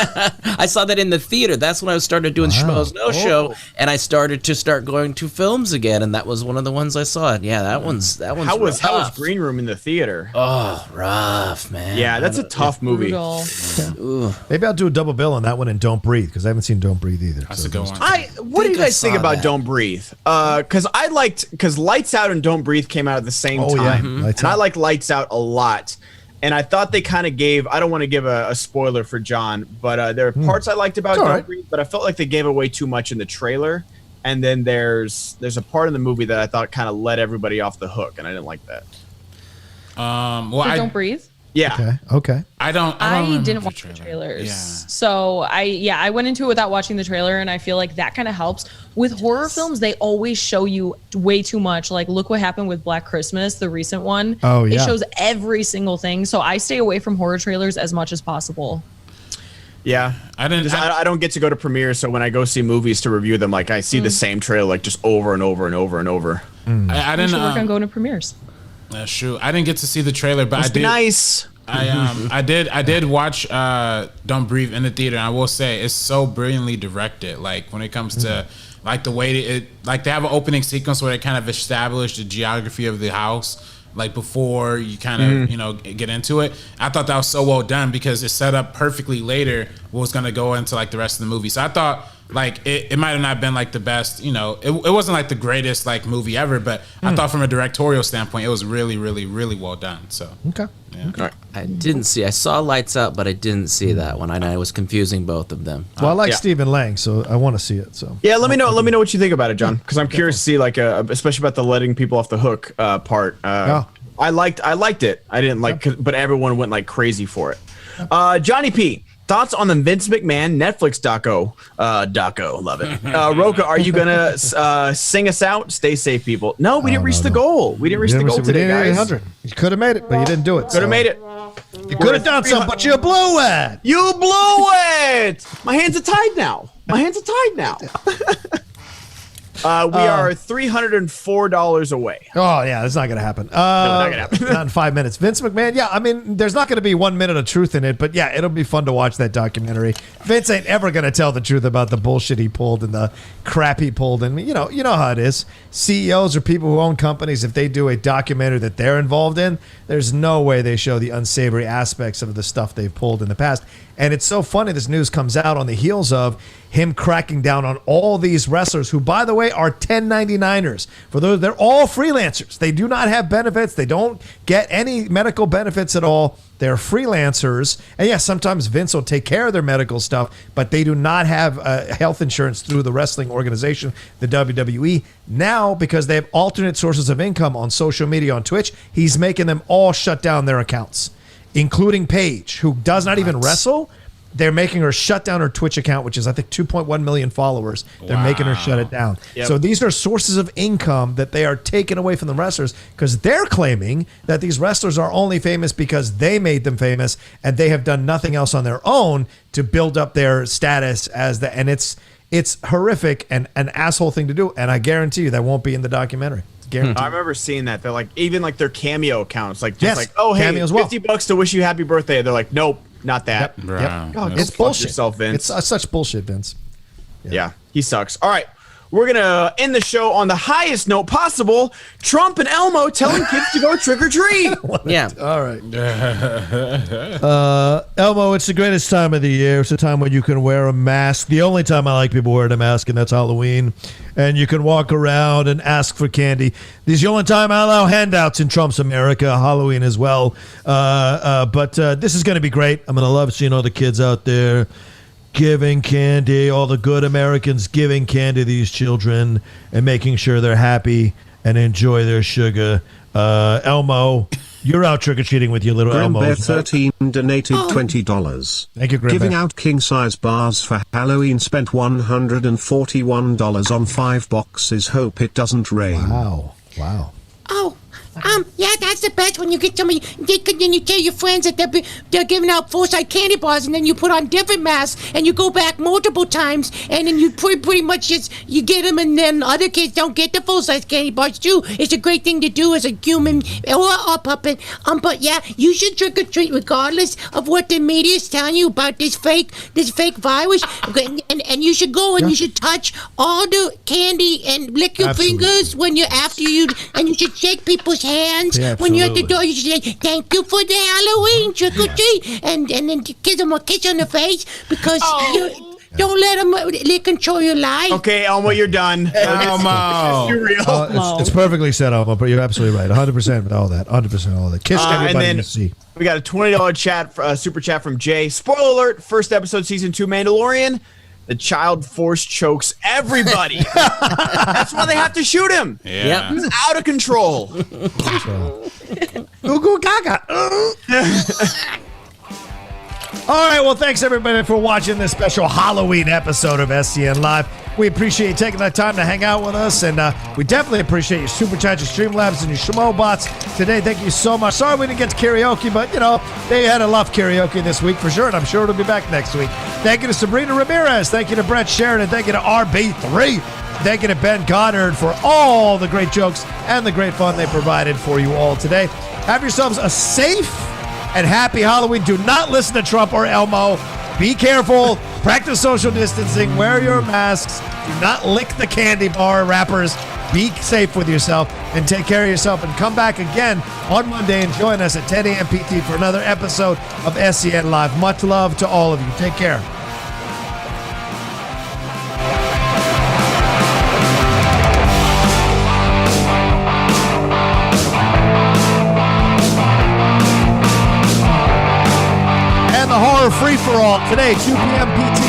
I saw that in the theater. That's when I started doing Schmoe's No Show, and I started going to films again, and that was one of the ones I saw. Yeah, that one's How was rough. Green Room in the theater? Oh, rough, man. Yeah, that's a tough movie. Brutal. Maybe I'll do a double bill on that one and Don't Breathe because I haven't seen Don't Breathe either. That's a good one. What do you guys think saw about that. Don't Breathe? Because Lights Out and Don't Breathe came out at the same Oh, yeah. time. Lights And I Out. like Lights Out a lot. And I thought they kind of gave, I don't want to give a spoiler for John, but there are parts I liked about It's all Don't right. Breathe, but I felt like they gave away too much in the trailer. And then there's a part in the movie that I thought kind of let everybody off the hook, and I didn't like that. Well, So Don't Breathe. Yeah. Okay. I don't I remember didn't watch the trailer. trailers. Yeah. So I went into it without watching the trailer, and I feel like that kind of helps. With horror films, they always show you way too much. Like, look what happened with Black Christmas, the recent one. Oh, yeah. It shows every single thing. So I stay away from horror trailers as much as possible. Yeah. I didn't. I don't get to go to premieres, so when I go see movies to review them, like I see the same trailer like just over and over and over and over. I You didn't. should work on going to premieres. That's true. I didn't get to see the trailer, but Must I be did. nice. I did watch Don't Breathe in the theater, and I will say it's so brilliantly directed. Like when it comes to like the way they have an opening sequence where they kind of establish the geography of the house, like before you kind of get into it. I thought that was so well done because it set up perfectly later what was going to go into like the rest of the movie. So I thought like it might have not been like the best, it wasn't like the greatest like movie ever, but I thought from a directorial standpoint it was really, really, really well done. So Okay. yeah. I saw Lights Out, but I didn't see that one. I was confusing both of them. Well, I like Yeah. Stephen Lang, so I want to see it. So Yeah, let me know. Let me know what you think about it, John, because I'm curious to see, like, especially about the letting people off the hook part. I liked it. I didn't like, but everyone went like crazy for it. Johnny P, thoughts on the Vince McMahon Netflix doco? Love it. Rocha, are you gonna sing us out? Stay safe, people. No, we didn't reach the goal. We didn't reach the goal today, guys. 800. You could have made it, but you didn't do it. Could have made it. You could have done something, but you blew it. You blew it. My hands are tied now. We are $304 away. Oh, yeah, that's not going to happen. not gonna happen. Not in 5 minutes. Vince McMahon, yeah, I mean, there's not going to be 1 minute of truth in it, but yeah, it'll be fun to watch that documentary. Vince ain't ever going to tell the truth about the bullshit he pulled and the crap he pulled. And, you know how it is. CEOs or people who own companies, if they do a documentary that they're involved in, there's no way they show the unsavory aspects of the stuff they've pulled in the past. And it's so funny this news comes out on the heels of him cracking down on all these wrestlers who, by the way, are 1099ers. For those, they're all freelancers. They do not have benefits. They don't get any medical benefits at all. They're freelancers. And yes, sometimes Vince will take care of their medical stuff, but they do not have health insurance through the wrestling organization, the WWE. Now, because they have alternate sources of income on social media, on Twitch, he's making them all shut down their accounts, including Paige, who does not even wrestle. They're making her shut down her Twitch account, which is, I think, 2.1 million followers. They're making her shut it down. Yep. So these are sources of income that they are taking away from the wrestlers because they're claiming that these wrestlers are only famous because they made them famous and they have done nothing else on their own to build up their status as the. And it's horrific and an asshole thing to do. And I guarantee you that won't be in the documentary. Guaranteed. I remember seeing that. They're like, even like their Cameo accounts, like, just like, oh, hey, Cameo as well. $50 to wish you happy birthday. They're like, nope, not that. Yep. God, it's bullshit. Yourself, Vince. It's such bullshit, Vince. Yeah, he sucks. All right. We're going to end the show on the highest note possible. Trump and Elmo telling kids to go trick or treat. Yeah. All right. Elmo, it's the greatest time of the year. It's a time when you can wear a mask. The only time I like people wearing a mask, and that's Halloween. And you can walk around and ask for candy. This is the only time I allow handouts in Trump's America, Halloween as well. But this is going to be great. I'm going to love seeing all the kids out there giving candy, all the good Americans giving candy to these children and making sure they're happy and enjoy their sugar. Elmo, you're out trick-or-treating with your little Elmo. Grimbear13 donated $20. Thank you, Grimbear. Giving out king-size bars for Halloween, spent $141 on 5 boxes. Hope it doesn't rain. Wow. Oh, yeah, that's the best when you get somebody, then you tell your friends that they're giving out full-size candy bars, and then you put on different masks, and you go back multiple times, and then you pretty much just, you get them, and then other kids don't get the full-size candy bars, too. It's a great thing to do as a human or a puppet. But yeah, you should trick-or-treat regardless of what the media is telling you about this fake virus, and you should go and you should touch all the candy and lick your fingers when you're after you, and you should shake people's hands when you're at the door. You should say, thank you for the Halloween trick or treat, and then give them a kiss on the face because you don't let them control your life. Okay, Elmo, you're done. Elmo. You're real. It's perfectly said, Elmo, but you're absolutely right. 100% with all that. 100% all that. Kiss everybody you see. We got a $20 super chat from Jay. Spoiler alert, first episode, season 2, Mandalorian. The child force chokes everybody. That's why they have to shoot him. Yeah. He's out of control. Goo gaga. All right, well, thanks everybody for watching this special Halloween episode of SEN Live. We appreciate you taking that time to hang out with us, and we definitely appreciate your Super Chats, your Streamlabs, and your Schmoebots today. Thank you so much. Sorry we didn't get to karaoke, but, you know, they had a love karaoke this week for sure, and I'm sure it'll be back next week. Thank you to Sabrina Ramirez. Thank you to Brett Sheridan. Thank you to RB3. Thank you to Ben Goddard for all the great jokes and the great fun they provided for you all today. Have yourselves a safe and happy Halloween. Do not listen to Trump or Elmo. Be careful. Practice social distancing. Wear your masks. Do not lick the candy bar wrappers. Be safe with yourself and take care of yourself. And come back again on Monday and join us at 10 a.m. PT for another episode of SEN Live. Much love to all of you. Take care. Horror Free-For-All today, 2 p.m. PT